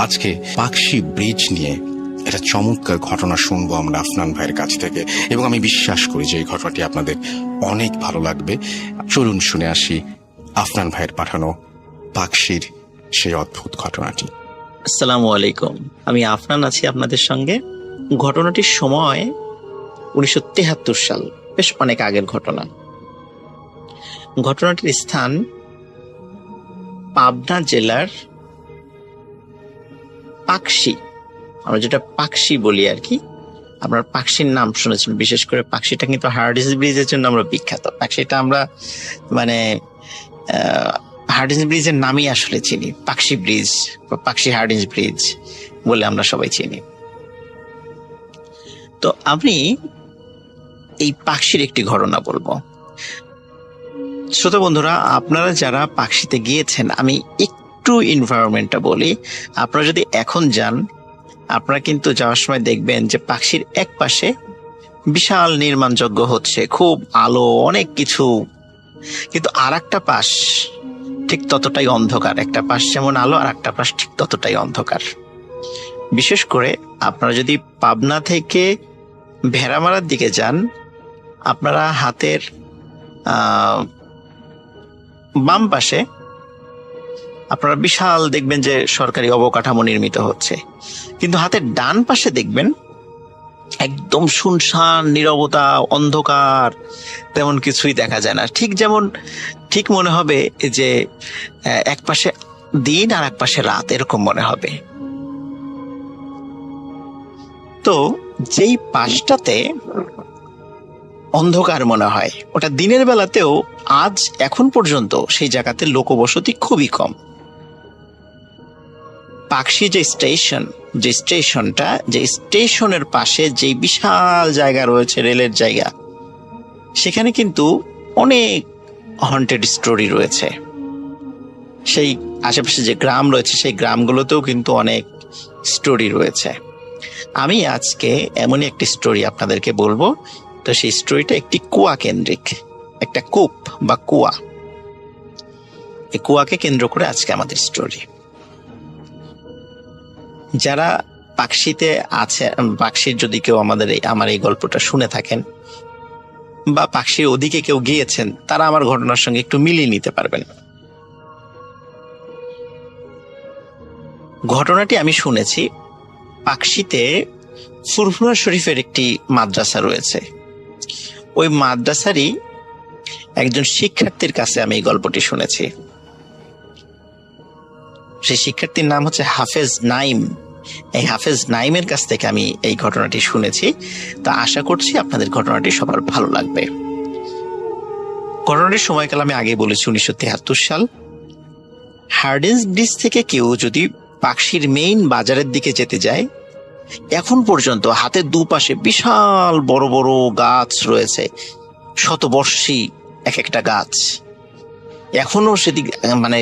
আজকে পাকশি ব্রিজ নিয়ে একটা চমৎকার ঘটনা শুনবো আমরা আফনান ভাইয়ের কাছ থেকে, এবং আমি বিশ্বাস করি যে এই ঘটনাটি আপনাদের অনেক ভালো লাগবে। চলুন শুনে আসি আফনান ভাইয়ের পাঠানো পাকশির সেই অদ্ভুত ঘটনাটি। আসসালামু আলাইকুম, আমি আফনান আছি আপনাদের সঙ্গে। ঘটনাটির সময় 1973 সাল, বেশ অনেক আগের ঘটনা। ঘটনাটির স্থান পাবনা জেলার পাকশি, আমরা যেটা পাকশি বলি আর কি। আপনার পাকশির নাম শুনেছেন, বিশেষ করে পাকশিটা কিন্তু হার্ডিঞ্জ ব্রিজের জন্য আমরা বিখ্যাত। পাকশিটা আমরা মানে হার্ডিঞ্জ ব্রিজের নামই আসলে চিনি, পাকশি ব্রিজ বা পাকশি হার্ডিঞ্জ ব্রিজ বলে আমরা সবাই চিনি। তো আমি এই পাকশির একটি ঘটনা বলবো। শ্রোতা বন্ধুরা, আপনারা যারা পাকশিতে গিয়েছেন, আমি একটু এনভায়রনমেন্টটা বলি। আপনারা যদি এখন যান, আপনারা কিন্তু যাওয়ার সময় দেখবেন যে পাকশির এক পাশে বিশাল নির্মাণযজ্ঞ হচ্ছে, খুব আলো, অনেক কিছু, কিন্তু আর একটা পাশ ঠিক ততটাই অন্ধকার। একটা পাশ যেমন আলো, আর একটা পাশ ঠিক ততটাই অন্ধকার। বিশেষ করে আপনারা যদি পাবনা থেকে ভেড়ামারার দিকে যান, আপনারা হাতের বাম পাশে আপনারা বিশাল দেখবেন যে সরকারি অবকাঠামো নির্মিত হচ্ছে, কিন্তু হাতের ডান পাশে দেখবেন একদম শুনশান, নীরবতা, অন্ধকার, তেমন কিছুই দেখা যায় না। ঠিক মনে হবে যে এক পাশে দিন আর এক পাশে রাত, এরকম মনে হবে। তো যেই পাশটাতে অন্ধকার মনে হয়, ওটা দিনের বেলাতেও আজ এখন পর্যন্ত সেই জায়গাতে লোকবসতি খুবই কম। পাকশি যে স্টেশনটা, যে স্টেশনের পাশে যে বিশাল জায়গা রয়েছে, রেলের জায়গা, সেখানে কিন্তু অনেক হন্টেড স্টোরি রয়েছে। সেই আশেপাশে যে গ্রাম রয়েছে, সেই গ্রামগুলোতেও কিন্তু অনেক স্টোরি রয়েছে। আমি আজকে এমনই একটি স্টোরি আপনাদেরকে বলবো। তো সেই স্টোরিটা একটি কুয়া কেন্দ্রিক, একটা কূপ বা কুয়া। এই কুয়াকে কেন্দ্র করে আজকে আমাদের স্টোরি। যারা পাকশিতে আছে, পাকশির যদি কেউ আমার এই গল্পটা শুনে থাকেন বা পাকশির ওদিকে কেউ গিয়েছেন, তারা আমার ঘটনার সঙ্গে একটু মিলিয়ে নিতে পারবেন। ঘটনাটি আমি শুনেছি পাকশিতে ফুরফুরা শরীফের একটি মাদ্রাসা রয়েছে। ওই মাদ্রাসারই একজন শিক্ষার্থীর কাছে আমি এই গল্পটি শুনেছি। সেই শিক্ষার্থীর নাম হচ্ছে হাফেজ নাইম। এই হাফেজ নাইমের কাছ থেকে আমি এই ঘটনাটি শুনেছি। তা আশা করছি আপনাদের ঘটনাটি সবার ভালো লাগবে। ঘটনাটির সময়কাল আমি আগে বলেছি 1973 সাল। হার্ডিঞ্জ ব্রিজ থেকে কেউ যদি পাকশির মেইন বাজারের দিকে যেতে যায়, এখন পর্যন্ত হাতের দুপাশে বিশাল বড় বড় গাছ রয়েছে, শতবর্ষী এক একটা গাছ। এখনো সেদিক মানে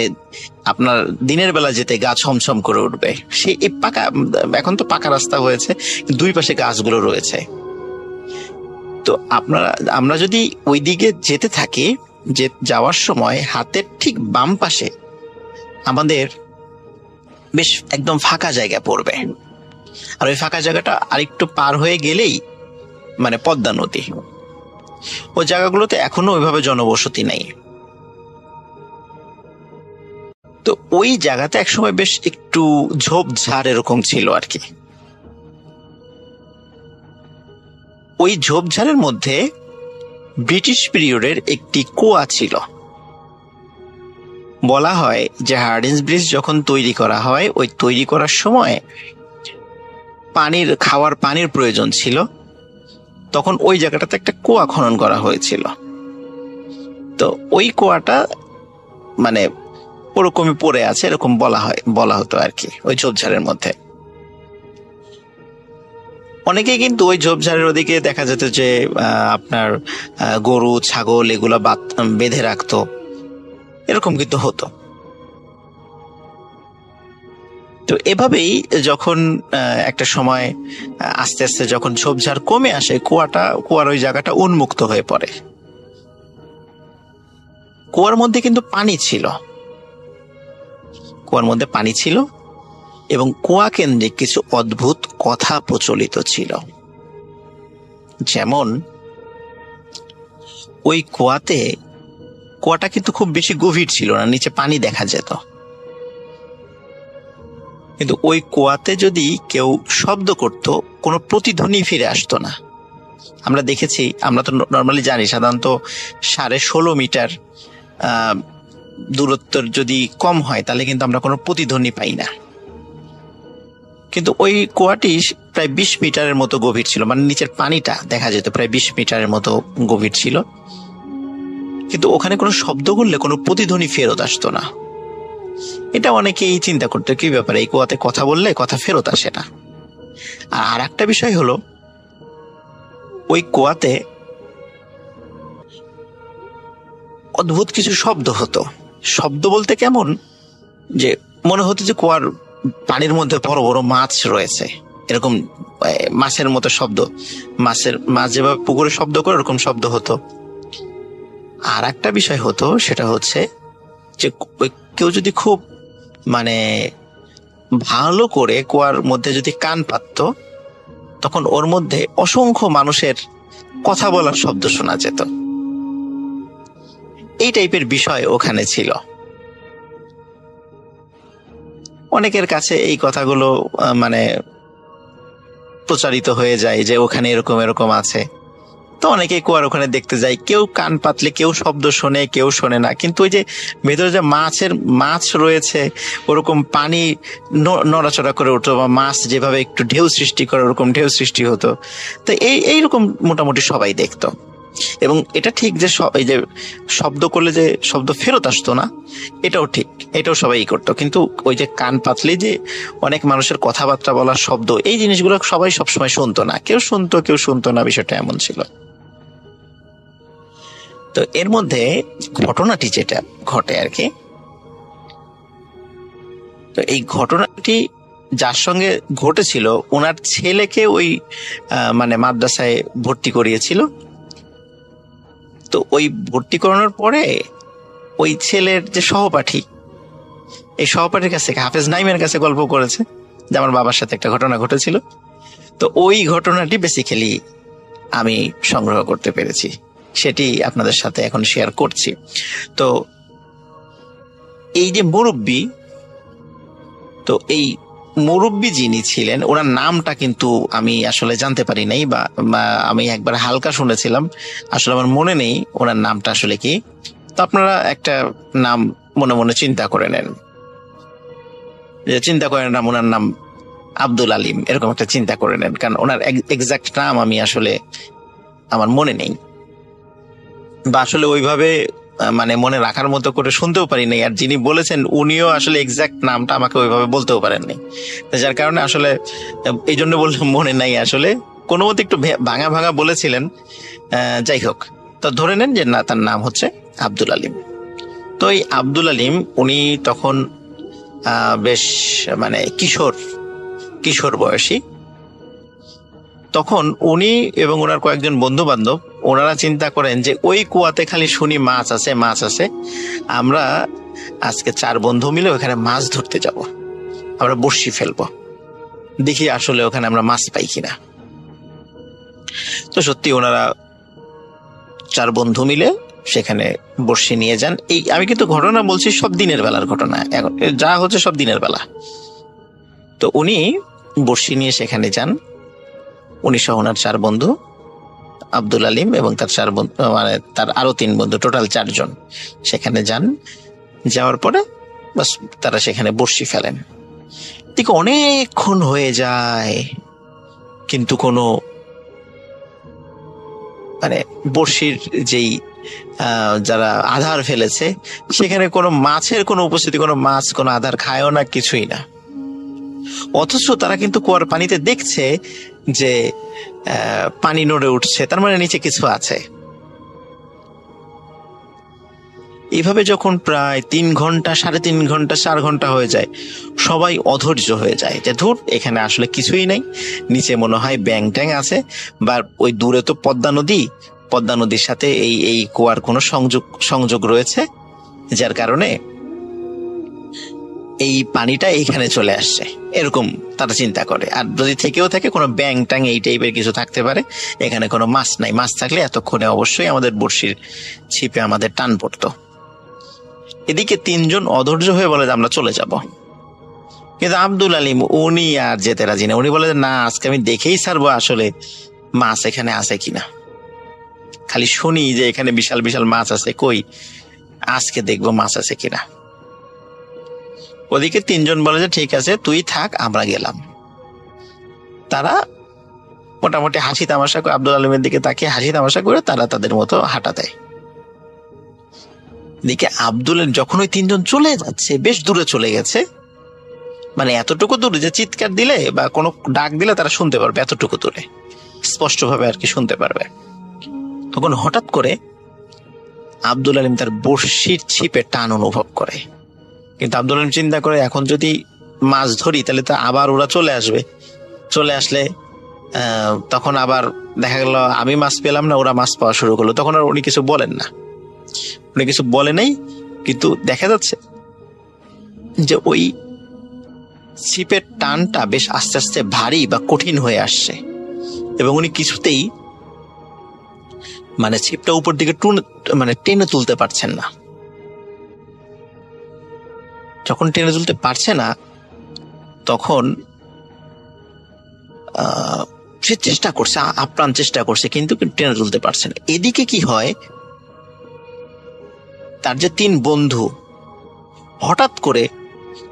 আপনার দিনের বেলা যেতে গা ছমছম করে উঠবে। সেই পাকা, এখন তো পাকা রাস্তা হয়েছে, দুই পাশে গাছগুলো রয়েছে। তো আমরা যদি ওই দিকে যেতে থাকি, যে যাওয়ার সময় হাতের ঠিক বাম পাশে আমাদের বেশ একদম ফাঁকা জায়গা পড়বে। আর ওই ফাঁকা জায়গাটা আরেকটু পার হয়ে গেলেই মানে পদ্মা নদী। ওই জায়গাগুলোতে এখনো ওইভাবে জনবসতি নেই। তো ওই জায়গাতে একসময় বেশ একটু ঝোপঝাড় এরকম ছিল আর কি। ওই ঝোপঝাড়ের মধ্যে ব্রিটিশ পিরিয়ডের একটি কুয়া ছিল। বলা হয় যে হার্ডিঞ্জ ব্রিজ যখন তৈরি করা হয়, ওই তৈরি করার সময় খাওয়ার পানির প্রয়োজন ছিল, তখন ওই জায়গাটাতে একটা কুয়া খনন করা হয়েছিল। তো ওই কুয়াটা মানে ওরকমই পড়ে আছে, এরকম বলা হতো আর কি, ওই ঝোপঝাড়ের মধ্যে। অনেকেই কিন্তু ওই ঝোপঝাড়ের ওদিকে দেখা যেত যে আপনার গরু ছাগল এগুলা বেঁধে রাখতো, এরকম কিন্তু হতো। তো এভাবেই যখন একটা সময় আস্তে আস্তে যখন ঝোপঝাড় কমে আসে, কুয়ার ওই জায়গাটা উন্মুক্ত হয়ে পড়ে। কুয়ার মধ্যে কিন্তু পানি ছিল, কুয়ার মধ্যে পানি ছিল, এবং কুয়া কেন্দ্রিক কিছু অদ্ভুত কথা প্রচলিত ছিল। যেমন ওই কুয়াটা কিন্তু খুব বেশি গভীর ছিল না, নিচে পানি দেখা যেত, কিন্তু ওই কুয়াতে যদি কেউ শব্দ করত কোনো প্রতিধ্বনি ফিরে আসতো না। আমরা দেখেছি, আমরা তো নর্মালি জানি সাধারণত 16.5 মিটার দূরত্ব যদি কম হয় তাহলে কিন্তু আমরা কোনো প্রতিধ্বনি পাই না, কিন্তু ওই কুয়াটি প্রায় 20 মিটারের মতো গভীর ছিল, মানে নিচের পানিটা দেখা যেত প্রায় 20 মিটারের মতো গভীর ছিল, কিন্তু ওখানে কোনো শব্দ করলে কোনো প্রতিধ্বনি ফেরত আসতো না। এটা অনেকেই চিন্তা করতো কি ব্যাপারে, এই কুয়াতে কথা বললে কথা ফেরত আসে না। আর একটা বিষয় হলো, ওই কুয়াতে অদ্ভুত কিছু শব্দ হতো। শব্দ বলতে কেমন, যে মনে হতো যে কুয়ার পানির মধ্যে বড় বড় মাছ রয়েছে, এরকম মাছের মতো শব্দ, মাছ যেভাবে পুকুরে শব্দ করে এরকম শব্দ হতো। আর একটা বিষয় হতো, সেটা হচ্ছে যে কেউ যদি খুব মানে ভালো করে কুয়ার মধ্যে যদি কান পাততো, তখন ওর মধ্যে অসংখ্য মানুষের কথা বলার শব্দ শোনা যেত। এই টাইপের বিষয় ওখানে ছিল। অনেকের কাছে এই কথাগুলো মানে প্রচারিত হয়ে যায় যে ওখানে এরকম এরকম আছে, তো অনেকে কুয়ার ওখানে দেখতে যায়। কেউ কান পাতলে কেউ শব্দ শোনে, কেউ শোনে না, কিন্তু ওই যে ভেতরে যে মাছ রয়েছে, ওরকম পানি নড়াচড়া করে উঠতো, বা মাছ যেভাবে একটু ঢেউ সৃষ্টি করে ওরকম ঢেউ সৃষ্টি হতো। তো এইরকম মোটামুটি সবাই দেখতো। এবং এটা ঠিক যে এই যে শব্দ করলে যে শব্দ ফেরত আসতো না, এটাও ঠিক, এটাও সবাই করতো। কিন্তু ওই যে কান পাতলে যে অনেক মানুষের কথাবার্তা বলার শব্দ, এই জিনিসগুলো সবাই সবসময় শুনতো না, কেউ শুনতো কেউ শুনতো না, বিষয়টা এমন ছিল। তো এর মধ্যে ঘটনাটি যেটা ঘটে আর কি, তো এই ঘটনাটি যার সঙ্গে ঘটেছিল ওনার ছেলেকে ওই মানে মাদ্রাসায় ভর্তি করিয়েছিল। তো ওই ভর্তি করানোর পরে ওই ছেলের যে সহপাঠী, এই সহপাঠীর কাছ থেকে হাফেজ নাইমের কাছে গল্প করেছে যে আমার বাবার সাথে একটা ঘটনা ঘটেছিল। তো ওই ঘটনাটি বেসিক্যালি আমি সংগ্রহ করতে পেরেছি, সেটি আপনাদের সাথে এখন শেয়ার করছি। তো এই যে মুরব্বি, তো এই মুরব্বি যিনি ছিলেন ওনার নামটা কিন্তু আমি আসলে জানতে পারি নাই, বা আমি একবার হালকা শুনেছিলাম, আসলে আমার মনে নেই ওনার নামটা আসলে কি। তো আপনারা একটা নাম মনে মনে চিন্তা করে নেন, যে চিন্তা করে নাম, ওনার নাম আব্দুল আলিম, এরকম একটা চিন্তা করে নেন, কারণ ওনার এক্সাক্ট নাম আমি আসলে আমার মনে নেই, বা আসলে ওইভাবে মানে মনে রাখার মতো করে শুনতেও পারি নাই। আর যিনি বলেছেন উনিও আসলে এক্সাক্ট নামটা আমাকে ওইভাবে বলতেও পারেননি, যার কারণে আসলে এই জন্য বললাম মনে নাই। আসলে কোনো মতে একটু ভাঙা ভাঙা বলেছিলেন। যাই হোক, তো ধরে নেন যে না, তার নাম হচ্ছে আব্দুল আলিম। তো এই আব্দুল আলিম উনি তখন বেশ মানে কিশোর বয়সী। তখন উনি এবং ওনার কয়েকজন বন্ধু বান্ধব ওনারা চিন্তা করেন যে ওই কুয়াতে খালি শুনি মাছ আছে, আমরা আজকে 4 বন্ধু মিলে ওখানে মাছ ধরতে যাব, আমরা বড়শি ফেলবো, দেখি আসলে ওখানে আমরা মাছ পাই কিনা। তো সত্যি ওনারা 4 বন্ধু মিলে সেখানে বড়শি নিয়ে যান। এই আমি কিন্তু ঘটনা বলছি সব দিনের বেলার ঘটনা, এখন যা হচ্ছে সব দিনের বেলা। তো উনি বড়শি নিয়ে সেখানে যান, উনি সহ ওনার 4 বন্ধু, আব্দুল আলিম এবং তার 4 বন্ধু, মানে তার আরো 3 বন্ধু, টোটাল 4 জন সেখানে যান। যাওয়ার পরে বাস তারা সেখানে বড়শি ফেলেন। ঠিক অনেকক্ষণ হয়ে যায়, কিন্তু কোনো মানে বড়শির যেই যারা আধার ফেলেছে সেখানে কোনো মাছের কোনো উপস্থিতি, কোনো মাছ কোনো আধার খায়ও না, কিছুই না। অথচ তারা কিন্তু কুয়ার পানিতে দেখছে যে পানি নড়ে উঠছে, তার মানে নিচে কিছু আছে। এইভাবে যখন প্রায় 3 ঘন্টা, 3.5 ঘন্টা, 4 ঘন্টা হয়ে যায়, সবাই অধৈর্য হয়ে যায় যে ধুর, এখানে আসলে কিছুই নাই, নিচে মনে হয় ব্যাং ট্যাং আছে, বা ওই দূরে তো পদ্মা নদীর সাথে এই কুয়ার কোনো সংযোগ রয়েছে, যার কারণে এই পানিটা এইখানে চলে আসছে, এরকম তারা চিন্তা করে। আর যদি থেকেও থাকে কোনো ব্যাং ট্যাং এই টাইপের কিছু থাকতে পারে, এখানে কোনো মাছ নাই, মাছ থাকলে এতক্ষণে অবশ্যই আমাদের বড়শির ছিপে আমাদের টান পড়তো। এদিকে তিনজন অধৈর্য হয়ে বলে যে আমরা চলে যাব, কিন্তু আব্দুল আলিম উনি আর যেতে রাজি না। উনি বলে যে না, আজকে আমি দেখেই ছাড়বো আসলে মাছ এখানে আছে কিনা। খালি শুনি যে এখানে বিশাল বিশাল মাছ আছে, কই আজকে দেখবো মাছ আছে কিনা। ওদিকে তিনজন বলে যে ঠিক আছে তুই থাক, আমরা গেলাম। তারা মোটামুটি হাসি তামাশা করে, আব্দুল আলিমের দিকে তাকিয়ে হাসি তামাশা করে তারা তাদের মতো হাঁটা দেয়। দিকে আব্দুল যখন ওই তিনজন চলে যাচ্ছে, বেশ দূরে চলে গেছে, মানে এতটুকু দূরে যে চিৎকার দিলে বা কোনো ডাক দিলে তারা শুনতে পারবে, এতটুকু দূরে স্পষ্টভাবে আর কি শুনতে পারবে। তখন হঠাৎ করে আব্দুল আলিম তার বড়শির ছিপে টান অনুভব করে। কিন্তু আব্দুল আলিম চিন্তা করে এখন যদি মাছ ধরি তাহলে তো আবার ওরা চলে আসবে, চলে আসলে তখন আবার দেখা গেল আমি মাছ পেলাম না, ওরা মাছ পাওয়া শুরু করলো। তখন আর উনি কিছু বলেন না, উনি কিছু বলে নাই। কিন্তু দেখা যাচ্ছে যে ওই ছিপের টানটা বেশ আস্তে আস্তে ভারী বা কঠিন হয়ে আসছে, এবং উনি কিছুতেই মানে ছিপটা উপর দিকে টেনে তুলতে পারছেন না। যখন টেনে তুলতে পারছে না, তখন সে চেষ্টা করছে, আপ্রাণ চেষ্টা করছে, কিন্তু টেনে তুলতে পারছে না। এদিকে কি হয়, তার যে তিন বন্ধু হঠাৎ করে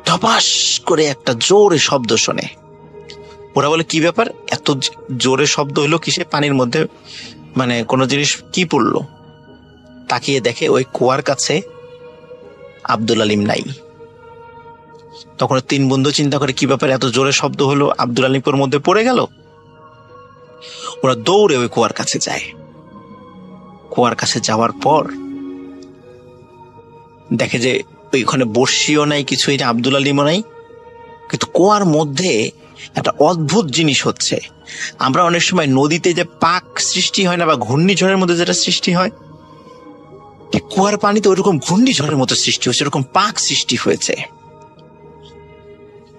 ধপাস করে একটা জোরে শব্দ শোনে। ওরা বলে কি ব্যাপার, এত জোরে শব্দ হলো কিসে, পানির মধ্যে মানে কোনো জিনিস কি পড়লো। তাকিয়ে দেখে ওই কুয়ার কাছে আব্দুল আলিম নাই। তখন তিন বন্ধু চিন্তা করে কি ব্যাপার, এত জোরে শব্দ হলো, আব্দুল আলিমের মধ্যে পড়ে গেল। ওরা দৌড়ে ওই কুয়ার কাছে যায়। কুয়ার কাছে যাওয়ার পর দেখে যে ওইখানে বর্ষিও নাই, কিছুই না, আব্দুল আলিমও নাই। কিন্তু কুয়ার মধ্যে একটা অদ্ভুত জিনিস হচ্ছে। আমরা অনেক সময় নদীতে যে পাক সৃষ্টি হয় না, বা ঘূর্ণিঝড়ের মধ্যে যেটা সৃষ্টি হয়, ঠিক কুয়ার পানিতে ওইরকম ঘূর্ণিঝড়ের মতো সৃষ্টি হয়েছে, এরকম পাক সৃষ্টি হয়েছে।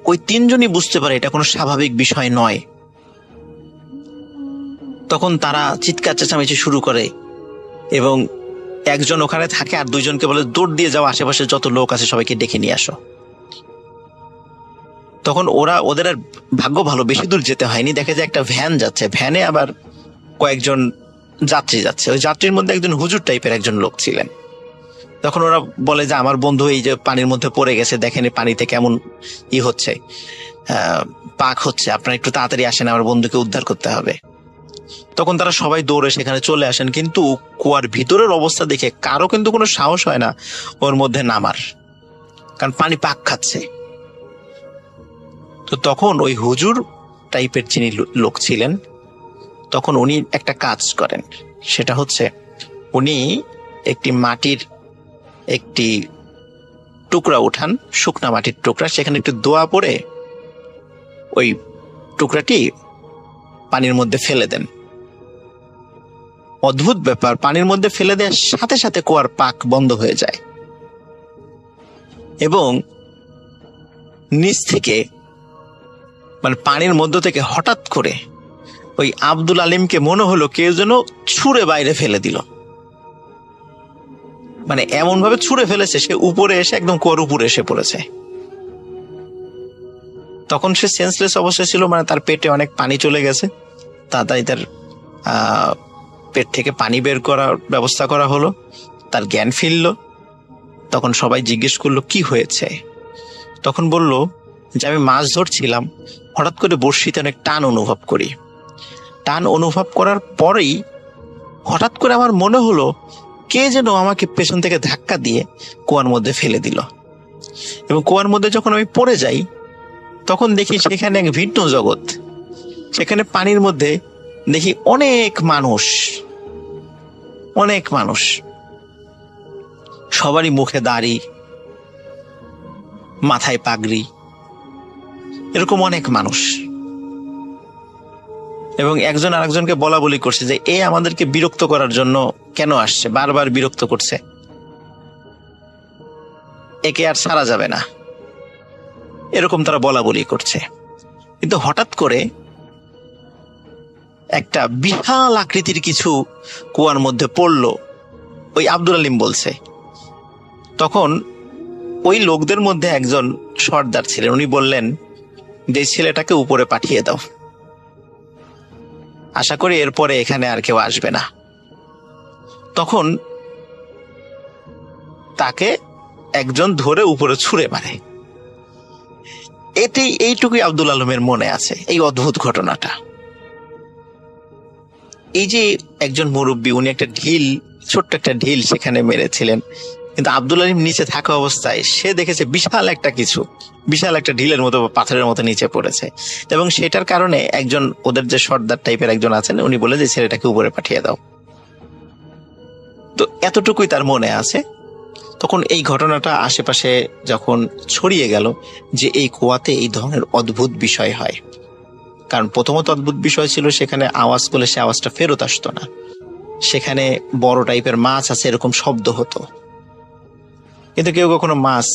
ওই তিনজনই বুঝতে পারে এটা কোনো স্বাভাবিক বিষয় নয়। তখন তারা চিৎকার চেঁচামেচি শুরু করে, এবং একজন ওখানে থাকে আর দুইজনকে বলে দৌড় দিয়ে যাও, আশেপাশে যত লোক আছে সবাইকে ডেকে নিয়ে আসো। তখন ওদের আর ভাগ্য ভালো, বেশি দূর যেতে হয়নি। দেখে যে একটা ভ্যান যাচ্ছে, ভ্যানে আবার কয়েকজন যাত্রী যাচ্ছে। ওই যাত্রীর মধ্যে একজন হুজুর টাইপের একজন লোক ছিলেন। তখন ওরা বলে যে আমার বন্ধু এই যে পানির মধ্যে পড়ে গেছে, দেখেন পানিতে কেমন হচ্ছে, পাক হচ্ছে, আপনারা একটু তাড়াতাড়ি আসেন, আমার বন্ধুকে উদ্ধার করতে হবে। তখন তারা সবাই দৌড়ে সেখানে চলে আসেন, কিন্তু কুয়ার ভিতরের অবস্থা দেখে কারো কিন্তু কোনো সাহস হয় না ওর মধ্যে নামার, কারণ পানি পাক খাচ্ছে। তো তখন ওই হুজুর টাইপের যিনি লোক ছিলেন, তখন উনি একটা কাজ করেন, সেটা হচ্ছে উনি একটি মাটির একটি টুকরা উঠান, শুকনা মাটির টুকরা, সেখানে একটু দোয়া পড়ে ওই টুকরাটি পানির মধ্যে ফেলে দেন। অদ্ভুত ব্যাপার, পানির মধ্যে ফেলে দেওয়ার সাথে সাথে কুয়ার পাক বন্ধ হয়ে যায়, এবং নিচ থেকে মানে পানির মধ্য থেকে হঠাৎ করে ওই আব্দুল আলিমকে মনে হলো কেউ যেন ছুঁড়ে বাইরে ফেলে দিল। মানে এমন ভাবে ছুঁড়ে ফেলেছে, সে উপরে এসে একদম কুয়ার উপরে এসে পড়েছে। তখন সে সেন্সলেস অবস্থায় ছিল, মানে তার পেটে অনেক পানি চলে গেছে। তাড়াতাড়ি তার পেট থেকে পানি বের করার ব্যবস্থা করা হলো, তার জ্ঞান ফিরল। তখন সবাই জিজ্ঞেস করলো কি হয়েছে। তখন বলল যে আমি মাছ ধরছিলাম, হঠাৎ করে বড়শিতে অনেক টান অনুভব করি। টান অনুভব করার পরেই হঠাৎ করে আমার মনে হলো কে যেন আমাকে পেছন থেকে ধাক্কা দিয়ে কুয়ার মধ্যে ফেলে দিল, এবং কুয়ার মধ্যে যখন আমি পড়ে যাই তখন দেখি সেখানে এক ভিন্ন জগৎ। সেখানে পানির মধ্যে দেখি অনেক মানুষ, সবারই মুখে দাড়ি, মাথায় পাগড়ি, এরকম অনেক মানুষ। এবং একজন আরেকজনকে বলা বলি করছে যে এ আমাদেরকে বিরক্ত করার জন্য কেন আসছে, বারবার বিরক্ত করছে, একে আর ছাড়া যাবে না। এরকম তারা বলা বলি করছে। কিন্তু হঠাৎ করে একটা বিশাল আকৃতির কিছু কুয়ার মধ্যে পড়লো, ওই আব্দুল আলিম বলছে। তখন ওই লোকদের মধ্যে একজন সর্দার ছিলেন, উনি বললেন যে ছেলেটাকে উপরে পাঠিয়ে দাও, আশা করি এরপরে এখানে আর কেউ আসবে না। তখন তাকে একজন ধরে উপরে ছুঁড়ে মারে। এইটুকুই আব্দুল আলমের মনে আছে, এই অদ্ভুত ঘটনাটা। এই যে একজন মুরব্বী, উনি একটা ছোট্ট একটা ঢিল সেখানে মেরেছিলেন, কিন্তু আব্দুল আলিম নিচে থাকা অবস্থায় সে দেখেছে বিশাল একটা ঢিলের মতো, পাথরের মতো নিচে পড়েছে। এবং সেটার কারণে একজন ওদের যে সর্দার টাইপের একজন আছেন, উনি বলে যে ছেলেটাকে উপরে পাঠিয়ে দাও। তো এতটুকুই তার মনে আছে। তখন এই ঘটনাটা আশেপাশে যখন ছড়িয়ে গেল যে এই কুয়াতে এই ধরনের অদ্ভুত বিষয় হয়, কারণ প্রথমত অদ্ভুত বিষয় ছিল সেখানে আওয়াজ করলে সে আওয়াজটা ফেরত আসতো না, সেখানে বড় টাইপের মাছ আছে এরকম শব্দ হতো, কিন্তু কেউ কখনো মাছ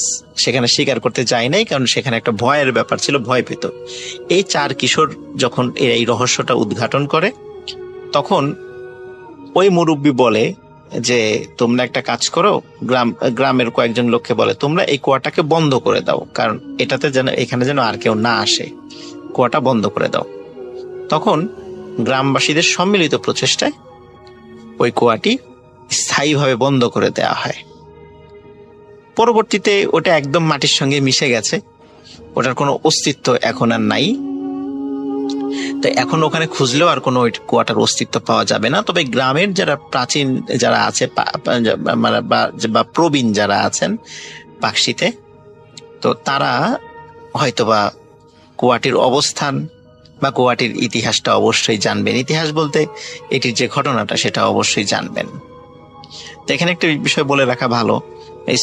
সেখানে শিকার করতে যায় নাই, কারণ সেখানে একটা ভয়ের ব্যাপার ছিল, ভয় পেত। এই 4 কিশোর যখন এই রহস্যটা উদ্ঘাটন করে, তখন ওই মুরব্বী বলে যে তোমরা একটা কাজ করো, গ্রামের কয়েকজন লোককে বলে তোমরা এই কুয়াটাকে বন্ধ করে দাও, কারণ এখানে যেন আর কেউ না আসে, কুয়াটা বন্ধ করে দাও। তখন গ্রামবাসীদের সম্মিলিত প্রচেষ্টায় ওই কুয়াটি স্থায়ীভাবে বন্ধ করে দেওয়া হয়। পরবর্তীতে ওটা একদম মাটির সঙ্গে মিশে গেছে, ওটার কোনো অস্তিত্ব এখন আর নাই। তো এখন ওখানে খুঁজলেও আর কোনো ওই কুয়াটার অস্তিত্ব পাওয়া যাবে না। তবে গ্রামের যারা প্রাচীন যারা আছে বা প্রবীণ যারা আছেন পাকশিতে, তো তারা হয়তোবা কুয়াটির অবস্থান বা কুয়াটির ইতিহাসটা অবশ্যই জানবেন। ইতিহাস বলতে এটির যে ঘটনাটা সেটা অবশ্যই জানবেন। তো এখানে একটা বিষয় বলে রাখা ভালো,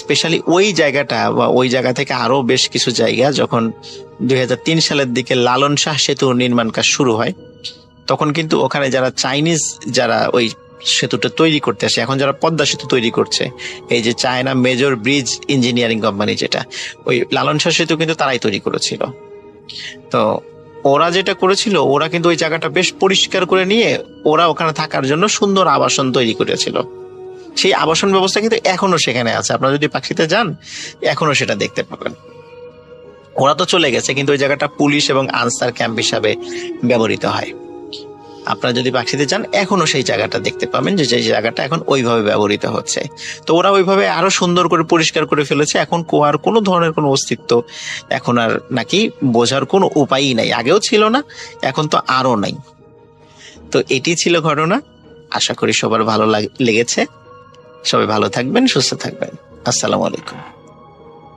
স্পেশালি ওই জায়গাটা বা ওই জায়গা থেকে আরো বেশ কিছু জায়গা, যখন 2003 সালের দিকে লালন শাহ সেতু নির্মাণ কাজ শুরু হয়, তখন কিন্তু ওখানে যারা চাইনিজ যারা ওই সেতুটা তৈরি করতে আসে, এখন যারা পদ্মা সেতু তৈরি করছে, এই যে China major bridge engineering company, যেটা ওই লালন শাহ সেতু কিন্তু তারাই তৈরি করেছিল। তো ওরা যেটা করেছিল, ওরা কিন্তু ওই জায়গাটা বেশ পরিষ্কার করে নিয়ে ওরা ওখানে থাকার জন্য সুন্দর আবাসন তৈরি করেছিল। সেই আবাসন ব্যবস্থা কিন্তু এখনো সেখানে আছে, আপনারা যদি পাকশিতে যান এখনো সেটা দেখতে পাবেন। ওরা তো চলে গেছে, কিন্তু ওই জায়গাটা পুলিশ এবং আনসার ক্যাম্প হিসাবে ব্যবহৃত হয়। আপনারা যদি পাকশিতে যান এখনো সেই জায়গাটা দেখতে পাবেন, যে জায়গাটা এখন ওইভাবে ব্যবহৃত হচ্ছে। তো ওরা ওইভাবে আরো সুন্দর করে পরিষ্কার করে ফেলেছে। এখন কুয়ার কোনো ধরনের কোনো অস্তিত্ব এখন আর নাকি বোঝার কোনো উপায়ই নাই, আগেও ছিল না, এখন তো আরো নাই। তো এটি ছিল ঘটনা। আশা করি সবার ভালো লেগেছে। সবাই ভালো থাকবেন, সুস্থ থাকবেন। আসসালামু আলাইকুম।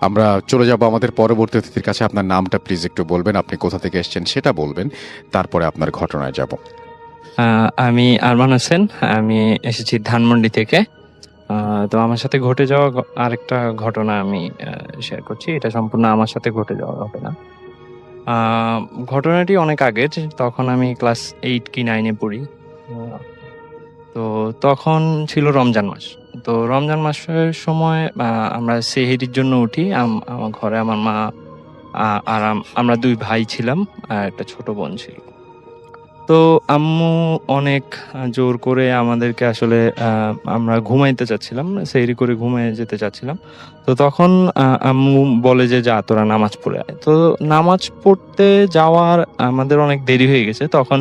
আমরা চলে যাব আমাদের পরবর্তী অতিথির কাছে। আপনার নামটা প্লিজ একটু বলবেন, আপনি কোথা থেকে এসেছেন সেটা বলবেন, তারপরে আপনার ঘটনায় যাব। আমি আরমান হোসেন, আমি এসেছি ধানমন্ডি থেকে। তো আমার সাথে ঘটে যাওয়া আরেকটা ঘটনা আমি শেয়ার করছি। এটা সম্পূর্ণ আমার সাথে ঘটে যাওয়া ঘটনা। ঘটনাটি অনেক আগের, তখন আমি ক্লাস 8 কি 9-এ পড়ি। তো তখন ছিল রমজান মাস। তো রমজান মাসের সময় আমরা সেহরির জন্য উঠি। আমার ঘরে আমার মা আর আমরা 2 ভাই ছিলাম, আর একটা ছোট বোন ছিল। তো আম্মু অনেক জোর করে আমাদেরকে আসলে আমরা ঘুমাইতে চাচ্ছিলাম, সেহরি করে ঘুমিয়ে যেতে চাচ্ছিলাম। তো তখন আম্মু বলে যে যা তোরা নামাজ পড়ে আয়। তো নামাজ পড়তে যাওয়ার আমাদের অনেক দেরি হয়ে গেছে। তখন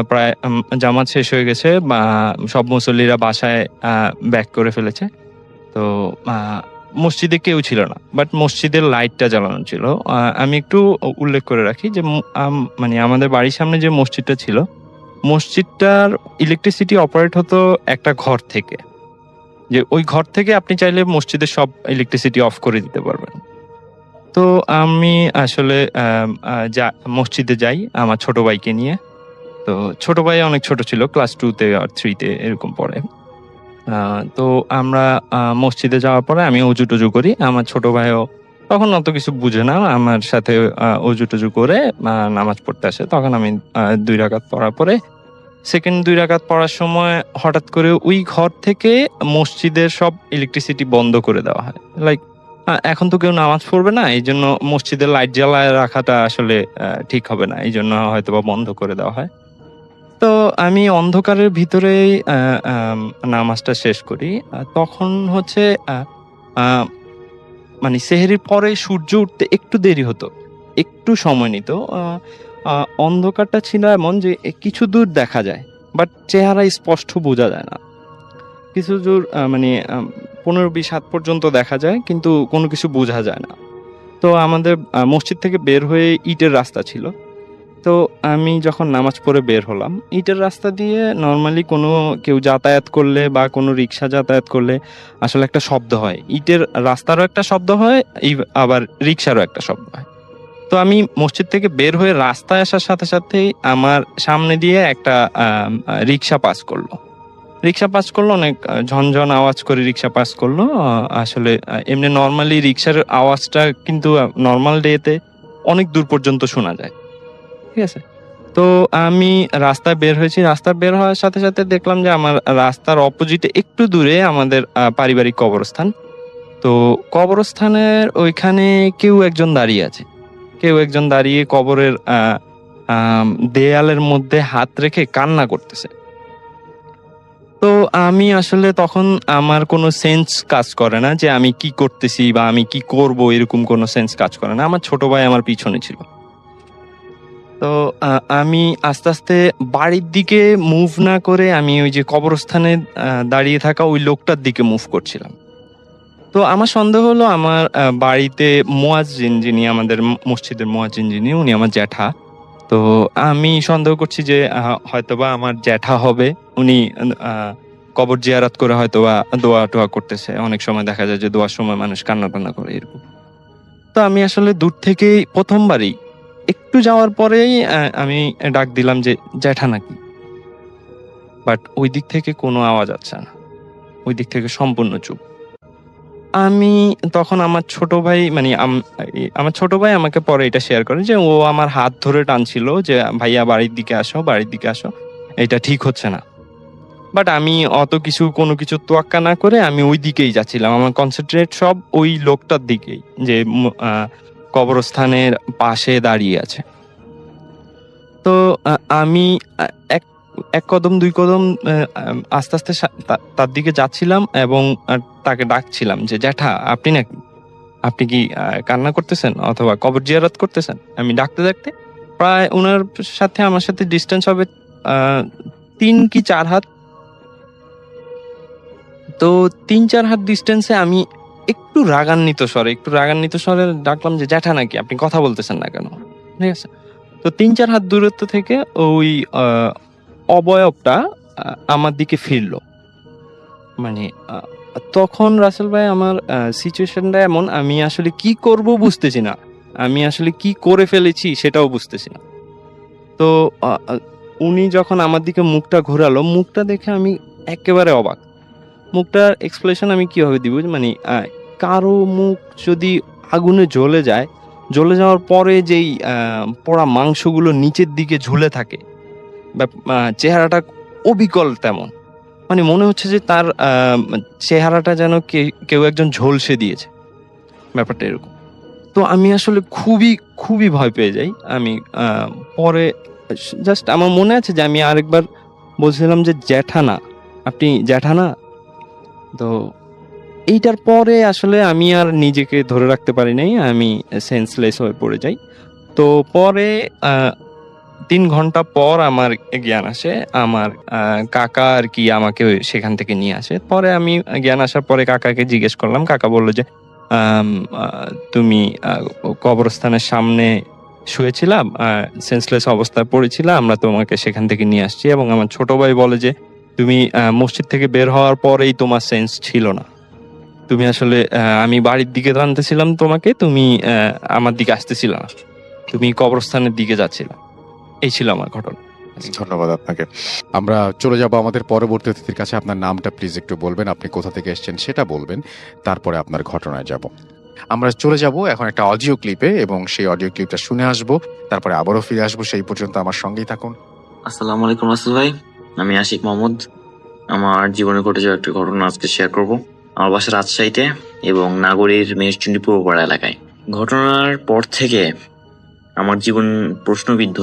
প্রায় জামাত শেষ হয়ে গেছে, সব মুসল্লিরা বাসায় ব্যাক করে ফেলেছে। তো মসজিদে কেউ ছিল না, বাট মসজিদের লাইটটা জ্বালানো ছিল। আমি একটু উল্লেখ করে রাখি যে মানে আমাদের বাড়ির সামনে যে মসজিদটা ছিল, মসজিদটার ইলেকট্রিসিটি অপারেট হতো একটা ঘর থেকে, যে ওই ঘর থেকে আপনি চাইলে মসজিদের সব ইলেকট্রিসিটি অফ করে দিতে পারবেন। তো আমি আসলে মসজিদে যাই আমার ছোট ভাইকে নিয়ে। তো ছোট ভাই অনেক ছোট ছিল, ক্লাস 2-তে আর 3-তে এরকম পড়ে। তো আমরা মসজিদে যাওয়ার পরে আমি অজু টজু করি। আমার ছোট ভাইও তখন অত কিছু বুঝে না, আমার সাথে অজু টজু করে নামাজ পড়তে আসে। তখন আমি 2 রাকাত পড়ার পরে সেকেন্ড 2 রাকাত পড়ার সময় হঠাৎ করে ওই ঘর থেকে মসজিদের সব ইলেকট্রিসিটি বন্ধ করে দেওয়া হয়। লাইক এখন তো কেউ নামাজ পড়বে না, এই জন্য মসজিদের লাইট জ্বালায় রাখাটা আসলে ঠিক হবে না, এই জন্য হয়তো বা বন্ধ করে দেওয়া হয়। তো আমি অন্ধকারের ভিতরেই নামাজটা শেষ করি। তখন হচ্ছে মানে সেহরির পরে সূর্য উঠতে একটু দেরি হতো, একটু সময় নিত। অন্ধকারটা ছিল এমন যে কিছু দূর দেখা যায়, বাট চেহারা স্পষ্ট বোঝা যায় না। কিছু দূর মানে 15-20 হাত পর্যন্ত দেখা যায়, কিন্তু কোনো কিছু বোঝা যায় না। তো আমাদের মসজিদ থেকে বের হয়ে ইটের রাস্তা ছিল। তো আমি যখন নামাজ পড়ে বের হলাম, ইটের রাস্তা দিয়ে নর্মালি কোনো কেউ যাতায়াত করলে বা কোনো রিক্সা যাতায়াত করলে আসলে একটা শব্দ হয়, ইটের রাস্তারও একটা শব্দ হয়, আবার রিক্সারও একটা শব্দ হয়। তো আমি মসজিদ থেকে বের হয়ে রাস্তায় আসার সাথে সাথেই আমার সামনে দিয়ে একটা রিক্সা পাস করলো। অনেক ঝনঝন আওয়াজ করে রিক্সা পাস করলো। আসলে এমনি নর্মালি রিক্সার আওয়াজটা কিন্তু নর্মাল ডেতে অনেক দূর পর্যন্ত শোনা যায়, ঠিক আছে। তো আমি রাস্তায় বের হয়েছি, রাস্তায় বের হওয়ার সাথে সাথে দেখলাম যে আমার রাস্তার অপোজিটে একটু দূরে আমাদের পারিবারিক কবরস্থান। তো কবরস্থানের ওইখানে কেউ একজন দাঁড়িয়ে কবরের দেয়ালের মধ্যে হাত রেখে কান্না করতেছে। তো আমি আসলে তখন আমার কোনো সেন্স কাজ করে না যে আমি কি করতেছি বা আমি কি করব, এরকম কোনো সেন্স কাজ করে না। আমার ছোট ভাই আমার পিছনে ছিল। তো আমি আস্তে আস্তে বাড়ির দিকে মুভ না করে আমি ওই যে কবরস্থানে দাঁড়িয়ে থাকা ওই লোকটার দিকে মুভ করছিলাম। তো আমার সন্দেহ হলো আমার বাড়িতে মুয়াজ্জিন, যিনি আমাদের মসজিদের মুয়াজ্জিন, যিনি উনি আমার জ্যাঠা। তো আমি সন্দেহ করছি যে হয়তোবা আমার জ্যাঠা হবে, উনি কবর জিয়ারত করে হয়তোবা দোয়া টোয়া করতেছে। অনেক সময় দেখা যায় যে দোয়ার সময় মানুষ কান্না টান্না করে, এরকম। তো আমি আসলে দূর থেকেই প্রথমবারই একটু যাওয়ার পরেই আমি ডাক দিলাম যে জ্যাঠা নাকি, বাট ওই দিক থেকে কোনো আওয়াজ আসছে না, ওই দিক থেকে সম্পূর্ণ চুপ। আমি তখন আমার ছোট ভাই আমাকে পরে এটা শেয়ার করে যে ও আমার হাত ধরে টানছিল যে ভাইয়া বাড়ির দিকে আসো, এটা ঠিক হচ্ছে না। বাট আমি কোনো কিছু তোয়াক্কা না করে আমি ওই দিকেই যাচ্ছিলাম, আমার কনসেন্ট্রেট সব ওই লোকটার দিকেই, যে কবরস্থানের পাশে দাঁড়িয়ে আছে। তো আমি এক কদম 2 কদম আস্তে আস্তে তার দিকে যাচ্ছিলাম এবং তাকে ডাকছিলাম যে জ্যাঠা আপনি কি কান্না করতেছেন অথবা কবর জিয়ারত করতেছেন। আমি ডাকতে ডাকতে প্রায় ওনার সাথে আমার সাথে ডিস্টেন্স হবে 3 কি 4 হাত। তো 3-4 হাত ডিস্টেন্সে আমি একটু রাগান্বিত স্বরে ডাকলাম যে জ্যাঠা নাকি, আপনি কথা বলতেছেন না কেন, ঠিক আছে। তো 3-4 হাত দূরত্ব থেকে ওই অবয়বটা আমার দিকে ফিরলো। মানে তখন রাসেল ভাই আমার সিচুয়েশনটা এমন, আমি আসলে কি করব বুঝতেছি না, আমি আসলে কি করে ফেলেছি সেটাও বুঝতেছি না। তো উনি যখন আমার দিকে মুখটা ঘোরালো, মুখটা দেখে আমি একেবারে অবাক। মুখটার এক্সপ্রেশন আমি কিভাবে দিব, মানে কারো মুখ যদি আগুনে জ্বলে যাওয়ার পরে যেই পোড়া মাংসগুলো নিচের দিকে ঝুলে থাকে, বা চেহারাটা অবিকল তেমন, মানে মনে হচ্ছে যে তার চেহারাটা যেন কেউ একজন ঝলসে দিয়েছে, ব্যাপারটা এরকম। তো আমি আসলে খুবই খুবই ভয় পেয়ে যাই। আমি পরে জাস্ট আমার মনে আছে যে আমি আরেকবার বলছিলাম যে আপনি জ্যাঠা না। তো এইটার পরে আসলে আমি আর নিজেকে ধরে রাখতে পারি নাই, আমি সেন্সলেস হয়ে পড়ে যাই। তো পরে 3 ঘন্টা পর আমার জ্ঞান আসে, আমার কাকা আর কি আমাকে সেখান থেকে নিয়ে আসে। পরে আমি জ্ঞান আসার পরে কাকাকে জিজ্ঞেস করলাম, কাকা বললো যে তুমি কবরস্থানের সামনে শুয়েছিলাম, সেন্সলেস অবস্থায় পড়েছিলাম, আমরা তোমাকে সেখান থেকে নিয়ে আসছি। এবং আমার ছোট ভাই বলে যে তুমি মসজিদ থেকে বের হওয়ার পরেই তোমার সেন্স ছিল না, তুমি আসলে আমি বাড়ির দিকে টানতেছিলাম তোমাকে, তুমি আমার দিকে আসতেছিল না, তুমি কবরস্থানের দিকে যাচ্ছিলা। এই ছিল আমার ঘটনা। ধন্যবাদ আপনাকে। আমরা চলে যাব আমাদের পরবর্তী অতিথির কাছে। আপনার নামটা প্লিজ একটু বলবেন, আপনি কোথা থেকে এসেছেন সেটা বলবেন, তারপরে আপনার ঘটনায় যাব। আমরা চলে যাব এখন একটা অডিও ক্লিপে, এবং সেই অডিও ক্লিপটা শুনে আসবো, তারপরে আবারও ফিরে আসবো। সেই পর্যন্ত আমার সঙ্গেই থাকুন। আসসালামু আলাইকুম রাসেল ভাই, আমি আশিক মোহাম্মদ। আমার জীবনে ঘটে যাওয়া একটা ঘটনা আজকে শেয়ার করব। আমার বাসা রাজশাহীতে, এবং নাগরীর মেহেরচণ্ডী পূর্বপাড়া এলাকায়। ঘটনার পর থেকে আমার জীবন প্রশ্নবিদ্ধ।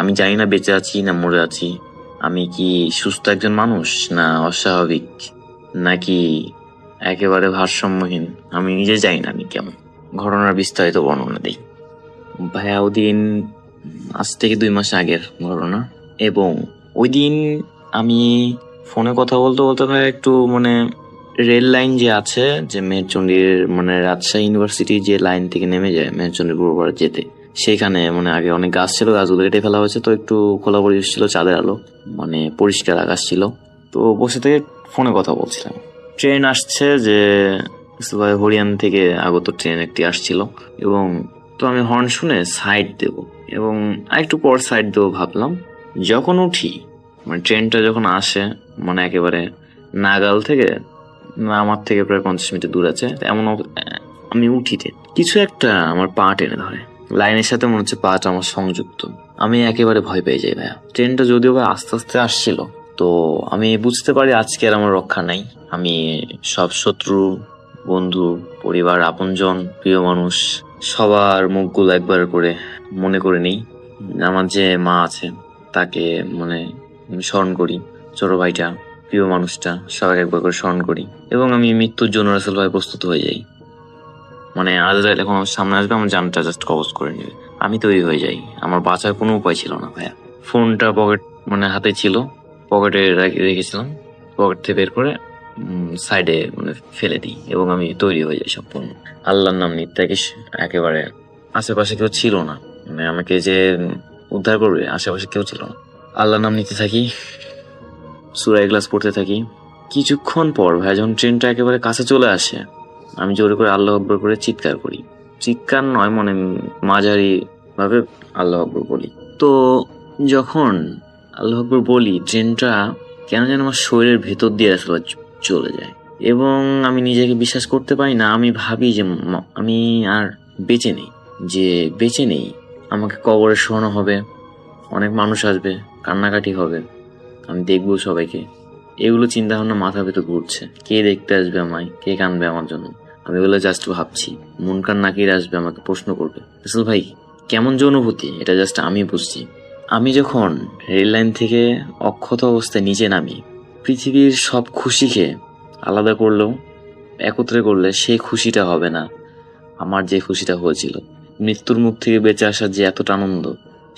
আমি জানি না বেঁচে আছি না মরে আছি, আমি কি সুস্থ একজন মানুষ না অস্বাভাবিক নাকি একেবারে ভারসাম্যহীন, আমি নিজে জানি না আমি কেমন। ঘটনার বিস্তারিত বর্ণনা দিই ভাইয়া। ওদিন আজ থেকে 2 মাস আগের ঘটনা, এবং ওই দিন আমি ফোনে কথা বলতে বলতে ভাই একটু রেল লাইন যে আছে, যে মেহেরচণ্ডীর রাজশাহী ইউনিভার্সিটি যে লাইন থেকে নেমে যায় মেহেরচণ্ডীর পূর্বপাড়া যেতে, সেখানে আগে অনেক গাছ ছিল, গাছগুলো কেটে ফেলা হয়েছে, তো একটু খোলা পরিবেশ ছিল, চাঁদের আলো, পরিষ্কার আকাশ ছিল। তো বসে থেকে ফোনে কথা বলছিলাম। ট্রেন আসছে, যে হরিয়ান থেকে আগত ট্রেন একটি আসছিল, এবং তো আমি হর্ন শুনে সাইড দেব এবং আরেকটু পর সাইড দেবো ভাবলাম। যখন উঠি, ট্রেনটা যখন আসে, একেবারে নাগাল থেকে, আমার থেকে প্রায় 50 মিটার দূর আছে, এমন আমি উঠিতে কিছু একটা আমার পা টেনে ধরে। লাইনের সাথে মনে হচ্ছে পাটা আমার সংযুক্ত। আমি একেবারে ভয় পেয়ে যাই ভাইয়া। ট্রেনটা যদিও বা আস্তে আস্তে আসছিল, তো আমি বুঝতে পারি আজকে আর আমার রক্ষা নাই। আমি সব শত্রু, বন্ধু, পরিবার, আপনজন, প্রিয় মানুষ সবার মুখগুলো একবার করে মনে করে নিই। আমার যে মা আছে তাকে স্মরণ করি, ছোট ভাইটা, প্রিয় মানুষটা, সবাই একবার করে স্মরণ করি, এবং আমি মৃত্যুর জন্য রাসেল ভাই প্রস্তুত হয়ে যাই। আজরাইল এখন আমার সামনে আসবে, আমার জানটা জাস্ট কবজ করে নেবে, আমি তৈরি হয়ে যাই। আমার বাঁচার কোনো উপায় ছিল না ভাইয়া। ফোনটা পকেট হাতে ছিল, পকেটে রেখেছিলাম, পকেট থেকে বের করে সাইডে ফেলে দিই, এবং আমি তৈরি হয়ে যাই সম্পূর্ণ। আল্লাহর নাম নিতে থাকি। একেবারে আশেপাশে কেউ ছিল না, আমাকে যে উদ্ধার করবে আশেপাশে কেউ ছিল না। আল্লাহর নাম নিতে থাকি, সূরা ইখলাস পড়তে থাকি। কিছুক্ষণ পর ভাই যখন ট্রেনটা একেবারে কাছে চলে আসে, আমি জোরে করে আল্লাহ আকবর করে চিৎকার করি। চিৎকার নয়, মাঝারি ভাবে আল্লাহ আকবর বলি। তো যখন আল্লাহ আকবর বলি, ট্রেনটা কেন যেন আমার শরীরের ভেতর দিয়ে আসলে চলে যায়, এবং আমি নিজেকে বিশ্বাস করতে পারি না। আমি ভাবি যে আমি আর বেঁচে নেই, আমাকে কবরে শোয়ানো হবে, অনেক মানুষ আসবে, কান্নাকাটি হবে, আমি দেখবো সবাইকে। এগুলো চিন্তা ভাবনা মাথা ভেতর ঘুরছে। কে দেখতে আসবে আমায়, কে কানবে আমার জন্য, আমি এগুলো জাস্ট ভাবছি। মুনকার নাকির আসবে, আমাকে প্রশ্ন করবে। রাসেল ভাই কেমন যে অনুভূতি, এটা জাস্ট আমি বুঝছি। আমি যখন রেল লাইন থেকে অক্ষত অবস্থায় নিচে নামি, পৃথিবীর সব খুশিকে আলাদা করলেও একত্রে করলে সেই খুশিটা হবে না আমার যে খুশিটা হয়েছিল। মৃত্যুর মুখ থেকে বেঁচে আসার যে এতটা আনন্দ,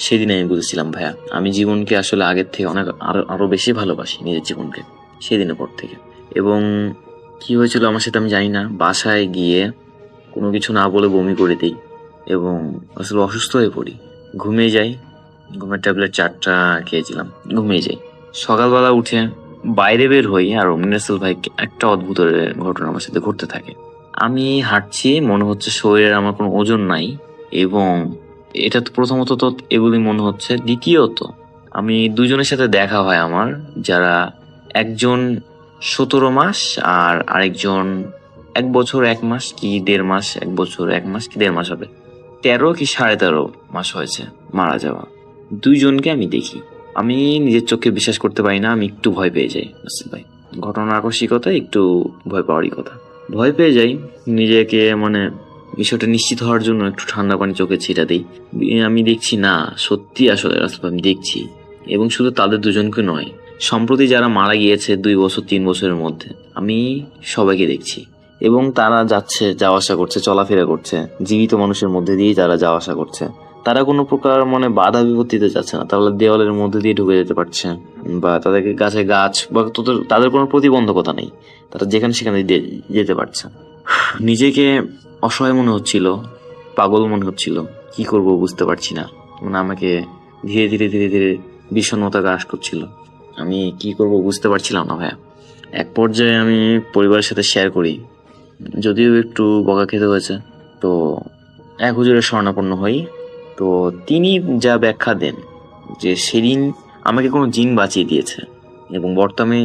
সেদিন আমি বুঝেছিলাম ভাইয়া, আমি জীবনকে আসলে আগের থেকে অনেক আরো বেশি ভালোবাসি, নিজের জীবনকে, সেদিনের পর থেকে। এবং কি হয়েছিল আমার সাথে আমি জানি না। বাসায় গিয়ে কোনো কিছু না বলে বমি করে দিই, এবং আসলে অসুস্থ হয়ে পড়ি, ঘুমিয়ে যাই। ঘুমের ট্যাবলেট 4টা খেয়েছিলাম, ঘুমিয়ে যাই। সকালবেলা উঠে বাইরে বের হই, আর রাসেল ভাই একটা অদ্ভুত ঘটনা আমার সাথে ঘটতে থাকে। আমি হাঁটছি, মনে হচ্ছে শরীরের আমার কোনো ওজন নাই, এবং এটা তো প্রথমত তো এগুলি মনে হচ্ছে। দ্বিতীয়ত আমি 2জনের সাথে দেখা হয় আমার, যারা একজন 17 মাস আর আরেকজন 1 বছর 1 মাস কি 1.5 মাস, 1 বছর 1 মাস কি 1.5 মাস হবে, 13 কি 13.5 মাস হয়েছে মারা যাওয়া। 2জনকে আমি দেখি, আমি নিজের চোখে বিশ্বাস করতে পারি না। আমি একটু ভয় পেয়ে যাই রাসেল ভাই। ঘটনার আকস্মিকতা, একটু ভয় পাওয়ারই কথা। ভয় পেয়ে যাই, নিজেকে বিষয়টা নিশ্চিত হওয়ার জন্য একটু ঠান্ডা পানি চোখে ছিটা দিই। আমি দেখছি না, সত্যি আসলে রাসেল ভাই আমি দেখছি, এবং শুধু তাদের 2জনকে নয়, সম্প্রতি যারা মারা গিয়েছে 2 বছর 3 বছরের মধ্যে, আমি সবাইকে দেখছি। এবং তারা যাওয়া আসা করছে, চলাফেরা করছে, জীবিত মানুষের মধ্যে দিয়েই তারা যাওয়া আসা করছে। তারা কোনো প্রকার বাধা বিপত্তিতে যাচ্ছে না, তারা দেওয়ালের মধ্যে দিয়ে ঢুকে যেতে পারছে, বা তাদেরকে গাছ বা তাদের কোনো প্রতিবন্ধকতা নেই, তারা যেখানে সেখানে যেতে পারছে। নিজেকে অসহায় মনে হচ্ছিল, পাগল মনে হচ্ছিল, কি করব বুঝতে পারছি না। আমাকে ধীরে ধীরে ধীরে ধীরে বিষণ্ণতা গ্রাস করছিল, আমি কি করব বুঝতে পারছিলাম না ভাইয়া। এক পর্যায়ে আমি পরিবারের সাথে শেয়ার করি, যদিও একটু বকা খেতে হয়েছে। তো এক হুজুরের শরণাপন্ন হই। তো তিনি যা ব্যাখ্যা দেন যে সেদিন আমাকে কোনো জিন বাঁচিয়ে দিয়েছে, এবং বর্তমানে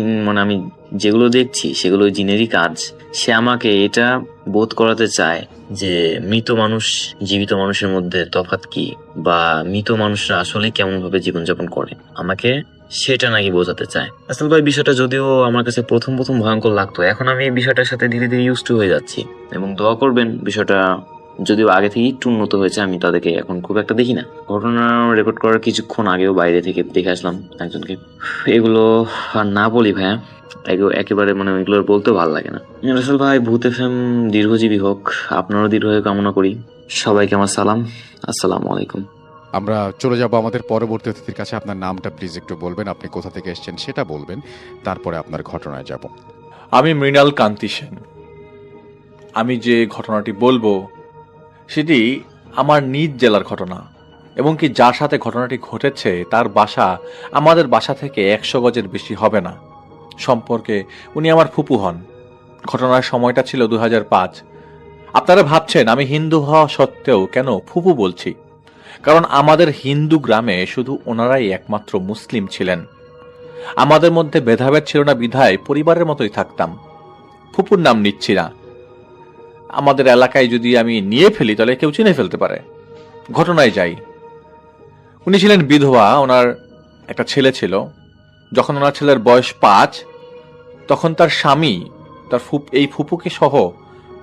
আমি যেগুলো দেখছি সেগুলো জিনেরই কাজ। সে আমাকে এটা বোধ করাতে চায় যে মৃত মানুষ জীবিত মানুষের মধ্যে তফাৎ কি, বা মৃত মানুষরা আসলে কেমন ভাবে জীবনযাপন করে। আমাকে সেটা নাকি বোঝাতে চায়। আসল ভাই বিষয়টা যদিও আমার কাছে প্রথম প্রথম ভয়ঙ্কর লাগতো, এখন আমি এই বিষয়টার সাথে ধীরে ধীরে ইউজ টু হয়ে যাচ্ছি। এবং দোয়া করবেন, বিষয়টা যদিও আগে থেকে একটু উন্নত হয়েছে, আমি তাদেরকে এখন খুব একটা দেখি না। ঘটনা রেকর্ড করার কিছুক্ষণ আগেও বাইরে থেকে দেখে আসলাম একজনকে। এগুলো আর না বলি ভাইয়া, একেবারে মানে এগুলো বলতেও ভালো লাগে না। রাসেল ভাই, ভূত এফএম দীর্ঘজীবী হোক, আপনারও দীর্ঘায়ু কামনা করি। সবাইকে আমার সালাম, আসসালামু আলাইকুম। আমরা চলে যাব আমাদের পরবর্তী অতিথির কাছে। আপনার নামটা প্লিজ একটু বলবেন, আপনি কোথা থেকে এসেছেন সেটা বলবেন, তারপরে আপনার ঘটনায় যাব। আমি মৃণাল কান্তি সেন। আমি যে ঘটনাটি বলবো সেটি আমার নিজ জেলার ঘটনা, এবং কি যার সাথে ঘটনাটি ঘটেছে তার বাসা আমাদের বাসা থেকে 100 গজের বেশি হবে না। সম্পর্কে উনি আমার ফুপু হন। ঘটনার সময়টা ছিল 2005। আপনারা ভাবছেন আমি হিন্দু হওয়া সত্ত্বেও কেন ফুপু বলছি, কারণ আমাদের হিন্দু গ্রামে শুধু ওনারাই একমাত্র মুসলিম ছিলেন। আমাদের মধ্যে ভেদাভেদ ছিল না বিধায় পরিবারের মতোই থাকতাম। ফুপুর নাম নিচ্ছি না, আমাদের এলাকায় যদি আমি নিয়ে ফেলি তাহলে কেউ চিনে ফেলতে পারে। ঘটনায় যাই। উনি ছিলেন বিধবা, ওনার একটা ছেলে ছিল। যখন ওনার ছেলের বয়স 5, তখন তার স্বামী তার এই ফুপুকে সহ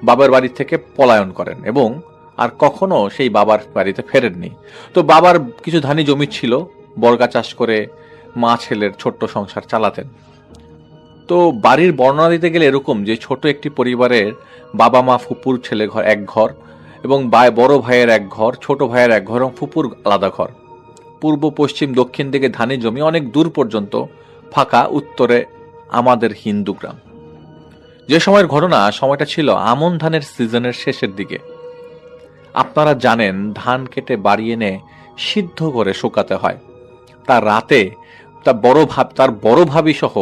বাবার বাড়ি থেকে পলায়ন করেন এবং আর কখনো সেই বাবার বাড়িতে ফেরেননি। তো বাবার কিছু ধানি জমি ছিল, বর্গা চাষ করে মা ছেলের ছোট্ট সংসার চালাতেন। তো বাড়ির বর্ণনা দিতে গেলে এরকম যে ছোট একটি পরিবারের বাবা মা, ফুপুর ছেলে ঘর এক ঘর, এবং বড় ভাইয়ের এক ঘর, ছোট ভাইয়ের এক ঘর এবং ফুপুর আলাদা ঘর। পূর্ব পশ্চিম দক্ষিণ দিকে ধানি জমি, অনেক দূর পর্যন্ত ফাঁকা, উত্তরে আমাদের হিন্দু গ্রাম। যে সময়ের ঘটনা, সময়টা ছিল আমন ধানের সিজনের শেষের দিকে। আপনারা জানেন ধান কেটে বাড়ি এনে সিদ্ধ করে শুকাতে হয়। তার রাতে তার বড় ভাবি সহ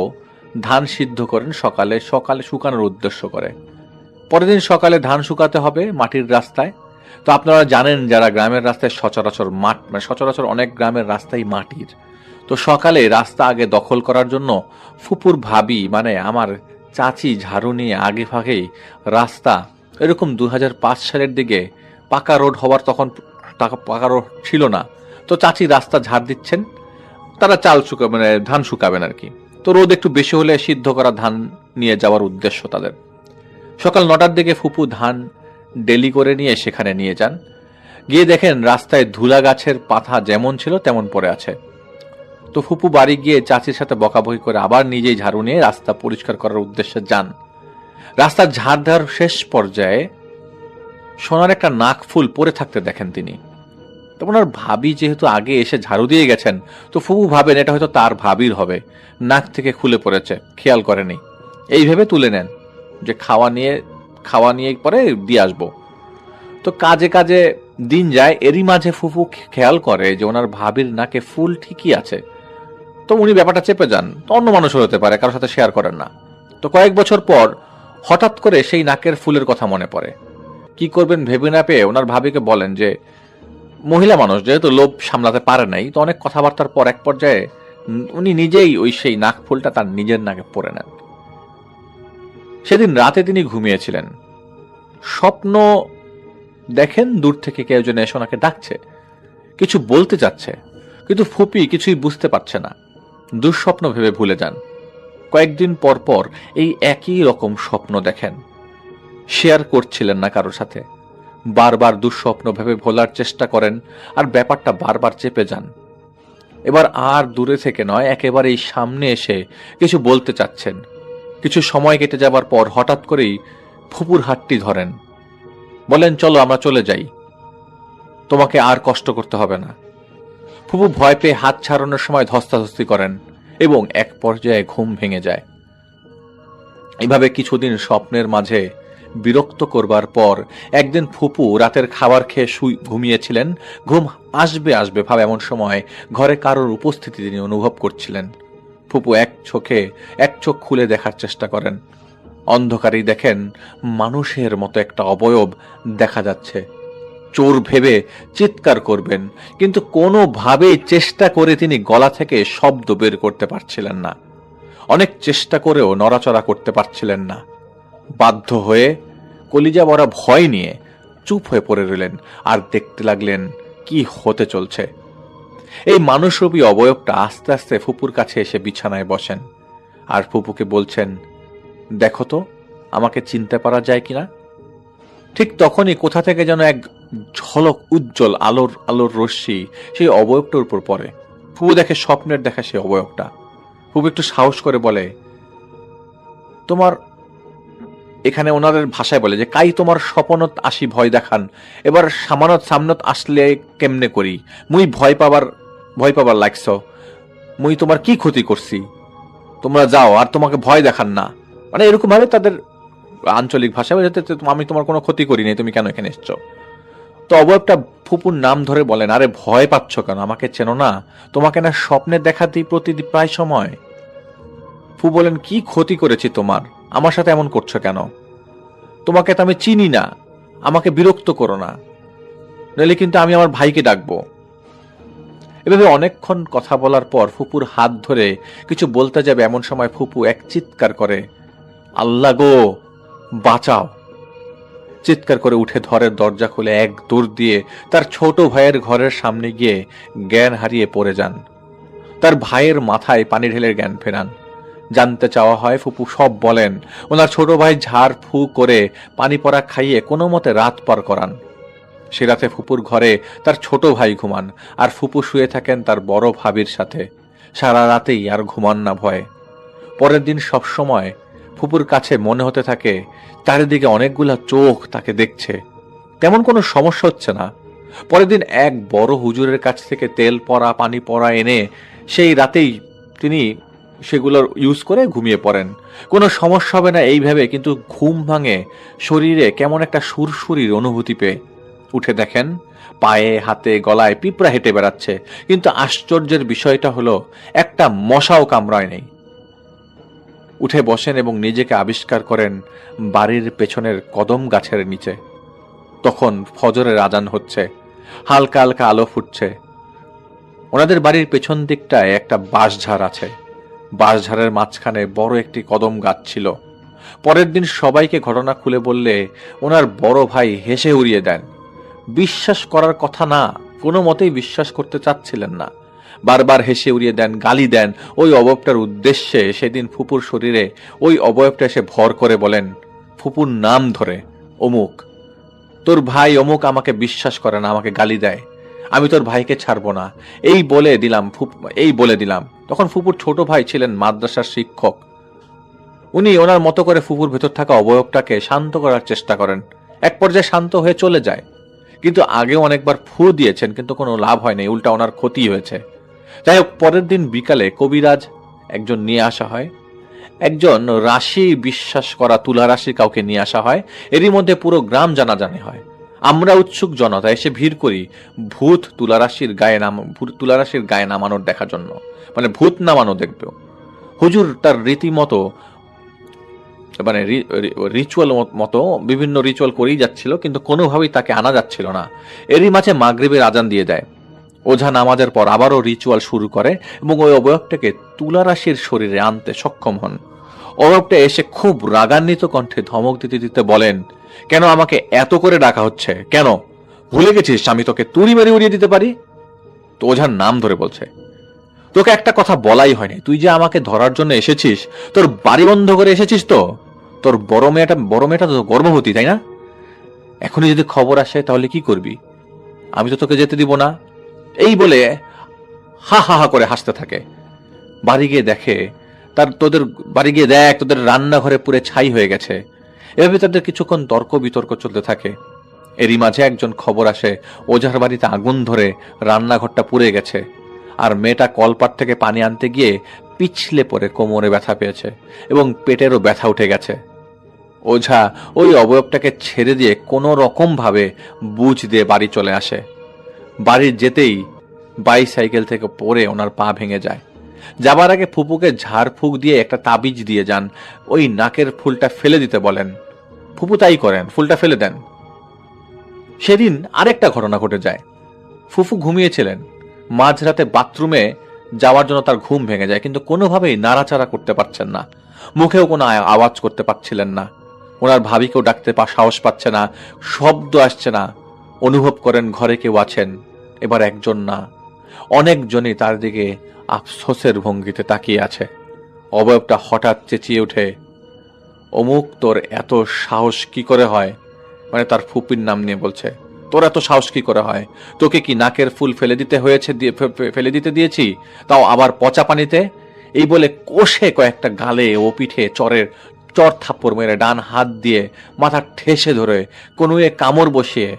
ধান সিদ্ধ করেন সকালে শুকানোর উদ্দেশ্য করে। পরের দিন সকালে ধান শুকাতে হবে মাটির রাস্তায়। তো আপনারা জানেন যারা গ্রামের রাস্তায় সচরাচর অনেক গ্রামের রাস্তাই মাটির। তো সকালে রাস্তা আগে দখল করার জন্য ফুপুর ভাবি মানে আমার চাচি ঝাড়ু নিয়ে আগে ভাগেই রাস্তা, এরকম 2005 সালের দিকে পাকা রোড হওয়ার, তখন পাকা রোড ছিল না, তো চাচি রাস্তা ঝাড় দিচ্ছেন। তারা ধান শুকাবেন আর কি। তো রোদ একটু বেশি হলে সিদ্ধ করা ধান নিয়ে যাওয়ার উদ্দেশ্য তাদের। সকাল 9টার দিকে ফুপু ধান ডেলি করে নিয়ে সেখানে নিয়ে যান। গিয়ে দেখেন রাস্তায় ধুলা গাছের পাতা যেমন ছিল তেমন পড়ে আছে। তো ফুপু বাড়ি গিয়ে চাচির সাথে বকাবকি করে আবার নিজেই ঝাড়ু নিয়ে রাস্তা পরিষ্কার করার উদ্দেশ্যে যান। রাস্তার ঝাড় দেওয়ার শেষ পর্যায়ে সোনার একটা নাক ফুল পরে থাকতে দেখেন তিনি। তো ওনার ভাবি যেহেতু আগে এসে ঝাড়ু দিয়ে গেছেন, তো ফুপু ভাবেন এটা হয়তো তার ভাবির হবে, নাক থেকে খুলে পড়েছে, খেয়াল করেনি। এই ভেবে তুলে নেন যে খাওয়া নিয়ে পরে দিয়ে আসবো। তো কাজে কাজে দিন যায়, এরই মাঝে ফুপু খেয়াল করে যে ওনার ভাবির নাকে ফুল ঠিকই আছে। তো উনি ব্যাপারটা চেপে যান, তো অন্য মানুষও হতে পারে, কারোর সাথে শেয়ার করেন না। তো কয়েক বছর পর হঠাৎ করে সেই নাকের ফুলের কথা মনে পড়ে। কি করবেন ভেবে না পেয়ে ওনার ভাবিকে বলেন যে মহিলা মানুষ যেহেতু লোভ সামলাতে পারে নাই, তো অনেক কথাবার্তার পর এক পর্যায়ে উনি নিজেই সেই নাক ফুলটা তার নিজের নাকে পরে নেন। সেদিন রাতে তিনি ঘুমিয়েছিলেন, স্বপ্ন দেখেন দূর থেকে কেউ যেন এসে ওনাকে ডাকছে, কিছু বলতে যাচ্ছে, কিন্তু ফুপি কিছুই বুঝতে পারছে না। দুঃস্বপ্ন ভেবে ভুলে যান। কয়েকদিন পর পর এই একই রকম স্বপ্ন দেখেন, শেয়ার করছিলেন না কারোর সাথে। বারবার দুঃস্বপ্ন ভেবে ভোলার চেষ্টা করেন আর ব্যাপারটা বারবার চেপে যান। এবার আর দূরে থেকে নয়, একেবারেই সামনে এসে কিছু বলতে চাচ্ছেন। কিছু সময় কেটে যাবার পর হঠাৎ করেই ফুপুর হাতটি ধরেন, বলেন চলো আমরা চলে যাই, তোমাকে আর কষ্ট করতে হবে না। ফুপু ভয় পেয়ে হাত ছাড়ানোর সময় ধস্তাধস্তি করেন এবং এক পর্যায়ে ঘুম ভেঙে যায়। এভাবে কিছুদিন স্বপ্নের মাঝে বিরক্ত করবার পর একদিন ফুপু রাতের খাবার খেয়ে ঘুমিয়েছিলেন। ঘুম আসবে আসবে ভাব এমন সময় ঘরে কারোর উপস্থিতি তিনি অনুভব করছিলেন। ফুপু এক চোখ খুলে দেখার চেষ্টা করেন। অন্ধকারেই দেখেন মানুষের মতো একটা অবয়ব দেখা যাচ্ছে। চোর ভেবে চিৎকার করবেন, কিন্তু কোনোভাবেই চেষ্টা করে তিনি গলা থেকে শব্দ বের করতে পারছিলেন না। অনেক চেষ্টা করেও নড়াচড়া করতে পারছিলেন না। বাধ্য হয়ে কলিজা ভরা ভয় নিয়ে চুপ হয়ে পড়ে রইলেন আর দেখতে লাগলেন কি হতে চলছে। এই মানুষরূপী অবয়বটা আস্তে আস্তে ফুপুর কাছে এসে বিছানায় বসেন আর ফুপুকে বলছেন, দেখো তো আমাকে চিনতে পারা যায় কিনা। ঠিক তখনই কোথা থেকে যেন এক ঝলক উজ্জ্বল আলোর আলোর রশ্মি সেই অবয়বটার উপর পড়ে। ফুপু দেখে স্বপ্নের দেখা সেই অবয়বটা। ফুপু একটু সাহস করে বলে, তোমার, এখানে ওনাদের ভাষায় বলে যে, কাই তোমার স্বপনত আসি ভয় দেখান, এবার সামানত সামনত আসলে কেমনে করি, মুই ভয় পাবার লাগছ, মুই তোমার কি ক্ষতি করছি, তোমরা যাও আর তোমাকে ভয় দেখান না। মানে এরকম ভাবে তাদের আঞ্চলিক ভাষায় বলে, আমি তোমার কোনো ক্ষতি করি নাই, তুমি কেন এখানে এসছো। তো অবয়বটা ফুপুর নাম ধরে বলেন, আরে ভয় পাচ্ছ কেন, আমাকে চেনো না, তোমাকে না স্বপ্নে দেখা দিই প্রতিদিন প্রায় সময়। ফু বলেন, কি ক্ষতি করেছি তোমার, আমার সাথে এমন করছো কেন, তোমাকে তো আমি চিনি না, আমাকে বিরক্ত করো না, নইলে কিন্তু আমি আমার ভাইকে ডাকবো। এভাবে অনেকক্ষণ কথা বলার পর ফুপুর হাত ধরে কিছু বলতে যাবে, এমন সময় ফুপু এক চিৎকার করে, আল্লাহ গো বাঁচাও। চিৎকার করে উঠে ঘরের দরজা খুলে এক দৌড় দিয়ে তার ছোট ভাইয়ের ঘরের সামনে গিয়ে জ্ঞান হারিয়ে পড়ে যান। তার ভাইয়ের মাথায় পানি ঢেলে জ্ঞান ফেরান। জানতে চাওয়া হয়, ফুপু সব বলেন। ওনার ছোট ভাই ঝাড় ফু করে পানি পড়া খাইয়ে কোনো মতে রাত পার করান। সে রাতে ফুপুর ঘরে তার ছোট ভাই ঘুমান, আর ফুপু শুয়ে থাকেন তার বড় ভাবির সাথে। সারা রাতেই আর ঘুমান না ভয়ে। পরের দিন সব সময় ফুপুর কাছে মনে হতে থাকে চারিদিকে অনেকগুলা চোখ তাকে দেখছে, তেমন কোনো সমস্যা হচ্ছে না। পরের দিন এক বড় হুজুরের কাছ থেকে তেল পড়া পানি পড়া এনে সেই রাতেই তিনি সেগুলোর ইউজ করে ঘুমিয়ে পড়েন। কোনো সমস্যা হবে না এই ভেবে, কিন্তু ঘুম ভাঙে শরীরে কেমন একটা সুরসুরির অনুভূতি পেয়ে। উঠে দেখেন পায়ে হাতে গলায় পিঁপড়া হেঁটে বেড়াচ্ছে, কিন্তু আশ্চর্যের বিষয়টা হলো একটা মশাও কামড়ায় নেই। উঠে বসেন এবং নিজেকে আবিষ্কার করেন বাড়ির পেছনের কদম গাছের নিচে। তখন ফজরের আজান হচ্ছে, হালকা হালকা আলো ফুটছে। ওনাদের বাড়ির পেছন দিকটায় একটা বাঁশঝাড় আছে। বাঁশঝাড়ের মাঝখানে বড় একটি কদম গাছ ছিল। পরের দিন সবাইকে ঘটনা খুলে বললে ওনার বড় ভাই হেসে উড়িয়ে দেন। বিশ্বাস করার কথা না, কোনো মতেই বিশ্বাস করতে চাচ্ছিলেন না। বারবার হেসে উড়িয়ে দেন, গালি দেন। ওই অবয়বটার উদ্দেশ্যে সেদিন ফুপুর শরীরে ওই অবয়বটা এসে ভর করে বলেন, ফুপুর নাম ধরে, অমুক, তোর ভাই অমুক আমাকে বিশ্বাস করে না, আমাকে গালি দেয়, আমি তোর ভাইকে ছাড়বো না, এই বলে দিলাম। তখন ফুপুর ছোট ভাই ছিলেন মাদ্রাসার শিক্ষক। উনি ওনার মতো করে ফুপুর ভেতর থাকা অবয়বটাকে শান্ত করার চেষ্টা করেন। এক পর্যায়ে শান্ত হয়ে চলে যায়, কিন্তু আগেও অনেকবার ফু দিয়েছেন, কিন্তু কোনো লাভ হয়নি, উল্টা ওনার ক্ষতি হয়েছে। যাই হোক, পরের দিন বিকালে কবিরাজ একজন নিয়ে আসা হয়। একজন রাশি বিশ্বাস করা তুলা রাশি কাউকে নিয়ে আসা হয়। এরই মধ্যে পুরো গ্রাম জানাজানি হয়। আমরা উৎসুক জনতা এসে ভিড় করি ভূত তুলারাশির গায়ে নামানোর দেখার জন্য, মানে ভূত নামানো দেখবে। হুজুর তার রীতিমতো মানে রিচুয়াল মতো বিভিন্ন রিচুয়াল করেই যাচ্ছিল, কিন্তু কোনোভাবেই তাকে আনা যাচ্ছিল না। এরই মাঝে মাগরিবের আজান দিয়ে দেয়। ওঝা নামাজের পর আবারও রিচুয়াল শুরু করে এবং ওই অবয়বটাকে তুলারাশির শরীরে আনতে সক্ষম হন। অবয়বটা এসে খুব রাগান্বিত কণ্ঠে ধমক দিতে দিতে বলেন, কেন আমাকে এত করে ডাকা হচ্ছে, কেন ভুলে গেছিস আমি তোকে তুড়ি মেরে উড়িয়ে দিতে পারি? তো ওঝার নাম ধরে বলছে, তোকে একটা কথা বলাই হয়নি, তুই যে আমাকে ধরার জন্য এসেছিস, তোর বাড়ি বন্ধ করে এসেছিস তো? তোর বড় মেয়েটা তো গর্ভবতী, তাই না? এখনই যদি খবর আসে তাহলে কি করবি? আমি তো তোকে যেতে দিব না। এই বলে হা হা হা করে হাসতে থাকে। বাড়ি গিয়ে দেখ তোদের রান্নাঘরে পুরে ছাই হয়ে গেছে। এভাবে তাদের কিছুক্ষণ তর্ক বিতর্ক চলতে থাকে। এরই মাঝে একজন খবর আসে, ওঝার বাড়িতে আগুন ধরে রান্নাঘরটা পুড়ে গেছে, আর মেয়েটা কলপাট থেকে পানি আনতে গিয়ে পিছলে পড়ে কোমরে ব্যথা পেয়েছে এবং পেটেরও ব্যথা উঠে গেছে। ওঝা ওই অবয়বটাকে ছেড়ে দিয়ে কোনো রকম ভাবে বুঝ দিয়ে বাড়ি চলে আসে। বাড়ি যেতেই বাইসাইকেল থেকে পড়ে ওনার পা ভেঙে যায়। যাবার আগে ফুপুকে ঝাড় ফুঁক দিয়ে একটা তাবিজ দিয়ে যান, ওই নাকের ফুলটা ফেলে দিতে বলেন। ফুপু তাই করেন, ফুলটা ফেলে দেন। সেদিন আরেকটা ঘটনা ঘটে যায়। ফুফু ঘুমিয়েছিলেন। মাঝরাতে বাথরুমে যাওয়ার জন্য তার ঘুম ভেঙে যায়, কিন্তু কোনোভাবেই নাড়াচাড়া করতে পারছেন না, মুখেও কোনো আওয়াজ করতে পারছিলেন না। ওনার ভাবিকেও ডাকতে সাহস পাচ্ছে না, শব্দ আসছে না। অনুভব করেন ঘরে কেউ আছেন, এবার একজন না অনেকজনই তার দিকে আফসোসের ভঙ্গিতে তাকিয়ে আছে। অবয়বটা হঠাৎ চেঁচিয়ে ওঠে, অমুক তোর এত সাহস কি করে হয়? মানে তার ফুপির নাম নিয়ে বলছে, তোর এত সাহস কি করে হয়? তোকে কি নাকের ফুল ফেলে দিতে হয়েছে, ফেলে দিতে দিয়েছি, তাও আবার পচা পানিতে? এই বলে কষে কয়েকটা গালে ও পিঠে চর থাপ্পড় মেরে ডান হাত দিয়ে মাথা ঠেসে ধরে কনুয়ে কামড় বসিয়ে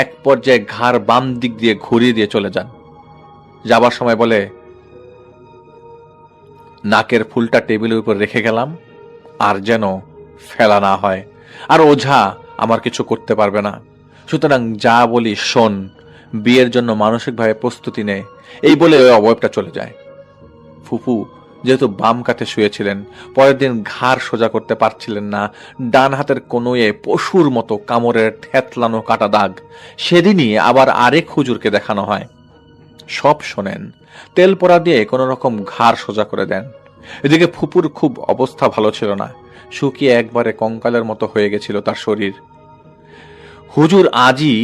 এক পর্যায়ে ঘাড় বাম দিক দিয়ে ঘুরিয়ে দিয়ে চলে যান। যাবার সময় বলে, নাকের ফুলটা টেবিলের উপর রেখে গেলাম, আর যেন ফেলা না হয়। আর ওঝা আমার কিছু করতে পারবে না, সুতরাং যা বলি শোন, বিয়ের জন্য মানসিকভাবে প্রস্তুতি নে। এই বলে ওই অবয়বটা চলে যায়। ফুপু যেহেতু বাম কাতে শুয়েছিলেন, পরের দিন ঘাড় সোজা করতে পারছিলেন না, ডান হাতের কনুয়ে পশুর মতো কামড়ের থেতলানো কাটা দাগ। সেদিনই আবার আরেক হুজুরকে দেখানো হয়। সব শোনেন, তেল পোড়া দিয়ে কোনো রকম ঘাড় সোজা করে দেন। এদিকে ফুপুর খুব অবস্থা ভালো ছিল না, শুকিয়ে একবারে কঙ্কালের মতো হয়ে গেছিল তার শরীর। হুজুর আজই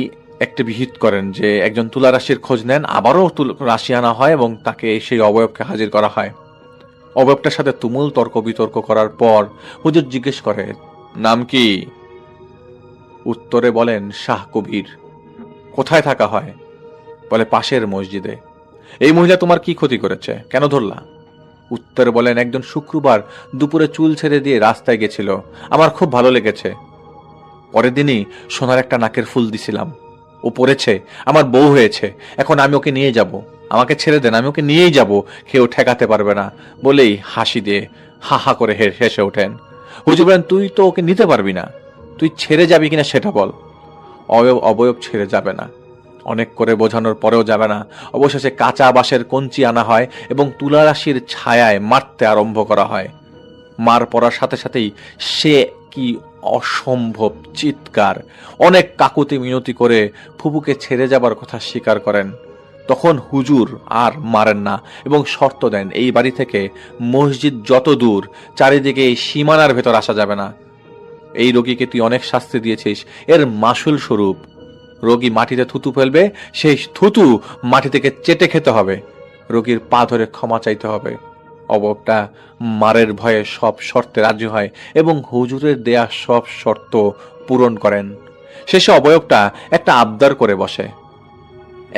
একটা বিহিত করেন যে একজন তুলা রাশির খোঁজ নেন, আবারও রাশি আনা হয় এবং তাকে সেই অবয়বকে হাজির করা হয়। অবয়বটার সাথে তুমুল তর্ক বিতর্ক করার পর হুজুর জিজ্ঞেস করে, নাম কি? উত্তরে বলেন, শাহ কবির। কোথায় থাকা হয়? বলে, পাশের মসজিদে। এই মহিলা তোমার কি ক্ষতি করেছে, কেন ধরলা? উত্তরে বলেন, একজন শুক্রবার দুপুরে চুল ছেড়ে দিয়ে রাস্তায় গেছিল, আমার খুব ভালো লেগেছে। পরের দিনই সোনার একটা নাকের ফুল দিছিলাম, ও পড়েছে, আমার বউ হয়েছে, এখন আমি ওকে নিয়ে যাব, আমাকে ছেড়ে দেন, আমি ওকে নিয়েই যাব, কেউ ঠেকাতে পারবে না বলেই হাসি দিয়ে হা হা করে হেসে ওঠেন। হুজুর বলেন, তুই তো ওকে নিতে পারবি না, তুই ছেড়ে যাবি কিনা সেটা বল। অবয়ব ছেড়ে যাবে না, অনেক করে বোঝানোর পরেও যাবে না। অবশেষে কাঁচা বাঁশের কঞ্চি আনা হয় এবং তুলারাশির ছায়ায় মারতে আরম্ভ করা হয়। মার পড়ার সাথে সাথেই সে কি অসম্ভব চিৎকার! অনেক কাকুতি মিনতি করে ফুপুকে ছেড়ে যাবার কথা স্বীকার করেন। তখন হুজুর আর মারেন না এবং শর্ত দেন, এই বাড়ি থেকে মসজিদ যত দূর, চারিদিকে এই সীমানার ভেতর আসা যাবে না। এই রোগীকে তুই অনেক শাস্তি দিয়েছিস, এর মাসুল স্বরূপ রোগী মাটিতে থুতু ফেলবে, সেই থুতু মাটি থেকে চেটে খেতে হবে, রোগীর পা ধরে ক্ষমা চাইতে হবে। অবয়বটা মারের ভয়ে সব শর্তে রাজি হয় এবং হুজুরের দেয়া সব শর্ত পূরণ করেন। শেষে অবয়বটা একটা আবদার করে বসে,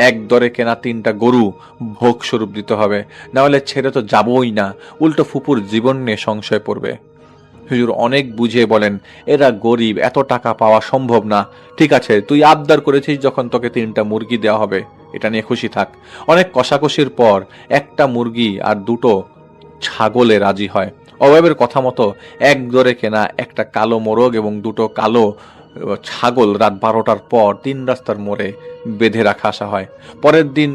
এক দরে কেনা 3টা গরু ভোগ স্বরূপ দিতে হবে, না হলে ছেড়ে তো যাবই না, উল্টো ফুপুর জীবন নিয়ে সংশয় পড়বে। হুজুর অনেক বুঝিয়ে বলেন, এরা গরিব, এত টাকা পাওয়া সম্ভব না। ঠিক আছে, তুই আবদার করেছিস যখন, তোকে 3টা মুরগি দেওয়া হবে, এটা নিয়ে খুশি থাক। অনেক কষাকষির পর একটা মুরগি আর 2টো ছাগলে রাজি হয়। অবয়বের কথা মতো এক দরে কেনা একটা কালো মোরগ এবং 2টো কালো ছাগল রাত 12টার পর 3 রাস্তার মোড়ে বেঁধে রাখা আসা হয়। পরের দিন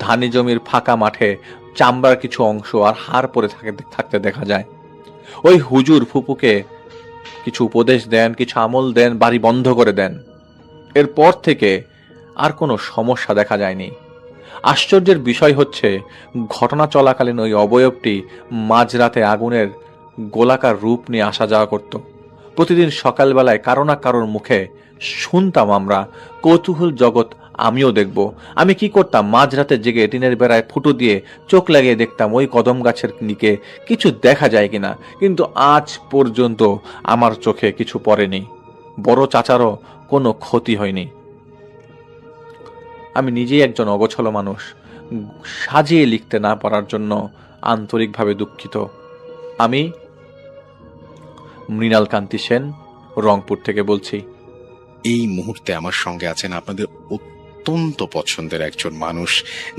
ধানি জমির ফাঁকা মাঠে চামড়ার কিছু অংশ আর হাড় পড়ে থাকতে দেখা যায়। ওই হুজুর ফুপুকে কিছু উপদেশ দেন, কিছু আমল দেন, বাড়ি বন্ধ করে দেন। এরপর থেকে আর কোনো সমস্যা দেখা যায়নি। আশ্চর্যের বিষয় হচ্ছে, ঘটনা চলাকালীন ওই অবয়বটি মাঝরাতে আগুনের গোলাকার রূপ নিয়ে আসা যাওয়া করত। প্রতিদিন সকালবেলায় কারো না কারোর মুখে শুনতাম আমরা, কৌতূহল জগৎ আমিও দেখব। আমি কি করতাম, মাঝরাতে জেগে টিনের বেড়ায় ফুটো দিয়ে চোখ লাগিয়ে দেখতাম ওই কদম গাছের নিকে কিছু দেখা যায় কিনা, কিন্তু আজ পর্যন্ত আমার চোখে কিছু পড়েনি। বড় চাচারও কোনো ক্ষতি হয়নি। আমি নিজেই একজন অগোছল মানুষ, সাজিয়ে লিখতে না পারার জন্য আন্তরিকভাবে দুঃখিত। আমি মৃণাল কান্তি সেন, রংপুর থেকে বলছি। এই মুহূর্তে আমার সঙ্গে আছেন আপনাদের অত্যন্ত পছন্দের একজন মানুষ,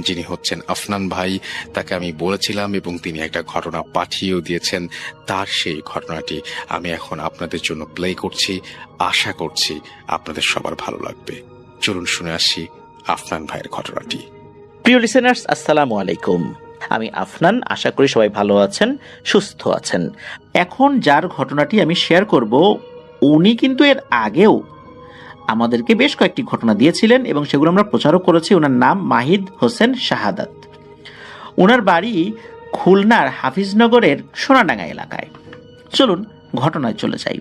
যিনি হচ্ছেন আফনান ভাই। তাকে আমি বলেছিলাম এবং তিনি একটা ঘটনা পাঠিয়েও দিয়েছেন। তার সেই ঘটনাটি আমি এখন আপনাদের জন্য প্লে করছি। আশা করছি আপনাদের সবার ভালো লাগবে। চলুন শুনে আসি আফনান ভাইয়ের ঘটনাটি। প্রিয় লিসেনার্স, আসসালামু আলাইকুম। আমি আফনান, আশা করি সবাই ভালো আছেন, সুস্থ আছেন। এখন যার ঘটনাটি আমি শেয়ার করব, উনি কিন্তু এর আগেও আমাদেরকে বেশ কয়েকটি ঘটনা দিয়েছিলেন এবং সেগুলো আমরা প্রচারও করেছি। ওনার নাম মাহিদ হোসেন শাহাদাত। ওনার বাড়ি খুলনার হাফিজনগরের সোনাডাঙ্গা এলাকায়। চলুন ঘটনায় চলে যাই।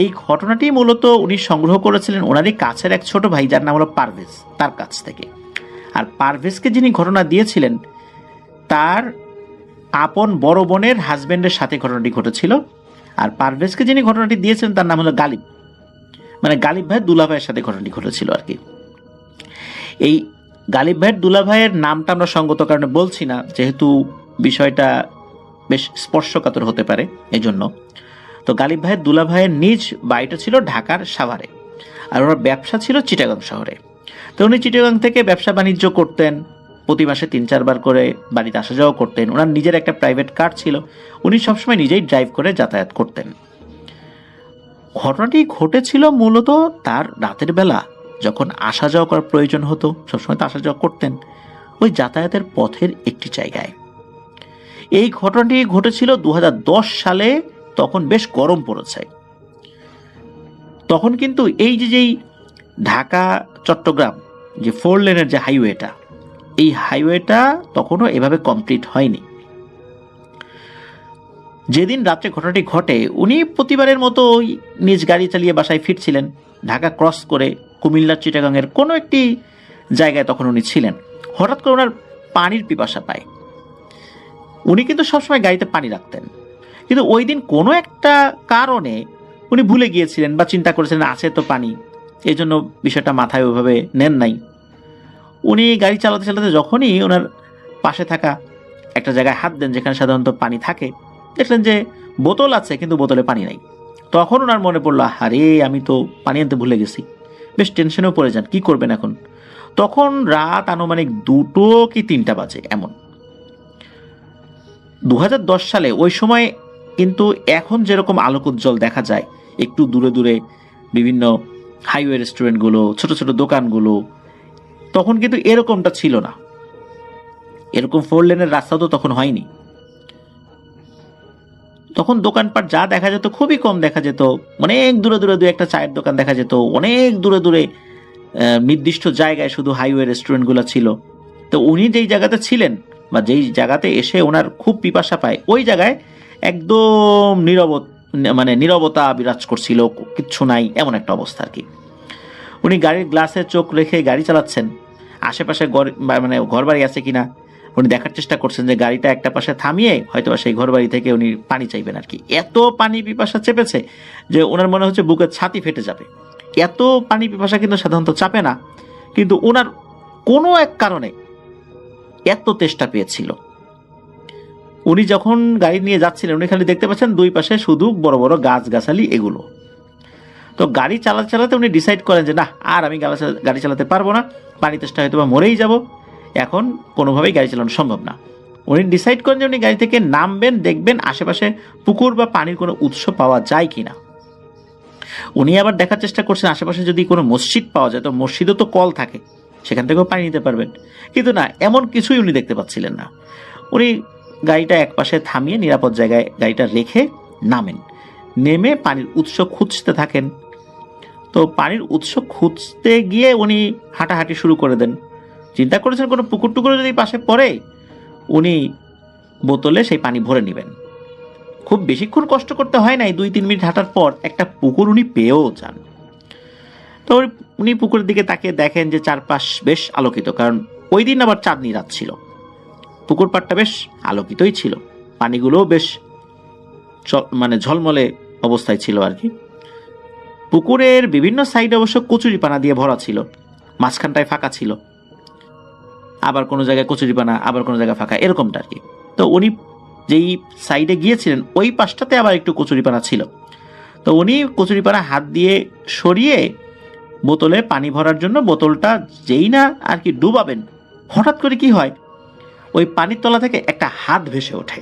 এই ঘটনাটি মূলত উনি সংগ্রহ করেছিলেন ওনারই কাছের এক ছোট ভাই, যার নাম হলো পারভেজ, তার কাছ থেকে। আর পারভেজকে যিনি ঘটনা দিয়েছিলেন তার আপন বড় বোনের হাজবেন্ডের সাথে ঘটনাটি ঘটেছিল। আর পারভেজকে যিনি ঘটনাটি দিয়েছেন তার নাম হলো গালিব, মানে গালিব ভাই দুলাভাইয়ের সাথে ঘটনাটি ঘটেছিল আর কি। এই গালিব ভাইয়ের দুলাভাইয়ের নামটা আমরা সঙ্গত কারণে বলছি না, যেহেতু বিষয়টা বেশ স্পর্শকাতর হতে পারে এই জন্য। তো গালিব ভাইয়ের দুলাভাইয়ের নিজ বাড়িটা ছিল ঢাকার সাভারে, আর ওনার ব্যবসা ছিল চিটাগাং শহরে। তো উনি চিটাগাং থেকে ব্যবসা বাণিজ্য করতেন, প্রতি মাসে 3-4 বার করে বাড়িতে আসা যাওয়া করতেন। ওনার নিজের একটা প্রাইভেট কার ছিল, উনি সবসময় নিজেই ড্রাইভ করে যাতায়াত করতেন। ঘটনাটি ঘটেছিল মূলত তার রাতের বেলা, যখন আসা যাওয়া করার প্রয়োজন হতো, সবসময় তো আসা যাওয়া করতেন ওই যাতায়াতের পথের একটি জায়গায়। এই ঘটনাটি ঘটেছিল 2010 সালে, তখন বেশ গরম পড়েছে। তখন কিন্তু এই যেই ঢাকা চট্টগ্রাম যে 4 লেনের যে হাইওয়েটা, এই হাইওয়েটা তখনও এভাবে কমপ্লিট হয়নি। যেদিন রাত্রে ঘটনাটি ঘটে উনি প্রতিবারের মতো ওই নিজ গাড়ি চালিয়ে বাসায় ফিরছিলেন। ঢাকা ক্রস করে কুমিল্লার চিটাগাংয়ের কোনো একটি জায়গায় তখন উনি ছিলেন। হঠাৎ করে ওনার পানির পিপাসা পায়। উনি কিন্তু সবসময় গাড়িতে পানি রাখতেন, কিন্তু ওই দিন কোনো একটা কারণে উনি ভুলে গিয়েছিলেন বা চিন্তা করেছিলেন আছে তো পানি, এই জন্য বিষয়টা মাথায় ওইভাবে নেন নাই। উনি গাড়ি চালাতে চালাতে যখনই ওনার পাশে থাকা একটা জায়গায় হাত দেন যেখানে সাধারণত পানি থাকে, দেখলেন যে বোতল আছে কিন্তু বোতলে পানি নাই। তখন ওনার মনে পড়লো, আরে আমি তো পানি আনতে ভুলে গেছি। বেশ টেনশনেও পড়ে যান, কি করবেন এখন। তখন রাত আনুমানিক 2টো কি 3টা বাজে এমন। 2010 সালে ওই সময় কিন্তু এখন যেরকম আলোক উজ্জ্বল দেখা যায়, একটু দূরে দূরে বিভিন্ন হাইওয়ে রেস্টুরেন্টগুলো, ছোট ছোট দোকানগুলো, তখন কিন্তু এরকমটা ছিল না। এরকম 4 লেনের রাস্তা তো তখন হয়নি। তখন দোকানপাট যা দেখা যেত খুবই কম দেখা যেত। অনেক দূরে দূরে দু একটা চায়ের দোকান দেখা যেত, অনেক দূরে দূরে নির্দিষ্ট জায়গায় শুধু হাইওয়ে রেস্টুরেন্টগুলো ছিল। তো উনি যেই জায়গাতে ছিলেন বা যেই জায়গাতে এসে ওনার খুব পিপাসা পায়, ওই জায়গায় একদম নীরবতা বিরাজ করছিল, কিচ্ছু নাই এমন একটা অবস্থা আর কি। উনি গাড়ির গ্লাসে চোখ রেখে গাড়ি চালাচ্ছেন, আশেপাশে ঘর বাড়ি আছে কিনা উনি দেখার চেষ্টা করছেন, যে গাড়িটা একটা পাশে থামিয়ে হয়তো সেই ঘর বাড়ি থেকে উনি পানি চাইবেন আর কি। এত পানি পিপাসা চেপেছে যে ওনার মনে হচ্ছে বুকের ছাতি ফেটে যাবে। এত পানি পিপাসা কিন্তু সাধারণত চাপে না, কিন্তু ওনার কোনো এক কারণে এত তেষ্টা পেয়েছিল। উনি যখন গাড়ি নিয়ে যাচ্ছিলেন উনি খালি দেখতে পাচ্ছেন দুই পাশে শুধু বড় বড় গাছগাছালি এগুলো। তো গাড়ি চালাতে চালাতে উনি ডিসাইড করেন যে না, আর আমি গাড়ি চালাতে পারবো না, পানি তেষ্টা হয়তো বা মরেই যাব, এখন কোনোভাবেই গাড়ি চালানো সম্ভব না। উনি ডিসাইড করেন যে উনি গাড়ি থেকে নামবেন, দেখবেন আশেপাশে পুকুর বা পানির কোনো উৎস পাওয়া যায় কিনা। উনি আবার দেখার চেষ্টা করছেন আশেপাশে যদি কোনো মসজিদ পাওয়া যায়, তো মসজিদও তো কল থাকে, সেখান থেকেও পানি নিতে পারবেন। কিন্তু না, এমন কিছুই উনি দেখতে পাচ্ছিলেন না। উনি গাড়িটা একপাশে থামিয়ে নিরাপদ জায়গায় গাড়িটা রেখে নামেন, নেমে পানির উৎস খুঁজতে থাকেন। তো পানির উৎস খুঁজতে গিয়ে উনি হাঁটাহাঁটি শুরু করে দেন। চিন্তা করেছেন কোনো পুকুর টুকুর যদি পাশে পড়ে উনি বোতলে সেই পানি ভরে নেবেন। খুব বেশিক্ষণ কষ্ট করতে হয় নাই, 2-3 মিনিট হাঁটার পর একটা পুকুর উনি পেয়েও যান। তো উনি পুকুরের দিকে তাকিয়ে দেখেন যে চারপাশ বেশ আলোকিত, কারণ ওই দিন আবার চাঁদনি রাত ছিল। পুকুর পাড়টা বেশ আলোকিতই ছিল, পানিগুলোও বেশ ঝলমলে অবস্থায় ছিল আর কি। পুকুরের বিভিন্ন সাইড অবশ্য কচুরিপানা দিয়ে ভরা ছিল, মাঝখানটায় ফাঁকা ছিল, আবার কোনো জায়গায় কচুরিপানা, আবার কোনো জায়গায় ফাঁকা, এরকমটা আর কি। তো উনি যেই সাইডে গিয়েছিলেন ওই পাশটাতে আবার একটু কচুরিপানা ছিল। তো উনি কচুরিপানা হাত দিয়ে সরিয়ে বোতলে পানি ভরার জন্য বোতলটা যেই না আর কি ডুবাবেন, হঠাৎ করে কি হয়, ওই পানির তলা থেকে একটা হাত ভেসে ওঠে,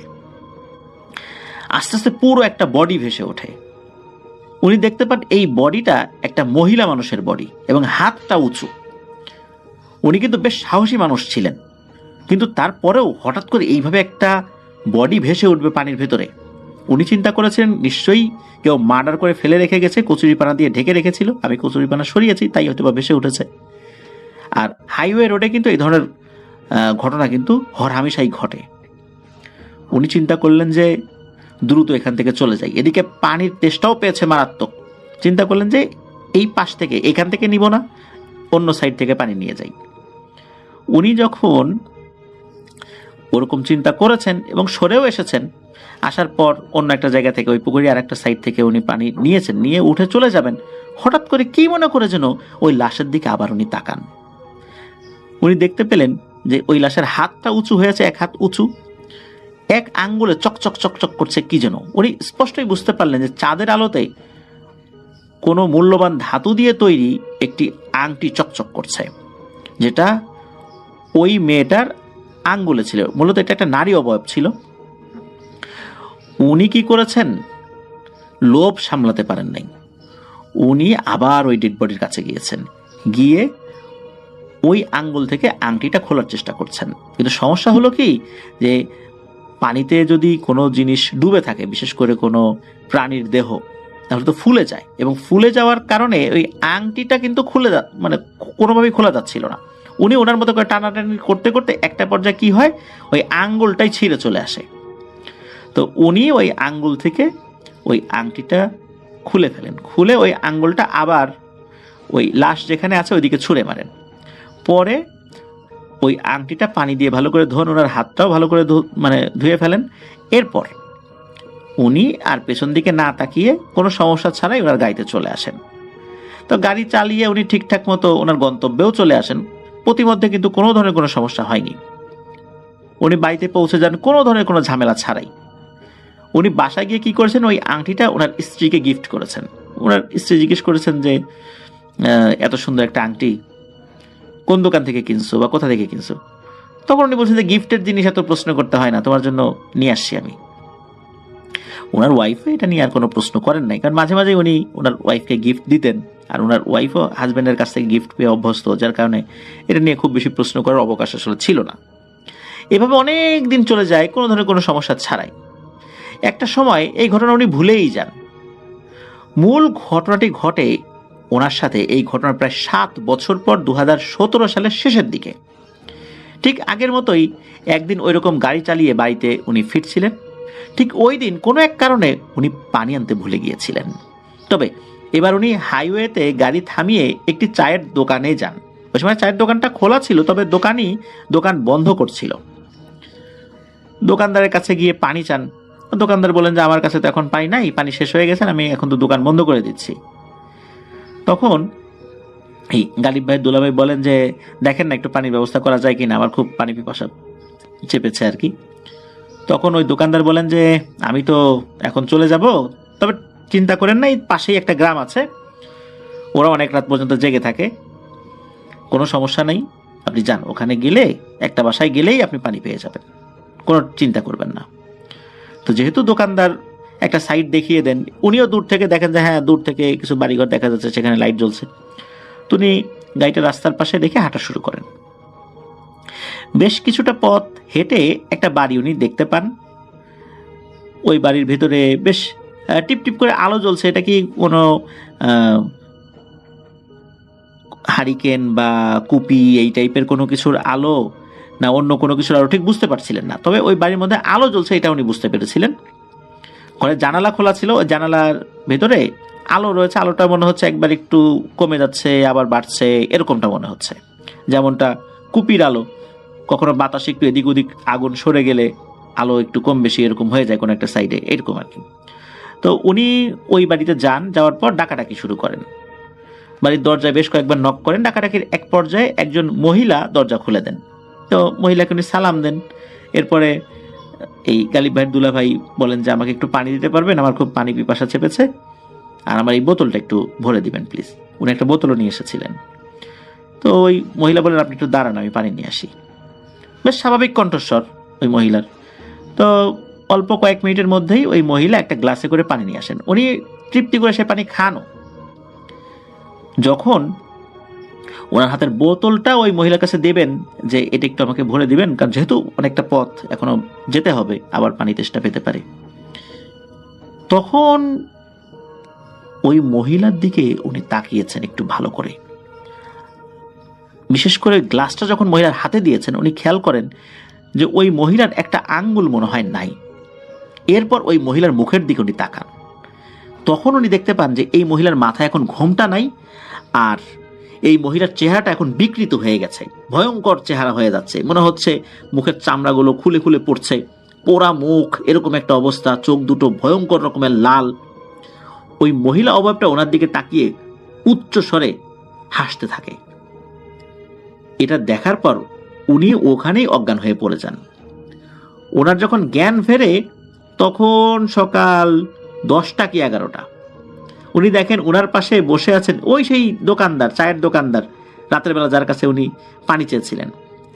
আস্তে আস্তে পুরো একটা বডি ভেসে ওঠে। উনি দেখতে পান এই বডিটা একটা মহিলা মানুষের বডি এবং হাতটা উঁচু। উনি কিন্তু বেশ সাহসী মানুষ ছিলেন, কিন্তু তারপরেও হঠাৎ করে এইভাবে একটা বডি ভেসে উঠবে পানির ভেতরে, উনি চিন্তা করেছেন নিশ্চয়ই কেউ মার্ডার করে ফেলে রেখে গেছে, কচুরিপানা দিয়ে ঢেকে রেখেছিল, আমি কচুরিপানা সরিয়েছি তাই হয়তো বা ভেসে উঠেছে। আর হাইওয়ে রোডে কিন্তু এই ধরনের ঘটনা কিন্তু হরহামেশাই ঘটে। উনি চিন্তা করলেন যে দ্রুত এখান থেকে চলে যাই, এদিকে পানির তেষ্টাও পেয়েছে মারাত্মক। চিন্তা করলেন যে এই পাশ থেকে, এখান থেকে নিব না, অন্য সাইড থেকে পানি নিয়ে যাই। উনি যখন ওরকম চিন্তা করেছেন এবং সরেও এসেছেন, আসার পর অন্য একটা জায়গা থেকে ওই পুকুরি আর একটা সাইড থেকে উনি পানি নিয়েছেন, নিয়ে উঠে চলে যাবেন, হঠাৎ করে কি মনে করে যেন ওই লাশের দিকে আবার উনি তাকান। উনি দেখতে পেলেন যে ওই লাশের হাতটা উঁচু হয়েছে, এক হাত উঁচু, এক আঙ্গুলে চকচক চকচক করছে কি যেন। উনি স্পষ্টই বুঝতে পারলেন যে চাঁদের আলোতে কোনো মূল্যবান ধাতু দিয়ে তৈরি একটি আংটি চকচক করছে, যেটা ওই মেয়েটার আঙ্গুলে ছিল। মূলত এটা একটা নারী অবয়ব ছিল। উনি কি করেছেন, লোভ সামলাতে পারেন নাই, উনি আবার ওই ডেড বডির কাছে গিয়েছেন, গিয়ে ওই আঙ্গুল থেকে আংটিটা খোলার চেষ্টা করছেন। কিন্তু সমস্যা হলো কি, যে পানিতে যদি কোনো জিনিস ডুবে থাকে, বিশেষ করে কোনো প্রাণীর দেহ, তাহলে তো ফুলে যায়, এবং ফুলে যাওয়ার কারণে ওই আংটিটা কিন্তু মানে কোনোভাবেই খোলা যাচ্ছিল না। উনি ওনার মতো করে টানাটানি করতে করতে একটা পর্যায়ে কি হয়, ওই আঙ্গুলটাই ছিঁড়ে চলে আসে। তো উনি ওই আঙ্গুল থেকে ওই আংটিটা খুলে ফেলেন, খুলে ওই আঙ্গুলটা আবার ওই লাশ যেখানে আছে ওইদিকে ছুঁড়ে মারেন। পরে ওই আংটিটা পানি দিয়ে ভালো করে ধোন, ওনার হাতটাও ভালো করে ধুয়ে ফেলেন। এরপর উনি আর পেছন দিকে না তাকিয়ে কোনো সমস্যা ছাড়াই ওনার গাড়িতে চলে আসেন। তো গাড়ি চালিয়ে উনি ঠিকঠাক মতো ওনার গন্তব্যেও চলে আসেন। প্রতিমধ্যে কিন্তু কোনো ধরনের কোনো সমস্যা হয়নি। উনি বাড়িতে পৌঁছে যান কোনো ধরনের কোনো ঝামেলা ছাড়াই। উনি বাসায় গিয়ে কি করেছেন, ওই আংটিটা ওনার স্ত্রীকে গিফট করেছেন। ওনার স্ত্রী জিজ্ঞেস করেছেন যে এত সুন্দর একটা আংটি কোন দোকান থেকে কিনছো বা কোথা থেকে কিনছো? তখন উনি বলছেন যে গিফটের জিনিস এত প্রশ্ন করতে হয় না, তোমার জন্য নিয়ে আসছি আমি। ওনার ওয়াইফ এটা নিয়ে আর কোনো প্রশ্ন করেন নাই, কারণ মাঝে মাঝে উনি ওনার ওয়াইফকে গিফট দিতেন, আর ওনার ওয়াইফও হাজব্যান্ডের কাছ থেকে গিফট পেয়ে অভ্যস্ত, যার কারণে এটা নিয়ে খুব বেশি প্রশ্ন করার অবকাশ আসলে ছিল না। এভাবে অনেক দিন চলে যায় কোনো ধরনের কোনো সমস্যা ছাড়াই। একটা সময় এই ঘটনা উনি ভুলেই যান। মূল ঘটনাটি ঘটে ওনার সাথে, এই ঘটনার প্রায় 7 বছর পর 2017 সালের শেষের দিকে। ঠিক আগের মতোই একদিন ওইরকম গাড়ি চালিয়ে বাড়িতে উনি ফিরছিলেন। ঠিক ওই দিন কোনো এক কারণে উনি পানি আনতে ভুলে গিয়েছিলেন। তবে এবার উনি হাইওয়েতে গাড়ি থামিয়ে একটি চায়ের দোকানে যান। ওই সময় চায়ের দোকানটা খোলা ছিল, তবে দোকান বন্ধ করছিল। দোকানদারের কাছে গিয়ে পানি চান। দোকানদার বলেন যে আমার কাছে তো এখন পানি নাই, পানি শেষ হয়ে গেছে, আমি এখন তো দোকান বন্ধ করে দিচ্ছি। তখন এই গালিব ভাই, দুলা ভাই বলেন যে দেখেন না একটু পানির ব্যবস্থা করা যায় কিনা, আমার খুব পানি পিপাসা চেপেছে আর কি। তখন ওই দোকানদার বলেন যে আমি তো এখন চলে যাব, তবে চিন্তা করেন না, এই পাশেই একটা গ্রাম আছে, ওরা অনেক রাত পর্যন্ত জেগে থাকে, কোনো সমস্যা নেই, আপনি যান, ওখানে গেলে একটা বাসায় গেলেই আপনি পানি পেয়ে যাবেন, কোনো চিন্তা করবেন না। তো যেহেতু দোকানদার একটা সাইড দেখিয়ে দেন, উনিও দূর থেকে দেখেন যে হ্যাঁ দূর থেকে কিছু বাড়িঘর দেখা যাচ্ছে, সেখানে লাইট জ্বলছে। তো উনি গাড়িটা রাস্তার পাশে রেখে হাঁটা শুরু করেন। বেশ কিছুটা পথ হেঁটে একটা বাড়ি উনি দেখতে পান। ওই বাড়ির ভেতরে বেশ টিপ টিপ করে আলো জ্বলছে। এটা কি কোনো হারিকেন বা কুপি এই টাইপের কোনো কিছুর আলো না অন্য কোনো কিছুর আলো, ঠিক বুঝতে পারছিলেন না। তবে ওই বাড়ির মধ্যে আলো জ্বলছে এটা উনি বুঝতে পেরেছিলেন। ঘরে জানালা খোলা ছিল, ওই জানালার ভেতরে আলো রয়েছে। আলোটা মনে হচ্ছে একবার একটু কমে যাচ্ছে আবার বাড়ছে, এরকমটা মনে হচ্ছে। যেমনটা কুপির আলো, কখনো বাতাসে একটু এদিক ওদিক আগুন সরে গেলে আলো একটু কম বেশি এরকম হয়ে যায় কোনো একটা সাইডে, এরকম আর কি। তো উনি ওই বাড়িতে যান, যাওয়ার পর ডাকাডাকি শুরু করেন। বাড়ির দরজায় বেশ কয়েকবার নক করেন। ডাকাডাকির এক পর্যায়ে একজন মহিলা দরজা খুলে দেন। তো মহিলাকে উনি সালাম দেন। এরপরে এই গালিব ভাইয়ের দুলা ভাই বলেন যে আমাকে একটু পানি দিতে পারবেন, আমার খুব পানি পিপাসা চেপেছে, আর আমার এই বোতলটা একটু ভরে দিবেন প্লিজ। উনি একটা বোতলও নিয়ে এসেছিলেন। তো ওই মহিলা বলেন আপনি একটু দাঁড়ান, আমি পানি নিয়ে আসি। বেশ স্বাভাবিক কণ্ঠস্বর ওই মহিলার। তো অল্প কয়েক মিনিটের মধ্যেই ওই মহিলা একটা গ্লাসে করে পানি নিয়ে আসেন। উনি তৃপ্তি করে সে পানি খানও। যখন ওনার হাতের বোতলটা ওই মহিলার কাছে দেবেন যে এটা একটু আমাকে ভরে দিবেন, কারণ যেহেতু অনেকটা পথ এখনো যেতে হবে, আবার পানি তেষ্টা পেতে পারে, তখন ওই মহিলার দিকে উনি তাকিয়েছেন একটু ভালো করে। বিশেষ করে গ্লাসটা যখন মহিলার হাতে দিয়েছেন, উনি খেয়াল করেন যে ওই মহিলার একটা আঙ্গুল মনে হয় নাই। এরপর ওই মহিলার মুখের দিকে উনি তাকান। তখন উনি দেখতে পান যে এই মহিলার মাথায় এখন ঘোমটা নাই, আর এই মহিলার চেহারাটা এখন বিকৃত হয়ে গেছে, ভয়ঙ্কর চেহারা হয়ে যাচ্ছে, মনে হচ্ছে মুখের চামড়াগুলো খুলে খুলে পড়ছে, পোড়া মুখ, এরকম একটা অবস্থা, চোখ দুটো ভয়ঙ্কর রকমের লাল। ওই মহিলা অবয়বটা ওনার দিকে তাকিয়ে উচ্চ স্বরে হাসতে থাকে। এটা দেখার পর উনি ওখানেই অজ্ঞান হয়ে পড়ে যান। ওনার যখন জ্ঞান ফেরে তখন সকাল 10টা কি 11টা। উনি দেখেন ওনার পাশে বসে আছেন ওই সেই দোকানদার, চায়ের দোকানদার, রাতের বেলা যার কাছে উনি পানি চেয়েছিলেন,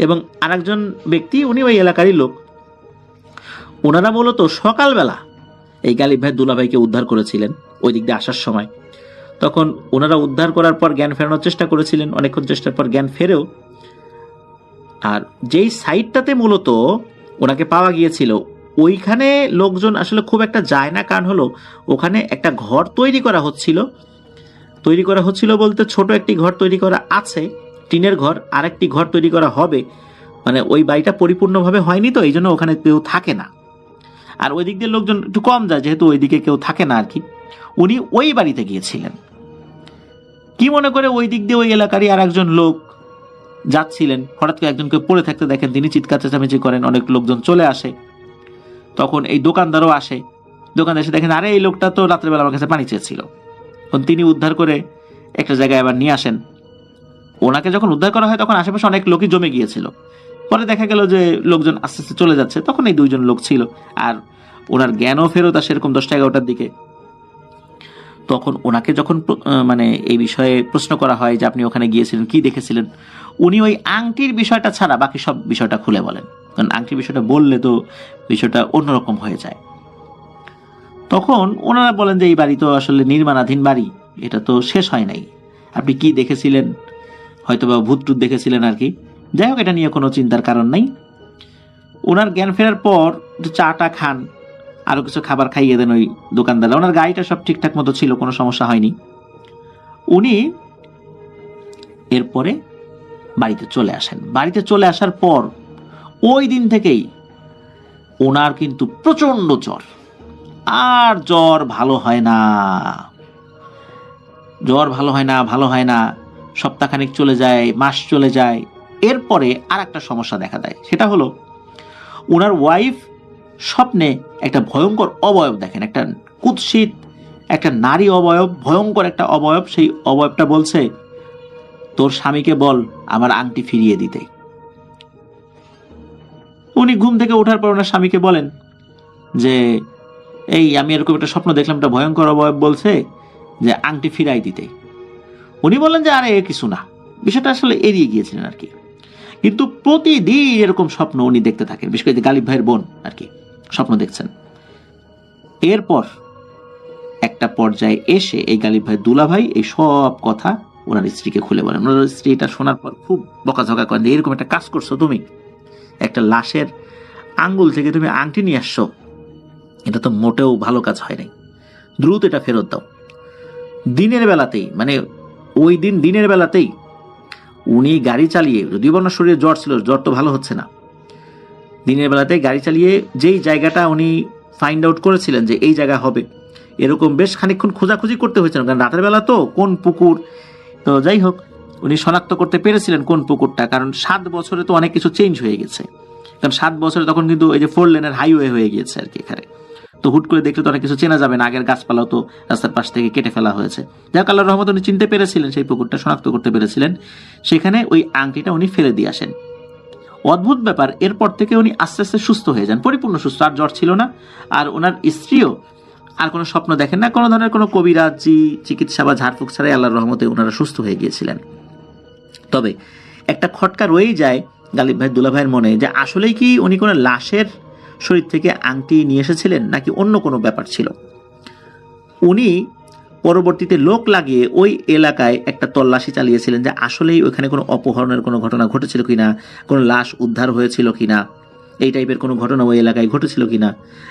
এবং আরেকজন ব্যক্তি, উনি ওই এলাকারই লোক। ওনারা মূলত সকালবেলা এই গালিব ভাই দুলা ভাইকে উদ্ধার করেছিলেন ওই দিক দিয়ে আসার সময়। তখন ওনারা উদ্ধার করার পর জ্ঞান ফেরানোর চেষ্টা করেছিলেন, অনেকক্ষণ চেষ্টার পর জ্ঞান ফেরেও। আর যেই সাইডটাতে মূলত ওনাকে পাওয়া গিয়েছিল ওইখানে লোকজন আসলে খুব একটা যায় না, কারণ হলো ওখানে একটা ঘর তৈরি করা হচ্ছিল। তৈরি করা হচ্ছিল বলতে ছোট একটি ঘর তৈরি করা আছে, টিনের ঘর, আর একটি ঘর তৈরি করা হবে, মানে ওই বাড়িটা পরিপূর্ণভাবে হয়নি, তো এই জন্য ওখানে কেউ থাকে না। আর ওই দিক দিয়ে লোকজন একটু কম যায়, যেহেতু ওইদিকে কেউ থাকে না আর কি। উনি ওই বাড়িতে গিয়েছিলেন, কি মনে করে ওই দিক দিয়ে ওই এলাকারই আর একজন লোক যাচ্ছিলেন, হঠাৎ করে একজনকে পড়ে থাকতে দেখেন, তিনি চিৎকার চেঁচামেচি করেন, অনেক লোকজন চলে আসে। তখন এই দোকানদারও আসে, দোকানদার এসে দেখেন আরে এই লোকটা তো রাত্রেবেলা আমার কাছে পানি চেয়েছিল। তখন তিনি উদ্ধার করে একটা জায়গায় আবার নিয়ে আসেন। ওনাকে যখন উদ্ধার করা হয় তখন আশেপাশে অনেক লোকই জমে গিয়েছিল। পরে দেখা গেল যে লোকজন আস্তে আস্তে চলে যাচ্ছে, তখন এই দুইজন লোক ছিল। আর ওনার জ্ঞানও ফেরত আসে এরকম 10টা 11টার দিকে। তখন ওনাকে যখন মানে এই বিষয়ে প্রশ্ন করা হয় যে আপনি ওখানে গিয়েছিলেন, কি দেখেছিলেন, উনি ওই আংটির বিষয়টা ছাড়া বাকি সব বিষয়টা খুলে বলেন, কারণ আংটির বিষয়টা বললে তো বিষয়টা অন্যরকম হয়ে যায়। তখন ওনারা বলেন যে এই বাড়ি তো আসলে নির্মাণাধীন বাড়ি, এটা তো শেষ হয় নাই, আপনি কি দেখেছিলেন, হয়তো বা ভূত টুত দেখেছিলেন আর কি। যাই হোক, এটা নিয়ে কোনো চিন্তার কারণ নাই। ওনার জ্ঞান ফেরার পর চাটা খান, আরো কিছু খাবার খাইয়ে দেন ওই দোকানদার। ওনার গাড়িটা সব ঠিকঠাক মতো ছিল, কোনো সমস্যা হয়নি। উনি এরপরে বাড়িতে চলে আসেন। বাড়িতে চলে আসার পর ওই দিন থেকেই ওনার কিন্তু প্রচন্ড জ্বর, আর জ্বর ভালো হয় না, জ্বর ভালো হয় না, ভালো হয় না। সপ্তাহখানিক চলে যায়, মাস চলে যায়। এরপরে আর একটা সমস্যা দেখা দেয়, সেটা হলো ওনার ওয়াইফ স্বপ্নে একটা ভয়ঙ্কর অবয়ব দেখেন, একটা কুৎসিত একটা নারী অবয়ব, ভয়ঙ্কর একটা অবয়ব। সেই অবয়বটা বলছে, তোর স্বামীকে বল আমার আংটি ফিরিয়ে দিতে। উনি ঘুম থেকে ওঠার পর ওনার স্বামীকে বলেন যে এই আমি এরকম একটা স্বপ্ন দেখলাম, একটা ভয়ঙ্কর অবয়ব বলছে যে আংটি ফিরাই দিতে। উনি বললেন যে আরে কিছু না, বিষয়টা আসলে এড়িয়ে গিয়েছিলেন আর কি। কিন্তু প্রতিদিন এরকম স্বপ্ন উনি দেখতে থাকেন, বিশেষ করে গালিব ভাইয়ের বোন আর কি স্বপ্ন দেখছেন। এরপর একটা পর্যায়ে এসে এই গালিব ভাই দুলা ভাই এই সব কথা ওনার স্ত্রীকে খুলে বলেন। ওনার স্ত্রী এটা শোনার পর খুব বকাঝকা করেন যে এরকম একটা কাজ করছো তুমি, একটা লাশের আঙ্গুল থেকে তুমি আংটি নিয়ে আসছো, এটা তো মোটেও ভালো কাজ হয় নাই, দ্রুত এটা ফেরত দাও। দিনের বেলাতেই, মানে ওই দিন দিনের বেলাতেই উনি গাড়ি চালিয়ে, যদিও ওনার শরীরে জ্বর ছিল, জ্বর তো ভালো হচ্ছে না, দিনের বেলাতে গাড়ি চালিয়ে যেই জায়গাটা উনি ফাইন্ড আউট করেছিলেন যে এই জায়গা হবে, এরকম বেশ খানিকক্ষণ খোঁজাখুঁজি করতে হয়েছিল, কারণ রাতের বেলা তো কোন পুকুর, তো যাই হোক উনি শনাক্ত করতে পেরেছিলেন কোন পুকুরটা, কারণ 7 বছরে তো অনেক কিছু চেঞ্জ হয়ে গেছে। কারণ 7 বছরে তখন কিন্তু এই যে 4 লেনের হাইওয়ে হয়ে গিয়েছে আর কি এখানে, তো হুট করে দেখলে তো অনেক কিছু চেনা যাবে না, আগের গাছপালাও তো রাস্তার পাশ থেকে কেটে ফেলা হয়েছে। যাক আল্লাহর রহমতে উনি চিনতে পেরেছিলেন, সেই পুকুরটা শনাক্ত করতে পেরেছিলেন, সেখানে ওই আংটিটা উনি ফেলে দিয়ে আসেন। অদ্ভুত ব্যাপার, এরপর থেকে উনি আস্তে আস্তে সুস্থ হয়ে যান, পরিপূর্ণ সুস্থ, আর জ্বর ছিল না। আর ওনার স্ত্রীও আর কোনো স্বপ্ন দেখেন না, কোনো ধরনের কোনো কবিরাজি চিকিৎসা বা ঝাড়ফুঁক ছাড়াই আল্লাহর রহমতে ওনারা সুস্থ হয়ে গিয়েছিলেন। তবে একটা খটকা রয়েই যায় গালিব ভাই দুলা ভাইয়ের মনে, যে আসলেই কি উনি কোনো লাশের শরীর থেকে আংটি নিয়ে এসেছিলেন নাকি অন্য কোনো ব্যাপার ছিল। উনি পরবর্তীতে লোক লাগিয়ে ওই এলাকায় একটা তল্লাশি চালিয়েছিলেন যে আসলেই ওইখানে কোনো অপহরণের কোনো ঘটনা ঘটেছিল কিনা, কোনো লাশ উদ্ধার হয়েছিল কিনা, এই টাইপের কোনো ঘটনা ওই এলাকায় ঘটেছিল কিনা।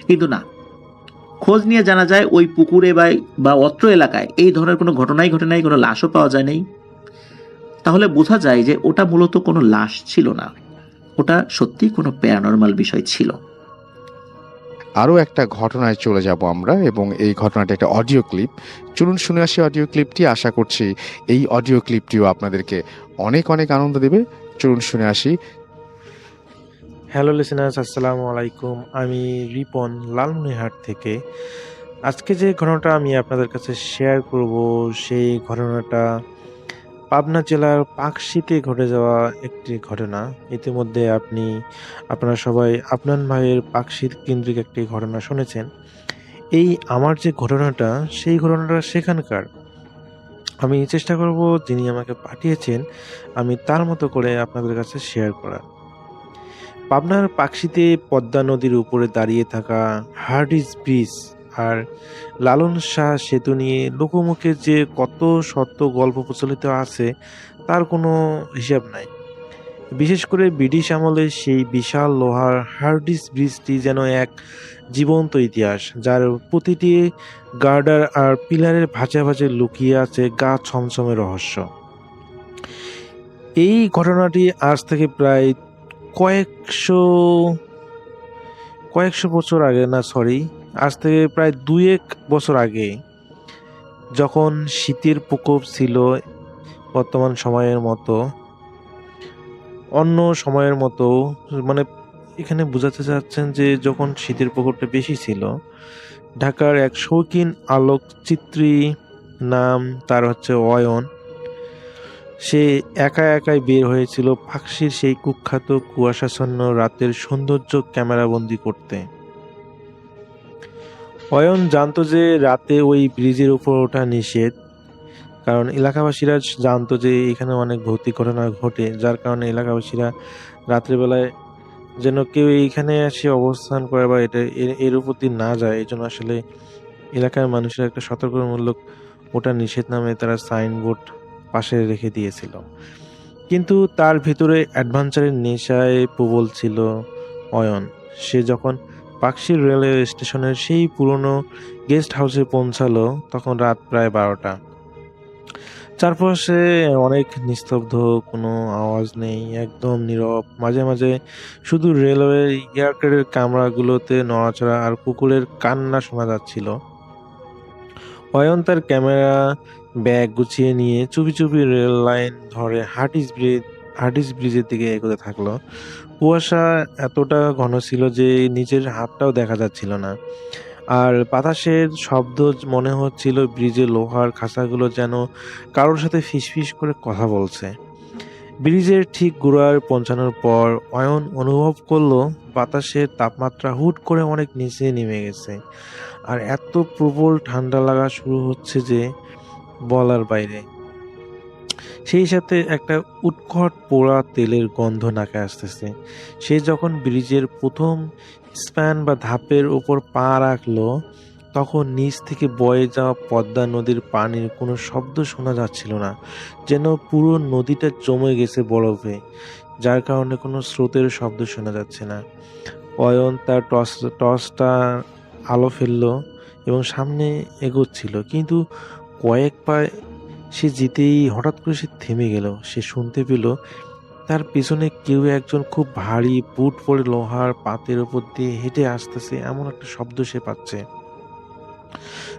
কিন্তু না, খোঁজ নিয়ে জানা যায় ওই পুকুরে বা অত্র এলাকায় এই ধরনের কোনো ঘটনাই ঘটে নাই, কোনো লাশও পাওয়া যায় নাই। তাহলে বোঝা যায় যে ওটা মূলত কোনো লাশ ছিল না, ওটা সত্যি কোনো প্যারানরমাল বিষয় ছিল। আরও একটা ঘটনায় চলে যাব আমরা, এবং এই ঘটনাটা একটা অডিও ক্লিপ। চলুন শুনে আসি অডিও ক্লিপটি। আশা করছি এই অডিও ক্লিপটিও আপনাদেরকে অনেক অনেক আনন্দ দেবে। চলুন শুনে আসি। হ্যালো লিসেনার্স, আসসালামু আলাইকুম। আমি রিপন, লালমনিরহাট থেকে। আজকে যে ঘটনাটা আমি আপনাদের কাছে শেয়ার করব, সেই ঘটনাটা পাবনা জেলার পাকশীতে ঘটে যাওয়া একটি ঘটনা। ইতিমধ্যে আপনারা সবাই আফনান ভাইয়ের পাকশী কেন্দ্রিক একটি ঘটনা শুনেছেন। এই আমার যে ঘটনাটা, সেই ঘটনাটা সেখানকার। আমি চেষ্টা করব যিনি আমাকে পাঠিয়েছেন, আমি তার মতো করে আপনাদের কাছে শেয়ার করার। পাবনার পাকশীতে পদ্মা নদীর উপরে দাঁড়িয়ে থাকা হার্ডিস ব্রিজ আর লালন শাহ সেতু নিয়ে লোকমুখে যে কত শত গল্প প্রচলিত আছে তার কোনো হিসাব নাই। বিশেষ করে ব্রিটিশ আমলে সেই বিশাল লোহার হার্ডিস ব্রিজটি যেন এক জীবন্ত ইতিহাস, যার প্রতিটি গার্ডার আর পিলারের ভাঁজে ভাঁজে লুকিয়ে আছে গা ছমছমে রহস্য। এই ঘটনাটি আজ থেকে প্রায় কয়েকশো বছর আগে, আজ থেকে প্রায় 2-1 বছর আগে, যখন শীতের প্রকোপ ছিল বর্তমান সময়ের মতো, অন্য সময়ের মতো, মানে এখানে বোঝাতে চাচ্ছেন যে যখন শীতের প্রকোপটা বেশি ছিল, ঢাকার এক শৌখিন আলোকচিত্রী, নাম তার হচ্ছে অয়ন, সে একা একাই বের হয়েছিল পাকশীর সেই কুখ্যাত কুয়াশাচ্ছন্ন রাতের সৌন্দর্য ক্যামেরাবন্দি করতে। অয়ন জানতো যে রাতে ওই ব্রিজের উপর ওঠা নিষেধ, কারণ এলাকাবাসীরা জানতো যে এখানে অনেক ভৌতিক ঘটনা ঘটে, যার কারণে এলাকাবাসীরা রাত্রেবেলায় যেন কেউ এইখানে এসে অবস্থান করে বা এর উপর দিয়ে না যায়, এই জন্য আসলে এলাকার মানুষেরা একটা সতর্কমূলক ওটা নিষেধ নামে তারা সাইনবোর্ড পাশে রেখে দিয়েছিল। কিন্তু তার ভিতরে অ্যাডভেঞ্চারের নেশায় প্রবল ছিল অয়ন। সে যখন পাকশী রেলওয়ে স্টেশনের সেই পুরনো গেস্ট হাউসে পৌঁছালো, তখন রাত প্রায় 12টা। চারপাশে অনেক নিস্তব্ধ, কোনো আওয়াজ নেই, একদম নীরব। মাঝে মাঝে শুধু রেলওয়ে এয়ারক্রেটের কামরাগুলোতে নড়াচড়া আর কুকুরের কান্না শোনা যাচ্ছিল। অয়ন তার ক্যামেরা ব্যাগ গুছিয়ে নিয়ে চুপি চুপি রেল লাইন ধরে হার্ডিস ব্রিজের দিকে এগোতে থাকলো। কুয়াশা এতটা ঘন ছিল যে নিচের হাতটাও দেখা যাচ্ছিল না, আর বাতাসের শব্দ মনে হচ্ছিল ব্রিজের লোহার খাঁচাগুলো যেন কারোর সাথে ফিসফিস করে কথা বলছে। ব্রিজের ঠিক গোড়ায় পৌঁছানোর পর অয়ন অনুভব করলো বাতাসের তাপমাত্রা হুট করে অনেক নিচে নেমে গেছে, আর এত প্রবল ঠান্ডা লাগা শুরু হচ্ছে যে বলার বাইরে। সেই সাথে একটা উৎকট পোড়া তেলের গন্ধ নাকে আসতেছে। সে যখন ব্রিজের প্রথম স্প্যান বা ধাপের উপর পা রাখলো, তখন নিচ থেকে বয়ে যাওয়া পদ্মা নদীর পানির কোনো শব্দ শোনা যাচ্ছিল না, যেন পুরো নদীটা জমে গেছে বরফে, যার কারণে কোনো স্রোতের শব্দ শোনা যাচ্ছে না। অয়ন তার টর্চটা আলো ফেললো এবং সামনে এগোচ্ছিল, কিন্তু কয়েক পা সে যেতেই হঠাৎ করে সে থেমে গেল। সে শুনতে পেল তার পেছনে কেউ একজন খুব ভারী বুট পরে লোহার পাতের উপর দিয়ে হেঁটে আসতেছে, এমন একটা শব্দ সে পাচ্ছে।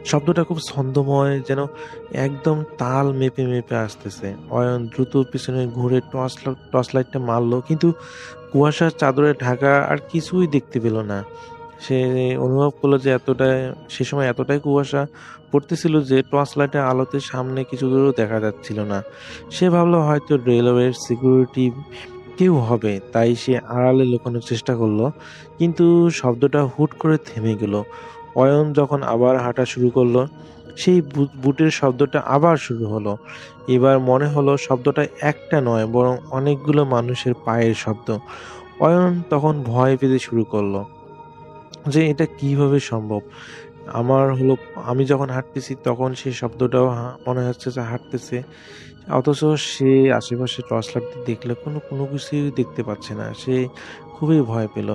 শব্দটা খুব ছন্দময়, যেন একদম তাল মেপে মেপে আসতেছে। অয়ন দ্রুত পিছনে ঘুরে টর্চ লাইটটা মারলো, কিন্তু কুয়াশার চাদরে ঢাকা আর কিছুই দেখতে পেল না। সে অনুভব করলো যে সে সময় এতটাই কুয়াশা পড়তেছিল যে টর্চ লাইটের আলোতে সামনে কিছু দূরও দেখা যাচ্ছিল না। সে ভাবলো হয়তো রেলওয়ের সিকিউরিটি কেউ হবে, তাই সে আড়ালে লুকানোর চেষ্টা করলো, কিন্তু শব্দটা হুট করে থেমে গেল। অয়ন যখন আবার হাঁটা শুরু করলো, সেই বুটের শব্দটা আবার শুরু হলো। এবার মনে হলো শব্দটা একটা নয়, বরং অনেকগুলো মানুষের পায়ের শব্দ। অয়ন তখন ভয় পেতে শুরু করলো যে এটা কিভাবে সম্ভব। আমি যখন হাঁটতেছি তখন সেই শব্দটাও মনে হচ্ছে যে হাঁটতেছে, অথচ সে আশেপাশে টর্চ লাইট দেখলে কোনো কিছুই দেখতে পাচ্ছে না। সে খুবই ভয় পেল।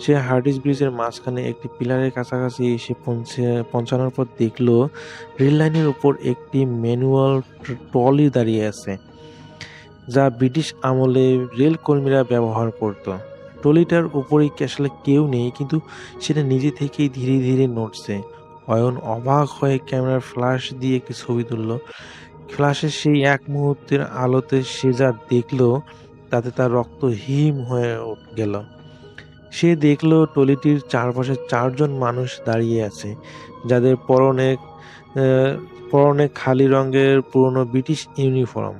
সে হার্ডিস ব্রিজের মাঝখানে একটি পিলারের কাছাকাছি এসে পৌঁছানোর পর দেখলো রেল লাইনের উপর একটি ম্যানুয়াল ট্রলি দাঁড়িয়ে আছে, যা ব্রিটিশ আমলে রেল কর্মীরা ব্যবহার করত। টলিটার উপরে কি আসলে কেউ নেই, কিন্তু সেটা নিজে থেকেই ধীরে ধীরে নড়ছে। অয়ন অবাক হয়ে ক্যামেরার ফ্ল্যাশ দিয়ে একটি ছবি তুলল। ফ্ল্যাশের সেই এক মুহূর্তের আলোতে সে যা দেখলো তাতে তার রক্ত হিম হয়ে গেল। সে দেখলো টলিটির চারপাশে 4 জন মানুষ দাঁড়িয়ে আছে, যাদের পরনে খালি রঙের পুরনো ব্রিটিশ ইউনিফর্ম,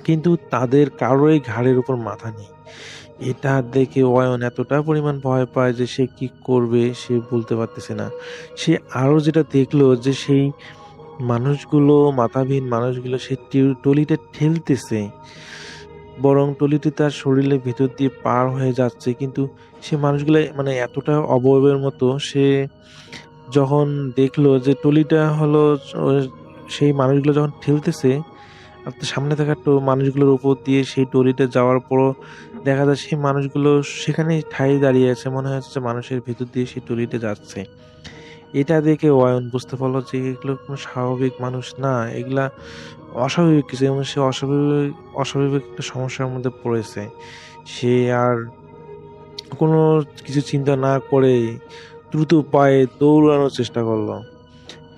কিন্তু তাদের কারোরই ঘাড়ের উপর মাথা নেই। এটা দেখে অয়ন এতটা পরিমাণ ভয় পায় যে সে কি করবে সে বলতে পারতেছে না। সে আরো যেটা দেখলো যে সেই মানুষগুলো, মাথাবিহীন মানুষগুলো সে টলিটা ঠেলতেছে, বরং টলিটি তার শরীরের ভিতর দিয়ে পার হয়ে যাচ্ছে। কিন্তু সে মানুষগুলো মানে এতটা অবয়বের মতো, সে যখন দেখলো যে টলিটা হলো সেই মানুষগুলো যখন ঠেলতেছে, আর তো সামনে থাকা মানুষগুলোর উপর দিয়ে সেই টলিটা যাওয়ার পরও দেখা যায় সেই মানুষগুলো সেখানেই ঠাই দাঁড়িয়ে আছে, মনে হচ্ছে মানুষের ভিতর দিয়ে সেই টলিটা যাচ্ছে। এটা দেখে অয়ন বুঝতে পারলো যে এগুলো কোনো স্বাভাবিক মানুষ না, এগুলা অস্বাভাবিক কিছু, এবং সে অস্বাভাবিক একটা সমস্যার মধ্যে পড়েছে। সে আর কোনো কিছু চিন্তা না করে দ্রুত পায়ে দৌড়ানোর চেষ্টা করলো।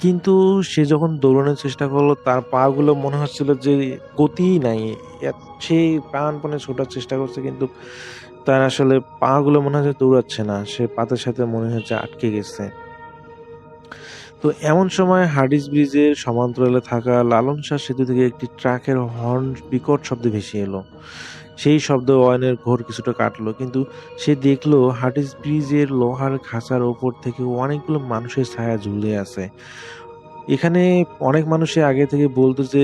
কিন্তু সে যখন দৌড়ানোর চেষ্টা করলো তার পা গুলো মনে হচ্ছিল যে গতিই নাই। সে প্রাণপণে ছোটার চেষ্টা করছে, কিন্তু তার আসলে পা গুলো মনে হচ্ছে দৌড়াচ্ছে না, সে পাতের সাথে মনে হচ্ছে আটকে গেছে। তো এমন সময় হার্ডিস ব্রিজের সমান্তরালে থাকা লালন শাহ সেতু থেকে একটি ট্রাকের হর্ন বিকট শব্দে ভেসে এলো। সেই শব্দ অয়নের ঘোর কিছুটা কাটলো, কিন্তু সে দেখলো হার্ডিস ব্রিজের লোহার খাঁচার ওপর থেকে অনেকগুলো মানুষের ছায়া ঝুলে আছে। এখানে অনেক মানুষই আগে থেকে বলতো যে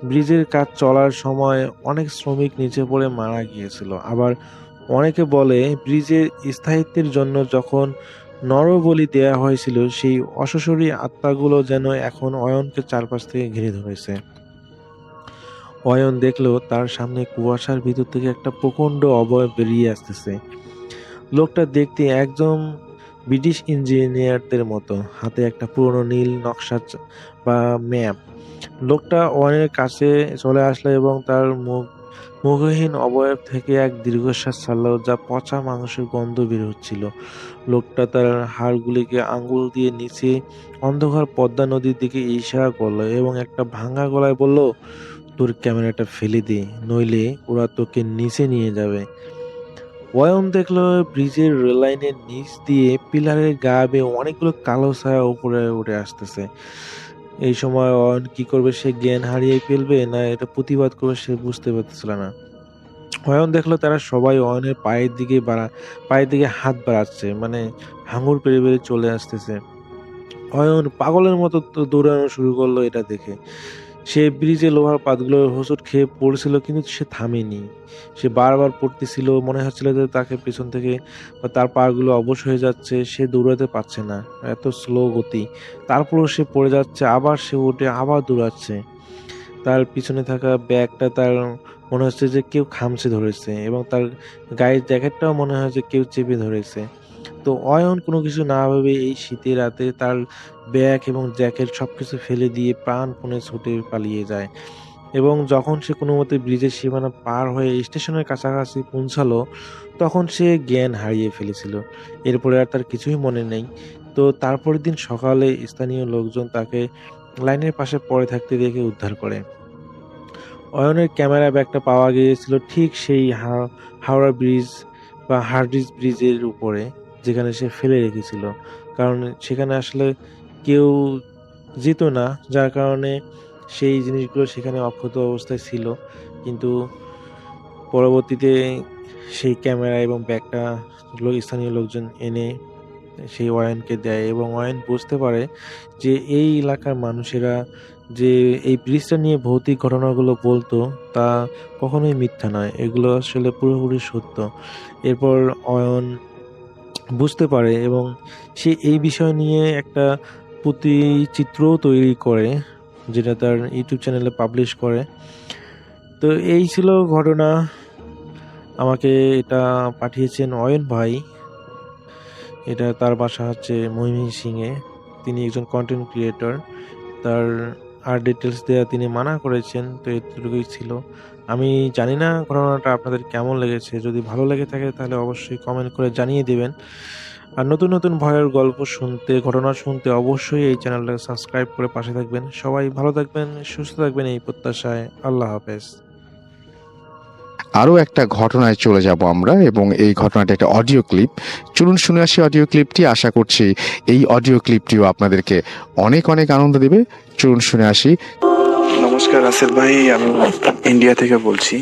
ব্রিজের কাজ চলার সময় অনেক শ্রমিক নিচে পড়ে মারা গিয়েছিল। আবার অনেকে বলে ব্রিজের স্থায়িত্বের জন্য যখন নরবলি দেয়া হয়েছিল সেই অশ্বশরী আত্মাগুলো যেন এখন অয়নকে চারপাশ থেকে ঘিরে ধরেছে। অয়ন দেখলো তার সামনে কুয়াশার ভিতর থেকে একটা প্রচণ্ড অবয়ব বেরিয়ে আসতেছে। লোকটা দেখতে একদম ব্রিটিশ ইঞ্জিনিয়ারদের মতো, হাতে একটা পুরনো নীল নকশা বা ম্যাপ। লোকটা অয়নের কাছে চলে আসলো এবং তার মুখহীন অবয়ব থেকে এক দীর্ঘশ্বাস ছাড়ল, যা পচা মাংসের গন্ধ বের হচ্ছিল। লোকটা তার হাড়গুলিকে আঙ্গুল দিয়ে নিচে অন্ধকার পদ্মা নদীর দিকে ইশারা করলো এবং একটা ভাঙা গলায় বলল, তোর ক্যামেরাটা ফেলে দে, নইলে ওরা তোকে নিচে নিয়ে যাবে। অয়ন দেখলো ব্রিজের রেললাইনের নিচ দিয়ে পিলারের গা বেয়ে অনেকগুলো কালো ছায়া উপরে উঠে আসতেছে। এই সময় অয়ন কি করবে, সে জ্ঞান হারিয়ে ফেলবে না এটা প্রতিবাদ করবে, সে বুঝতে পারতেছিল না। অয়ন দেখলো তারা সবাই অয়নের পায়ের দিকে হাত বাড়াচ্ছে, মানে হাঙুর পেরে পেরে চলে আসতেছে। অয়ন পাগলের মতো দৌড়ানো শুরু করলো এটা দেখে। সে ব্রিজে লোহার পাতগুলো হোঁচট খেয়ে পড়ছিল, কিন্তু সে থামেনি। সে বারবার পড়তেছিল, মনে হচ্ছিল যে তাকে পেছন থেকে বা তার পাগুলো অবশ হয়ে যাচ্ছে, সে দৌড়াতে পারছে না, এত স্লো গতি। তারপরও সে পড়ে যাচ্ছে, আবার সে উঠে আবার দৌড়াচ্ছে। তার পিছনে থাকা ব্যাগটা তার মনে হচ্ছে যে কেউ খামচে ধরেছে, এবং তার গায়ের জ্যাকেটটাও মনে হয় যে কেউ চেপে ধরেছে। তো অয়ন কোনো কিছু না ভেবে এই শীতের রাতে তার ব্যাগ এবং জ্যাকেট সবকিছু ফেলে দিয়ে প্রাণপণে ছুটে পালিয়ে যায়। এবং যখন সে কোনো মতে ব্রিজের সীমানা পার হয়ে স্টেশনের কাছাকাছি পৌঁছালো, তখন সে জ্ঞান হারিয়ে ফেলেছিল। এরপরে আর তার কিছুই মনে নেই। তো তারপরের দিন সকালে স্থানীয় লোকজন তাকে লাইনের পাশে পড়ে থাকতে দেখে উদ্ধার করে। অয়নের ক্যামেরা ব্যাগটা পাওয়া গিয়েছিল ঠিক সেই হাওড়া ব্রিজ বা হার্ডিস ব্রিজের উপরে, যেখানে সে ফেলে রেখেছিল। কারণ সেখানে আসলে কেউ যেত না, যার কারণে সেই জিনিসগুলো সেখানে অক্ষত অবস্থায় ছিল। কিন্তু পরবর্তীতে সেই ক্যামেরা এবং ব্যাগটা স্থানীয় লোকজন এনে সেই অয়নকে দেয়, এবং অয়ন বুঝতে পারে যে এই এলাকার মানুষেরা যে এই ব্রিজটা নিয়ে ভৌতিক ঘটনাগুলো বলতো তা কখনোই মিথ্যা নয়, এগুলো আসলে পুরোপুরি সত্য। এরপর অয়ন বুঝতে পারে এবং সে এই বিষয় নিয়ে একটা চিত্রও তৈরি করে, যেটা তার ইউটিউব চ্যানেলে পাবলিশ করে। তো এই ছিল ঘটনা। আমাকে এটা পাঠিয়েছেন অয়ন ভাই। এটা তার বাসা হচ্ছে ময়মনসিংহে। তিনি একজন কন্টেন্ট ক্রিয়েটর। তার আর ডিটেলস দেওয়া তিনি মানা করেছেন। তো এতটুকুই ছিল। আমি জানি না ঘটনাটা আপনাদের কেমন লেগেছে। যদি ভালো লেগে থাকে তাহলে অবশ্যই কমেন্ট করে জানিয়ে দিবেন। আর নতুন নতুন ভয়ের গল্প শুনতে, ঘটনা শুনতে অবশ্যই এই চ্যানেলটাকে সাবস্ক্রাইব করে পাশে থাকবেন। সবাই ভালো থাকবেন, সুস্থ থাকবেন এই প্রত্যাশায়। আল্লাহ হাফেজ। আরও একটা ঘটনায় চলে যাব আমরা, এবং এই ঘটনাটা একটা অডিও ক্লিপ। চলুন শুনে আসি অডিও ক্লিপটি। আশা করছি এই অডিও ক্লিপটিও আপনাদেরকে অনেক অনেক আনন্দ দেবে। চলুন শুনে আসি। নমস্কার রাসেল ভাই, আমি ইন্ডিয়া থেকে বলছি।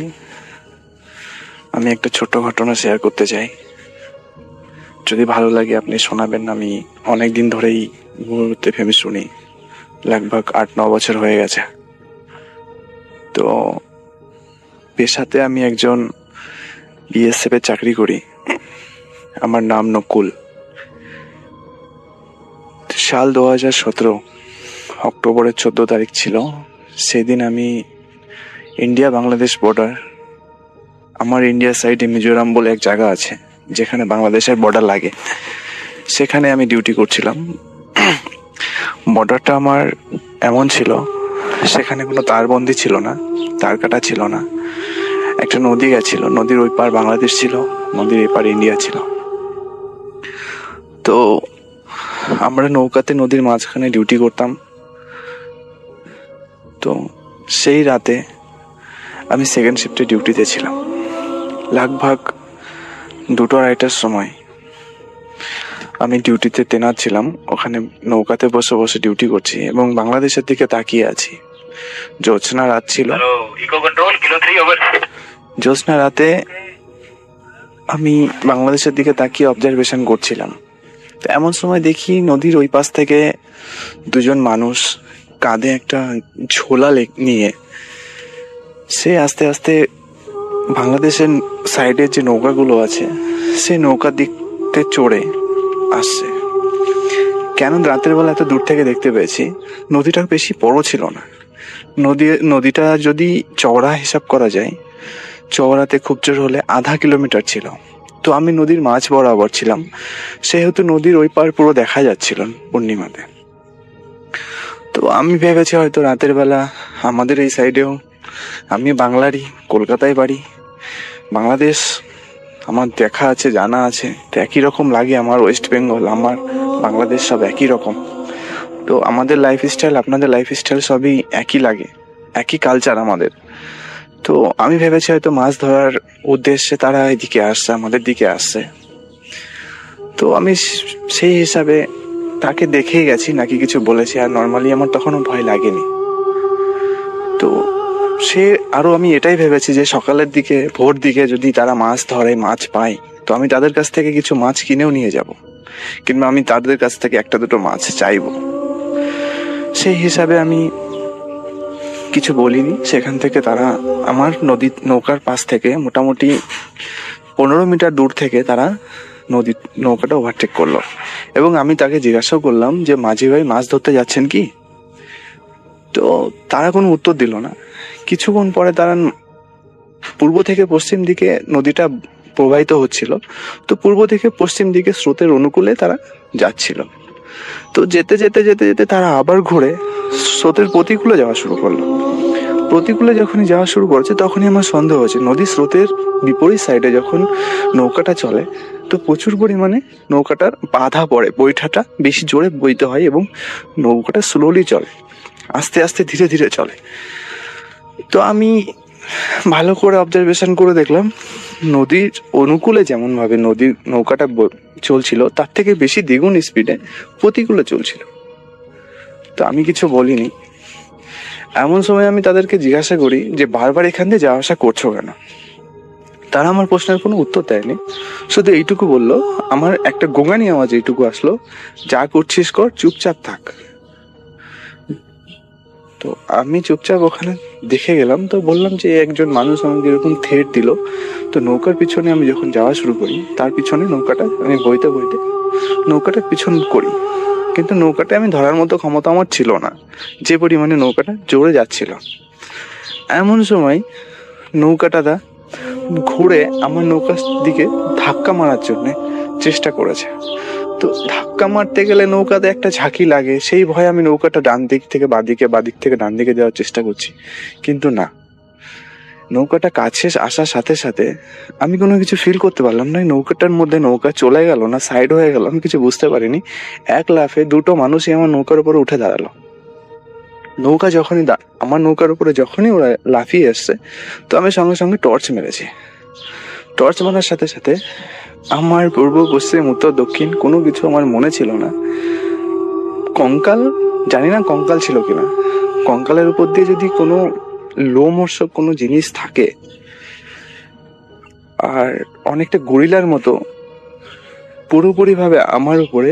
আমি একটা ছোট্ট ঘটনা শেয়ার করতে চাই, যদি ভালো লাগে আপনি শোনাবেন। আমি অনেক দিন ধরেই মুহূর্তে ফেমে শুনি, লগভগ 8-9 বছর হয়ে গেছে। তো পেশাতে আমি একজন বিএসএফ এ চাকরি করি। আমার নাম নকুল। সাল 2017 অক্টোবরের 14 তারিখ ছিল। সেদিন আমি ইন্ডিয়া বাংলাদেশ বর্ডার, আমার ইন্ডিয়া সাইডে মিজোরাম বলে এক জায়গা আছে যেখানে বাংলাদেশের বর্ডার লাগে, সেখানে আমি ডিউটি করছিলাম। বর্ডারটা আমার এমন ছিল, সেখানে কোনো তারবন্দি ছিল না, তার কাটা ছিল না। একটা নদী গেছিল, নদীর ওই পার বাংলাদেশ ছিল, নদীর এই পার ইন্ডিয়া ছিল। তো আমরা নৌকাতে নদীর মাঝখানে ডিউটি করতাম। তো সেই রাতে আমি সেকেন্ড শিফটে ডিউটিতে ছিলাম। লগভগ 2-2:30টার সময় আমি ডিউটিতে তেনাত ছিলাম। ওখানে নৌকাতে বসে বসে ডিউটি করছি এবং বাংলাদেশের দিকে তাকিয়ে আছি। জ্যোৎস্না রাত ছিল। জ্যোৎস্না রাতে আমি বাংলাদেশের দিকে তাকিয়ে অবজারভেশন করছিলাম। তো এমন সময় দেখি নদীর ওই পাশ থেকে দুজন মানুষ কাঁধে একটা ঝোলা নিয়ে সে আস্তে আস্তে বাংলাদেশের সাইডের যে নৌকাগুলো আছে সেই নৌকার দিকতে চড়ে আসছে। কেন রাতের বেলা এত দূর থেকে দেখতে পেয়েছি, নদীটা বেশি বড় ছিল না। নদীটা যদি চওড়া হিসাব করা যায়, চওড়াতে খুব জোর হলে 0.5 কিলোমিটার ছিল। তো আমি নদীর মাঝ বরাবর ছিলাম, সেহেতু নদীর ওই পার পুরো দেখা যাচ্ছিল পূর্ণিমাতে। তো আমি ভেবেছি হয়তো রাতের বেলা আমাদের এই সাইডেও, আমি বাংলারই, কলকাতায় বাড়ি, বাংলাদেশ আমার দেখা আছে, জানা আছে। তো একই রকম লাগে আমার ওয়েস্ট বেঙ্গল, আমার বাংলাদেশ সব একই রকম। তো আমাদের লাইফস্টাইল, আপনাদের লাইফস্টাইল সবই একই লাগে, একই কালচার আমাদের। তো আমি ভেবেছি হয়তো মাছ ধরার উদ্দেশ্যে তারা এদিকে আসছে, আমাদের দিকে আসছে। তো আমি সেই হিসাবে তাকে দেখেই গেছি, নাকি কিছু বলেছি। আর নর্মালি আমার তখনও ভয় লাগেনি। তো আমি এটাই ভেবেছি যে সকালের দিকে, ভোর দিকে যদি তারা মাছ ধরে, মাছ পায়, তো আমি তাদের কাছ থেকে কিছু মাছ কিনেও নিয়ে যাব, কিংবা আমি তাদের কাছ থেকে 1-2 মাছ চাইবো। সেই হিসাবে আমি কিছু বলিনি। সেখান থেকে তারা আমার নৌকার পাশ থেকে মোটামুটি 15 মিটার দূর থেকে তারা নৌকাটা ওভারটেক করলো। এবং আমি তাকে জিজ্ঞাসা করলাম যে মাঝি ভাই, মাছ ধরতে যাচ্ছেন কি? তো তারা কোনো উত্তর দিল না। কিছুক্ষণ পরে তারা পূর্ব থেকে পশ্চিম দিকে নদীটা প্রবাহিত হচ্ছিল, তো পূর্ব থেকে পশ্চিম দিকে স্রোতের অনুকূলে তারা যাচ্ছিল। তো যেতে যেতে যেতে যেতে তারা আবার ঘুরে স্রোতের প্রতিকূলে যাওয়া শুরু করলো। প্রতিকূলে যখনই যাওয়া শুরু করেছে তখনই আমার সন্দেহ হয়েছে, নদীর স্রোতের বিপরীত সাইডে যখন নৌকাটা চলে তো প্রচুর পরিমাণে নৌকাটার বাধা পড়ে, বৈঠাটা বেশি জোরে বইতে হয় এবং নৌকাটা স্লোলি চলে, আস্তে আস্তে ধীরে ধীরে চলে। তো আমি ভালো করে অবজারভেশন করে দেখলাম নদীর অনুকূলে যেমন ভাবে নৌকাটা চলছিল, তার থেকে বেশি দ্বিগুণ স্পিডে প্রতিকূলে চলছিল। তো আমি কিছু বলিনি। এমন সময় আমি তাদেরকে জিজ্ঞাসা করি যে বারবার এখান দিয়ে যাওয়া আসা করছো কেন? তারা আমার প্রশ্নের কোনো উত্তর দেয়নি, শুধু এইটুকু বললো, আমার একটা গোঙানি আওয়াজ এইটুকু আসলো, যা করছিস কর, চুপচাপ থাক। তো আমি চুপচাপ ওখানে দেখে গেলাম। তো বললাম যে একজন মানুষ আমাকে এরকম থ্রেট দিল। তো নৌকার পিছনে আমি যখন যাওয়া শুরু করি, তার পিছনে নৌকাটা আমি বইতে বইতে নৌকাটার পিছন করি, কিন্তু নৌকাটা আমি ধরার মতো ক্ষমতা আমার ছিল না, যে পরিমাণে নৌকাটা জোরে যাচ্ছিল। এমন সময় নৌকাটা ঘুরে আমার নৌকার দিকে ধাক্কা মারার জন্য চেষ্টা করেছে। তো তো ধাক্কা মারতে গেলে নৌকাতে একটা ঝাঁকি লাগে, সেই ভয়ে আমি নৌকাটা ডান দিক থেকে বাদিকে, বাদিক থেকে ডান দিকে দেওয়ার চেষ্টা করছি, কিন্তু না, নৌকাটা কাছে আসার সাথে সাথে আমি কোনো কিছু ফিল করতে পারলাম না। নৌকাটার মধ্যে নৌকা চলে গেল না সাইড হয়ে গেল, আমি কিছু বুঝতে পারিনি। এক লাফে দুটো মানুষই আমার নৌকার উপরে উঠে দাঁড়ালো। নৌকা যখনই আমার নৌকার উপরে যখনই ওরা লাফিয়ে এসছে, তো আমি সঙ্গে সঙ্গে টর্চ মেরেছি। টর্চ মারার সাথে সাথে আমার পূর্ব পশ্চিম উত্তর দক্ষিণ কোনো কিছু আমার মনে ছিল না। কঙ্কাল, জানি না কঙ্কাল ছিল কিনা, কঙ্কালের উপর দিয়ে যদি কোনো লোমহর্ষক কোনো জিনিস থাকে, আর অনেকটা গরিলার মতো পুরোপুরিভাবে আমার উপরে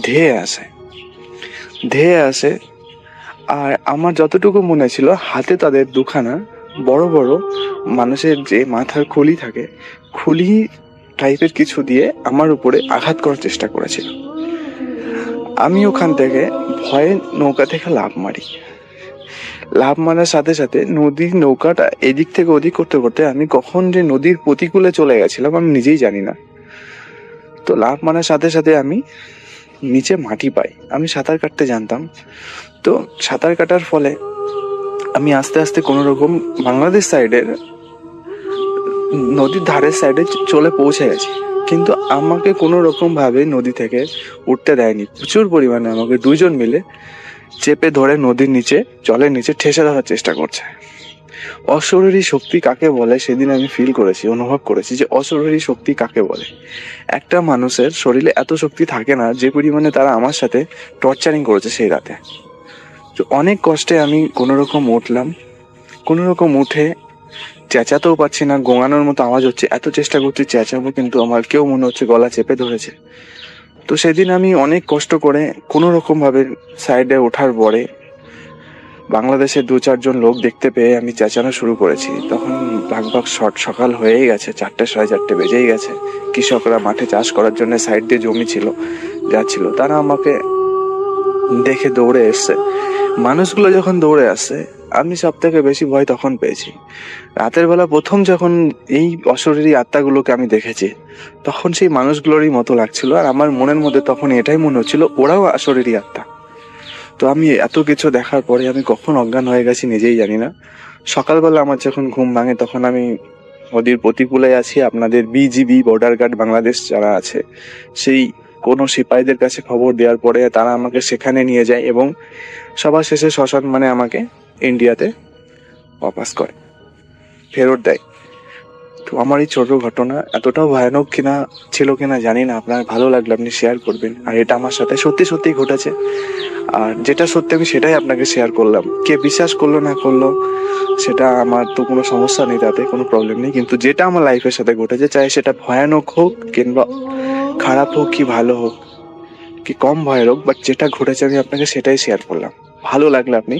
ধেয়ে আসে। আর আমার যতটুকু মনে ছিল, হাতে তাদের দুখানা বড় বড় মানুষের যে মাথার খুলি থাকে, খুলি টাইপের কিছু দিয়ে আমার উপরে আঘাত করার চেষ্টা করেছিল। আমি ওখান থেকে ভয়ে নৌকা থেকে লাফ মারার সাথে সাথে নদীর নৌকাটা এদিক থেকে ওদিক করতে করতে আমি কখন যে নদীর প্রতিকূলে চলে গেছিলাম আমি নিজেই জানি না। তো লাফ মারার সাথে সাথে আমি নিচে মাটি পাই। আমি সাঁতার কাটতে জানতাম, তো সাঁতার কাটার ফলে আমি আস্তে আস্তে কোনো রকম বাংলাদেশ সাইডের নদীর ধারের সাইডে চলে পৌঁছে গেছি। কিন্তু আমাকে কোনো রকম ভাবে নদী থেকে উঠতে দেয়নি। প্রচুর পরিমাণে আমাকে দুইজন মিলে চেপে ধরে নদীর নিচে, জলের নিচে ঠেসে ধরার চেষ্টা করছে। অশরীরী শক্তি কাকে বলে সেদিন আমি ফিল করেছি, অনুভব করেছি যে অশরীরী শক্তি কাকে বলে। একটা মানুষের শরীরে এত শক্তি থাকে না যে পরিমাণে তারা আমার সাথে টর্চারিং করেছে সেই রাতে। তো অনেক কষ্টে আমি কোনো রকম উঠলাম, কোনো রকম উঠে চেঁচাতেও পারছি না, গোঙানোর মতো আওয়াজ হচ্ছে, এত চেষ্টা করছি চেঁচাবো কিন্তু আমার কেউ মনে হচ্ছে গলা চেপে ধরেছে। তো সেদিন আমি অনেক কষ্ট করে কোনো রকম ভাবে সাইডে ওঠার পরে বাংলাদেশের 2-4 লোক দেখতে পেয়ে আমি চেঁচানো শুরু করেছি। তখন লাগভাগ সকাল হয়েই গেছে, 4টে 4:30 বেজেই গেছে। কৃষকরা মাঠে চাষ করার জন্য সাইড দিয়ে জমি ছিল, যাচ্ছিল, তারা আমাকে দেখে দৌড়ে এসছে। মানুষগুলো যখন দৌড়ে আসছে, আমি সব থেকে বেশি ভয় তখন পেয়েছি। রাতের বেলা প্রথম যখন এই অশরীরী আত্মাগুলোকে আমি দেখেছি, তখন সেই মানুষগুলোরই মতো লাগছিল। আর আমার মনের মধ্যে তখন এটাই মনে হচ্ছিল ওরাও অশরীরী আত্মা। তো আমি এত কিছু দেখার পরে আমি কখন অজ্ঞান হয়ে গেছি নিজেই জানি না। সকালবেলা আমার যখন ঘুম ভাঙে তখন আমি নদীর প্রতিকূলে আছি। আপনাদের বিজিবি বর্ডার গার্ড বাংলাদেশ যারা আছে, সেই কোনো সিপাহীদের কাছে খবর দেওয়ার পরে তারা আমাকে সেখানে নিয়ে যায় এবং সবার শেষে শ্মশান মানে আমাকে ইন্ডিয়াতে ওয়াপাস করে, ফেরত দেয়। তো আমার এই ছোট ঘটনা এতটাও ভয়ানক ছিল কিনা জানি না, আপনার ভালো লাগলে আপনি শেয়ার করবেন। আর এটা আমার সাথে সত্যি সত্যি ঘটেছে, আর যেটা সত্যি আমি সেটাই আপনাকে শেয়ার করলাম। কে বিশ্বাস করলো না করলো সেটা আমার তো কোনো সমস্যা নেই, তাতে কোনো প্রবলেম নেই। কিন্তু যেটা আমার লাইফের সাথে ঘটেছে, চাই সেটা ভয়ানক হোক কিংবা খারাপ হোক কি ভালো হোক কি কম ভয়ের হোক, বাট যেটা ঘটেছে আমি আপনাকে সেটাই শেয়ার করলাম। ভালো লাগলে আপনি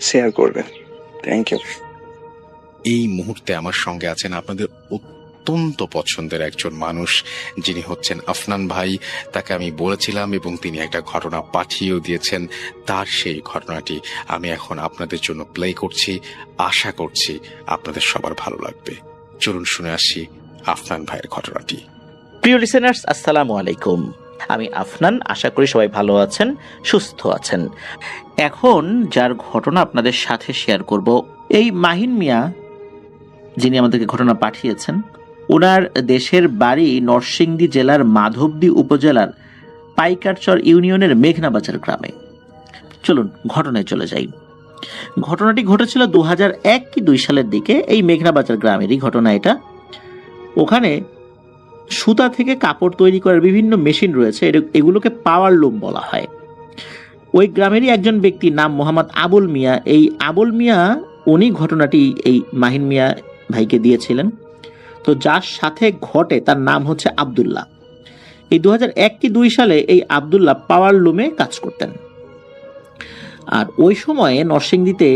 শেয়ার করবেন। Thank you. এই মুহূর্তে আমার সঙ্গে আছেন আপনাদের অত্যন্ত পছন্দের একজন মানুষ, যিনি হচ্ছেন আফনান ভাই। তাকে আমি বলেছিলাম এবং তিনি একটা ঘটনা পাঠিয়েও দিয়েছেন। তার সেই ঘটনাটি আমি এখন আপনাদের জন্য প্লে করছি। আশা করছি আপনাদের সবার ভালো লাগবে। চলুন শুনে আসি আফনান ভাইয়ের ঘটনাটি। প্রিয় লিসেনার্স, আসসালামু আলাইকুম। আমি আফনান, আশা করি সবাই ভালো আছেন, সুস্থ আছেন। এখন যার ঘটনা আপনাদের সাথে শেয়ার করব, এই মাহিন মিয়া যিনি আমাদেরকে ঘটনা পাঠিয়েছেন, ওনার দেশের বাড়ি নরসিংদী জেলার মাধবদী উপজেলার পাইকারচর ইউনিয়নের মেঘনাবাজার গ্রামে। চলুন ঘটনায় চলে যাই। ঘটনাটি ঘটেছিল 2001 কি 2 সালের দিকে। এই মেঘনাবাজার গ্রামেরই ঘটনা এটা। ওখানে সুতা থেকে কাপড় তৈরি করার বিভিন্ন মেশিন রয়েছে, এগুলোকে পাওয়ার লুম বলা হয়। ওই গ্রামেরই একজন ব্যক্তি, নাম মোহাম্মদ আবুল মিয়া। এই আবুল মিয়া উনি ঘটনাটি এই মাহিন মিয়া ভাইকে দিয়েছিলেন। তো যার সাথে ঘটে তার নাম হচ্ছে আব্দুল্লাহ। এই 2001 কি 2 সালে এই আব্দুল্লাহ পাওয়ার লুমে কাজ করতেন। আর ওই সময়ে নরসিংদীতে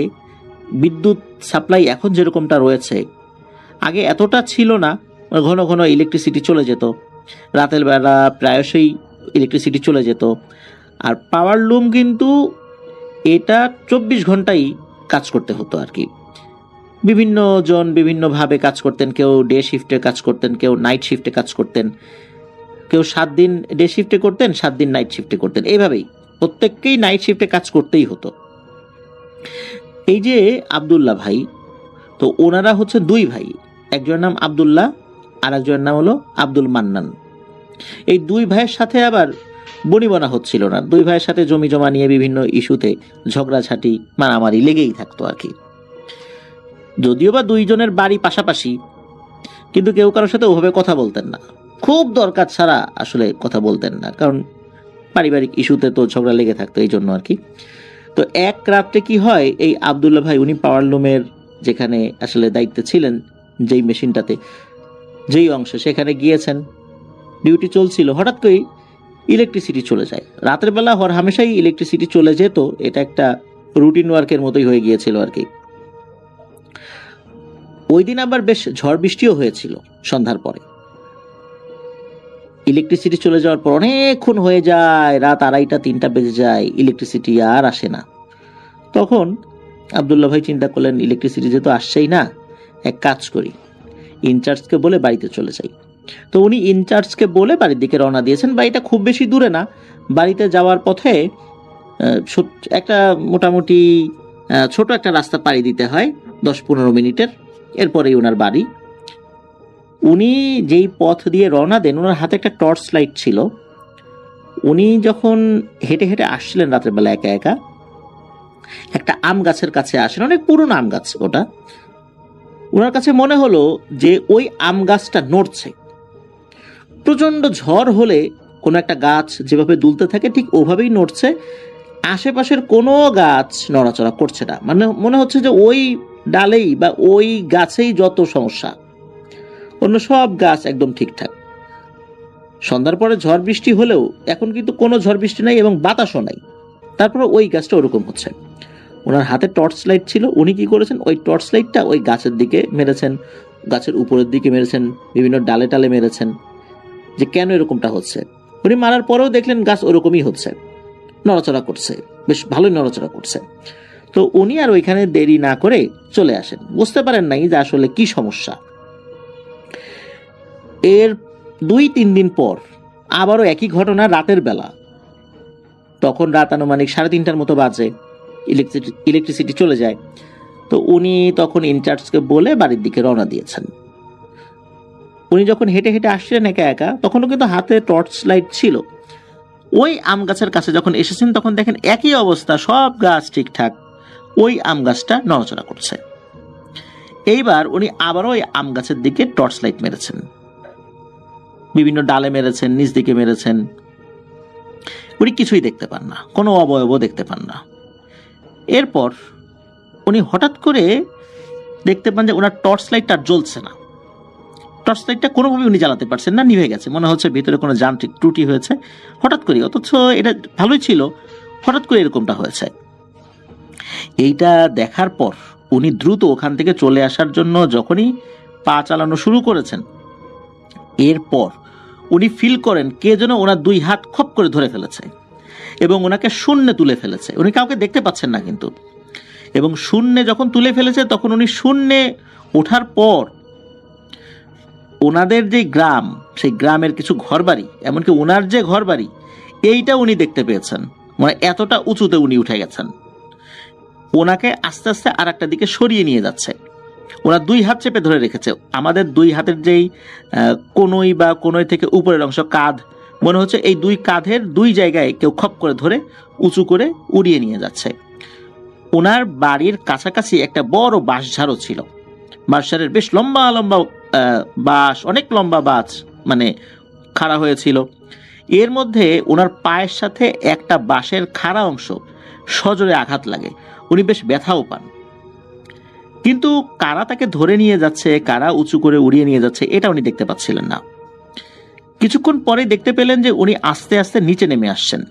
বিদ্যুৎ সাপ্লাই এখন যেরকমটা রয়েছে, আগে এতটা ছিল না। ঘন ঘন ইলেকট্রিসিটি চলে যেত, রাতের বেলা প্রায়শই ইলেকট্রিসিটি চলে যেত। আর পাওয়ার লুম কিন্তু এটা 24 ঘন্টাই কাজ করতে হতো আর কি। বিভিন্ন জন বিভিন্নভাবে কাজ করতেন, কেউ ডে শিফটে কাজ করতেন, কেউ নাইট শিফটে কাজ করতেন। কেউ 7 দিন ডে শিফটে করতেন, 7 দিন নাইট শিফটে করতেন, এইভাবেই প্রত্যেককেই নাইট শিফটে কাজ করতেই হতো। এই যে আব্দুল্লাহ ভাই, তো ওনারা হচ্ছে 2 ভাই, একজনের নাম আব্দুল্লাহ আর একজনের নাম হলো আব্দুল মান্নান। এই 2 ভাইয়ের সাথে আবার বনিবনা হচ্ছিল না, 2 ভাইয়ের সাথে জমি জমা নিয়ে বিভিন্ন ইস্যুতে ঝগড়াঝাটি মারামারি লেগেই থাকতো আর কি। যদিও বা 2 জনের বাড়ি পাশাপাশি, কিন্তু কেউ কারোর সাথে ওভাবে কথা বলতেন না, খুব দরকার ছাড়া আসলে কথা বলতেন না, কারণ পারিবারিক ইস্যুতে তো ঝগড়া লেগে থাকতো এই জন্য আর কি। তো এক রাত্রে কি হয়, এই আব্দুল্লাহ ভাই উনি পাওয়ার লুমের যেখানে আসলে দায়িত্বে ছিলেন, যেই মেশিনটাতে যেই অংশ, সেখানে গিয়েছেন, ডিউটি চলছিল, হঠাৎ করেই ইলেকট্রিসিটি চলে যায়। রাতের বেলা হামেশাই ইলেকট্রিসিটি চলে যেত, এটা একটা রুটিন ওয়ার্কের মতোই হয়ে গিয়েছিল আর কি। ওই দিন আবার বেশ ঝড় বৃষ্টিও হয়েছিল সন্ধ্যার পরে। ইলেকট্রিসিটি চলে যাওয়ার পর অনেকক্ষণ হয়ে যায়, রাত 2:30 3টা বেজে যায়, ইলেকট্রিসিটি আর আসে না। তখন আব্দুল্লাহ ভাই চিন্তা করলেন, ইলেকট্রিসিটি যেহেতু আসছেই না, এক কাজ করি, ইনচার্জকে বলে বাড়িতে চলে যাই। তো উনি ইনচার্জকে বলে বাড়ির দিকে রওনা দিয়েছেন। বাড়িটা খুব বেশি দূরে না, বাড়িতে যাওয়ার পথে একটা মোটামুটি ছোট একটা রাস্তা পাড়ি দিতে হয় 10-15 মিনিটের, এরপরেই ওনার বাড়ি। উনি যেই পথ দিয়ে রওনা দেন, ওনার হাতে একটা টর্চ লাইট ছিল। উনি যখন হেঁটে হেঁটে আসছিলেন রাতের বেলা একা একা, একটা আম গাছের কাছে আসেন, অনেক পুরনো আম গাছ ওটা। ওনার কাছে মনে হলো যে ওই আম গাছটা নড়ছে। প্রচন্ড ঝড় হলে কোনো একটা গাছ যেভাবে দুলতে থাকে ঠিক ওভাবেই নড়ছে, আশেপাশের কোনো গাছ নড়াচড়া করছে না। মানে মনে হচ্ছে যে ওই ডালেই বা ওই গাছেই যত সমস্যা, অন্য সব গাছ একদম ঠিকঠাক। সন্ধ্যার পরে ঝড় বৃষ্টি হলেও এখন কিন্তু কোনো ঝড় বৃষ্টি নাই এবং বাতাসও নাই, তারপরে ওই গাছটা ওরকম হচ্ছে। ওনার হাতে টর্চ লাইট ছিল, উনি কি করেছেন, ওই টর্চ লাইটটা ওই গাছের দিকে মেরেছেন, গাছের উপরের দিকে মেরেছেন, বিভিন্ন ডালে টালে মেরেছেন, যে কেন এরকমটা হচ্ছে। উনি মারার পরেও দেখলেন গাছ ওরকমই হচ্ছে, নড়াচড়া করছে, বেশ ভালোই নড়াচড়া করছে। তো উনি আর ওইখানে দেরি না করে চলে আসেন, বুঝতে পারেন নাই যে আসলে কি সমস্যা। এর 2-3 দিন পর আবারও একই ঘটনা রাতের বেলা। তখন রাত আনুমানিক 3:30টার মতো বাজে, ইলেকট্রিসিটি চলে যায়। তো উনি তখন ইনচার্জকে বলে বাড়ির দিকে রওনা দিয়েছেন। উনি যখন হেঁটে হেঁটে আসছিলেন একা একা, তখনও কিন্তু হাতে টর্চ লাইট ছিল। ওই আম গাছের কাছে যখন এসেছেন, তখন দেখেন একই অবস্থা, সব গাছ ঠিকঠাক, ওই আম গাছটা নড়াচড়া করছে। এইবার উনি আবারও ওই আম গাছের দিকে টর্চ লাইট মেরেছেন, বিভিন্ন ডালে মেরেছেন, নিচ দিকে মেরেছেন, উনি কিছুই দেখতে পান না, কোনো অবয়বও দেখতে পান না। এরপর উনি হঠাৎ করে দেখতে পান যে ওনার টর্চ লাইটটা জ্বলছে না। টর্চ লাইটটা কোনোভাবে উনি জ্বালাতে পারছেন না, নিভে গেছে। মনে হচ্ছে ভিতরে কোনো যান্ত্রিক ত্রুটি হয়েছে হঠাৎ করে, অথচ এটা ভালোই ছিল, হঠাৎ করে এরকমটা হয়েছে। এইটা দেখার পর উনি দ্রুত ওখান থেকে চলে আসার জন্য যখনই পা চালানো শুরু করেছেন, এরপর উনি ফিল করেন কে যেন ওনার 2 হাত খপ করে ধরে ফেলেছে এবং ওনাকে শূন্যে তুলে ফেলেছে। উনি কাউকে দেখতে পাচ্ছেন না কিন্তু, এবং শূন্যে যখন তুলে ফেলেছে, তখন উনি শূন্যে ওঠার পর ওনাদের যে গ্রাম, সেই গ্রামের কিছু ঘরবাড়ি, এমনকি ওনার যে ঘরবাড়ি, এইটা উনি দেখতে পেয়েছেন। মানে এতটা উঁচুতে উনি উঠে গেছেন। ওনাকে আস্তে আস্তে আর একটা দিকে সরিয়ে নিয়ে যাচ্ছে, ওরা 2 হাত চেপে ধরে রেখেছে। আমাদের 2 হাতের যেই কোনোই বা কোনোই থেকে উপরের অংশ, কাঁধ, মনে হচ্ছে এই 2 কাঁধের 2 জায়গায় কেউ খপ করে ধরে উঁচু করে উড়িয়ে নিয়ে যাচ্ছে। ওনার বাড়ির কাছাকাছি একটা বড় বাঁশঝাড়ও ছিল, বাঁশঝাড়ের বেশ লম্বা লম্বা বাঁশ, অনেক লম্বা বাঁশ মানে খাড়া হয়েছিল। এর মধ্যে ওনার পায়ের সাথে একটা বাঁশের খাড়া অংশ সজোরে আঘাত লাগে, উনি বেশ ব্যথাও পান। কিন্তু কারা তাকে ধরে নিয়ে যাচ্ছে, কারা উঁচু করে উড়িয়ে নিয়ে যাচ্ছে, এটা উনি দেখতে পাচ্ছিলেন না। কিছুক্ষণ পরে দেখতে পেলেন যে উনি আস্তে আস্তে নিচে নেমে আসছেন।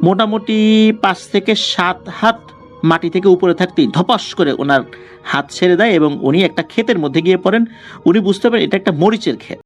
মোটামুটি 5 থেকে 7 হাত মাটি থেকে উপরে থাকতেই ধপাস করে ওনার হাত ছেড়ে দেয় এবং উনি একটা ক্ষেতের মধ্যে গিয়ে পড়েন। উনি বুঝতে পারেন এটা একটা মরিচের ক্ষেত।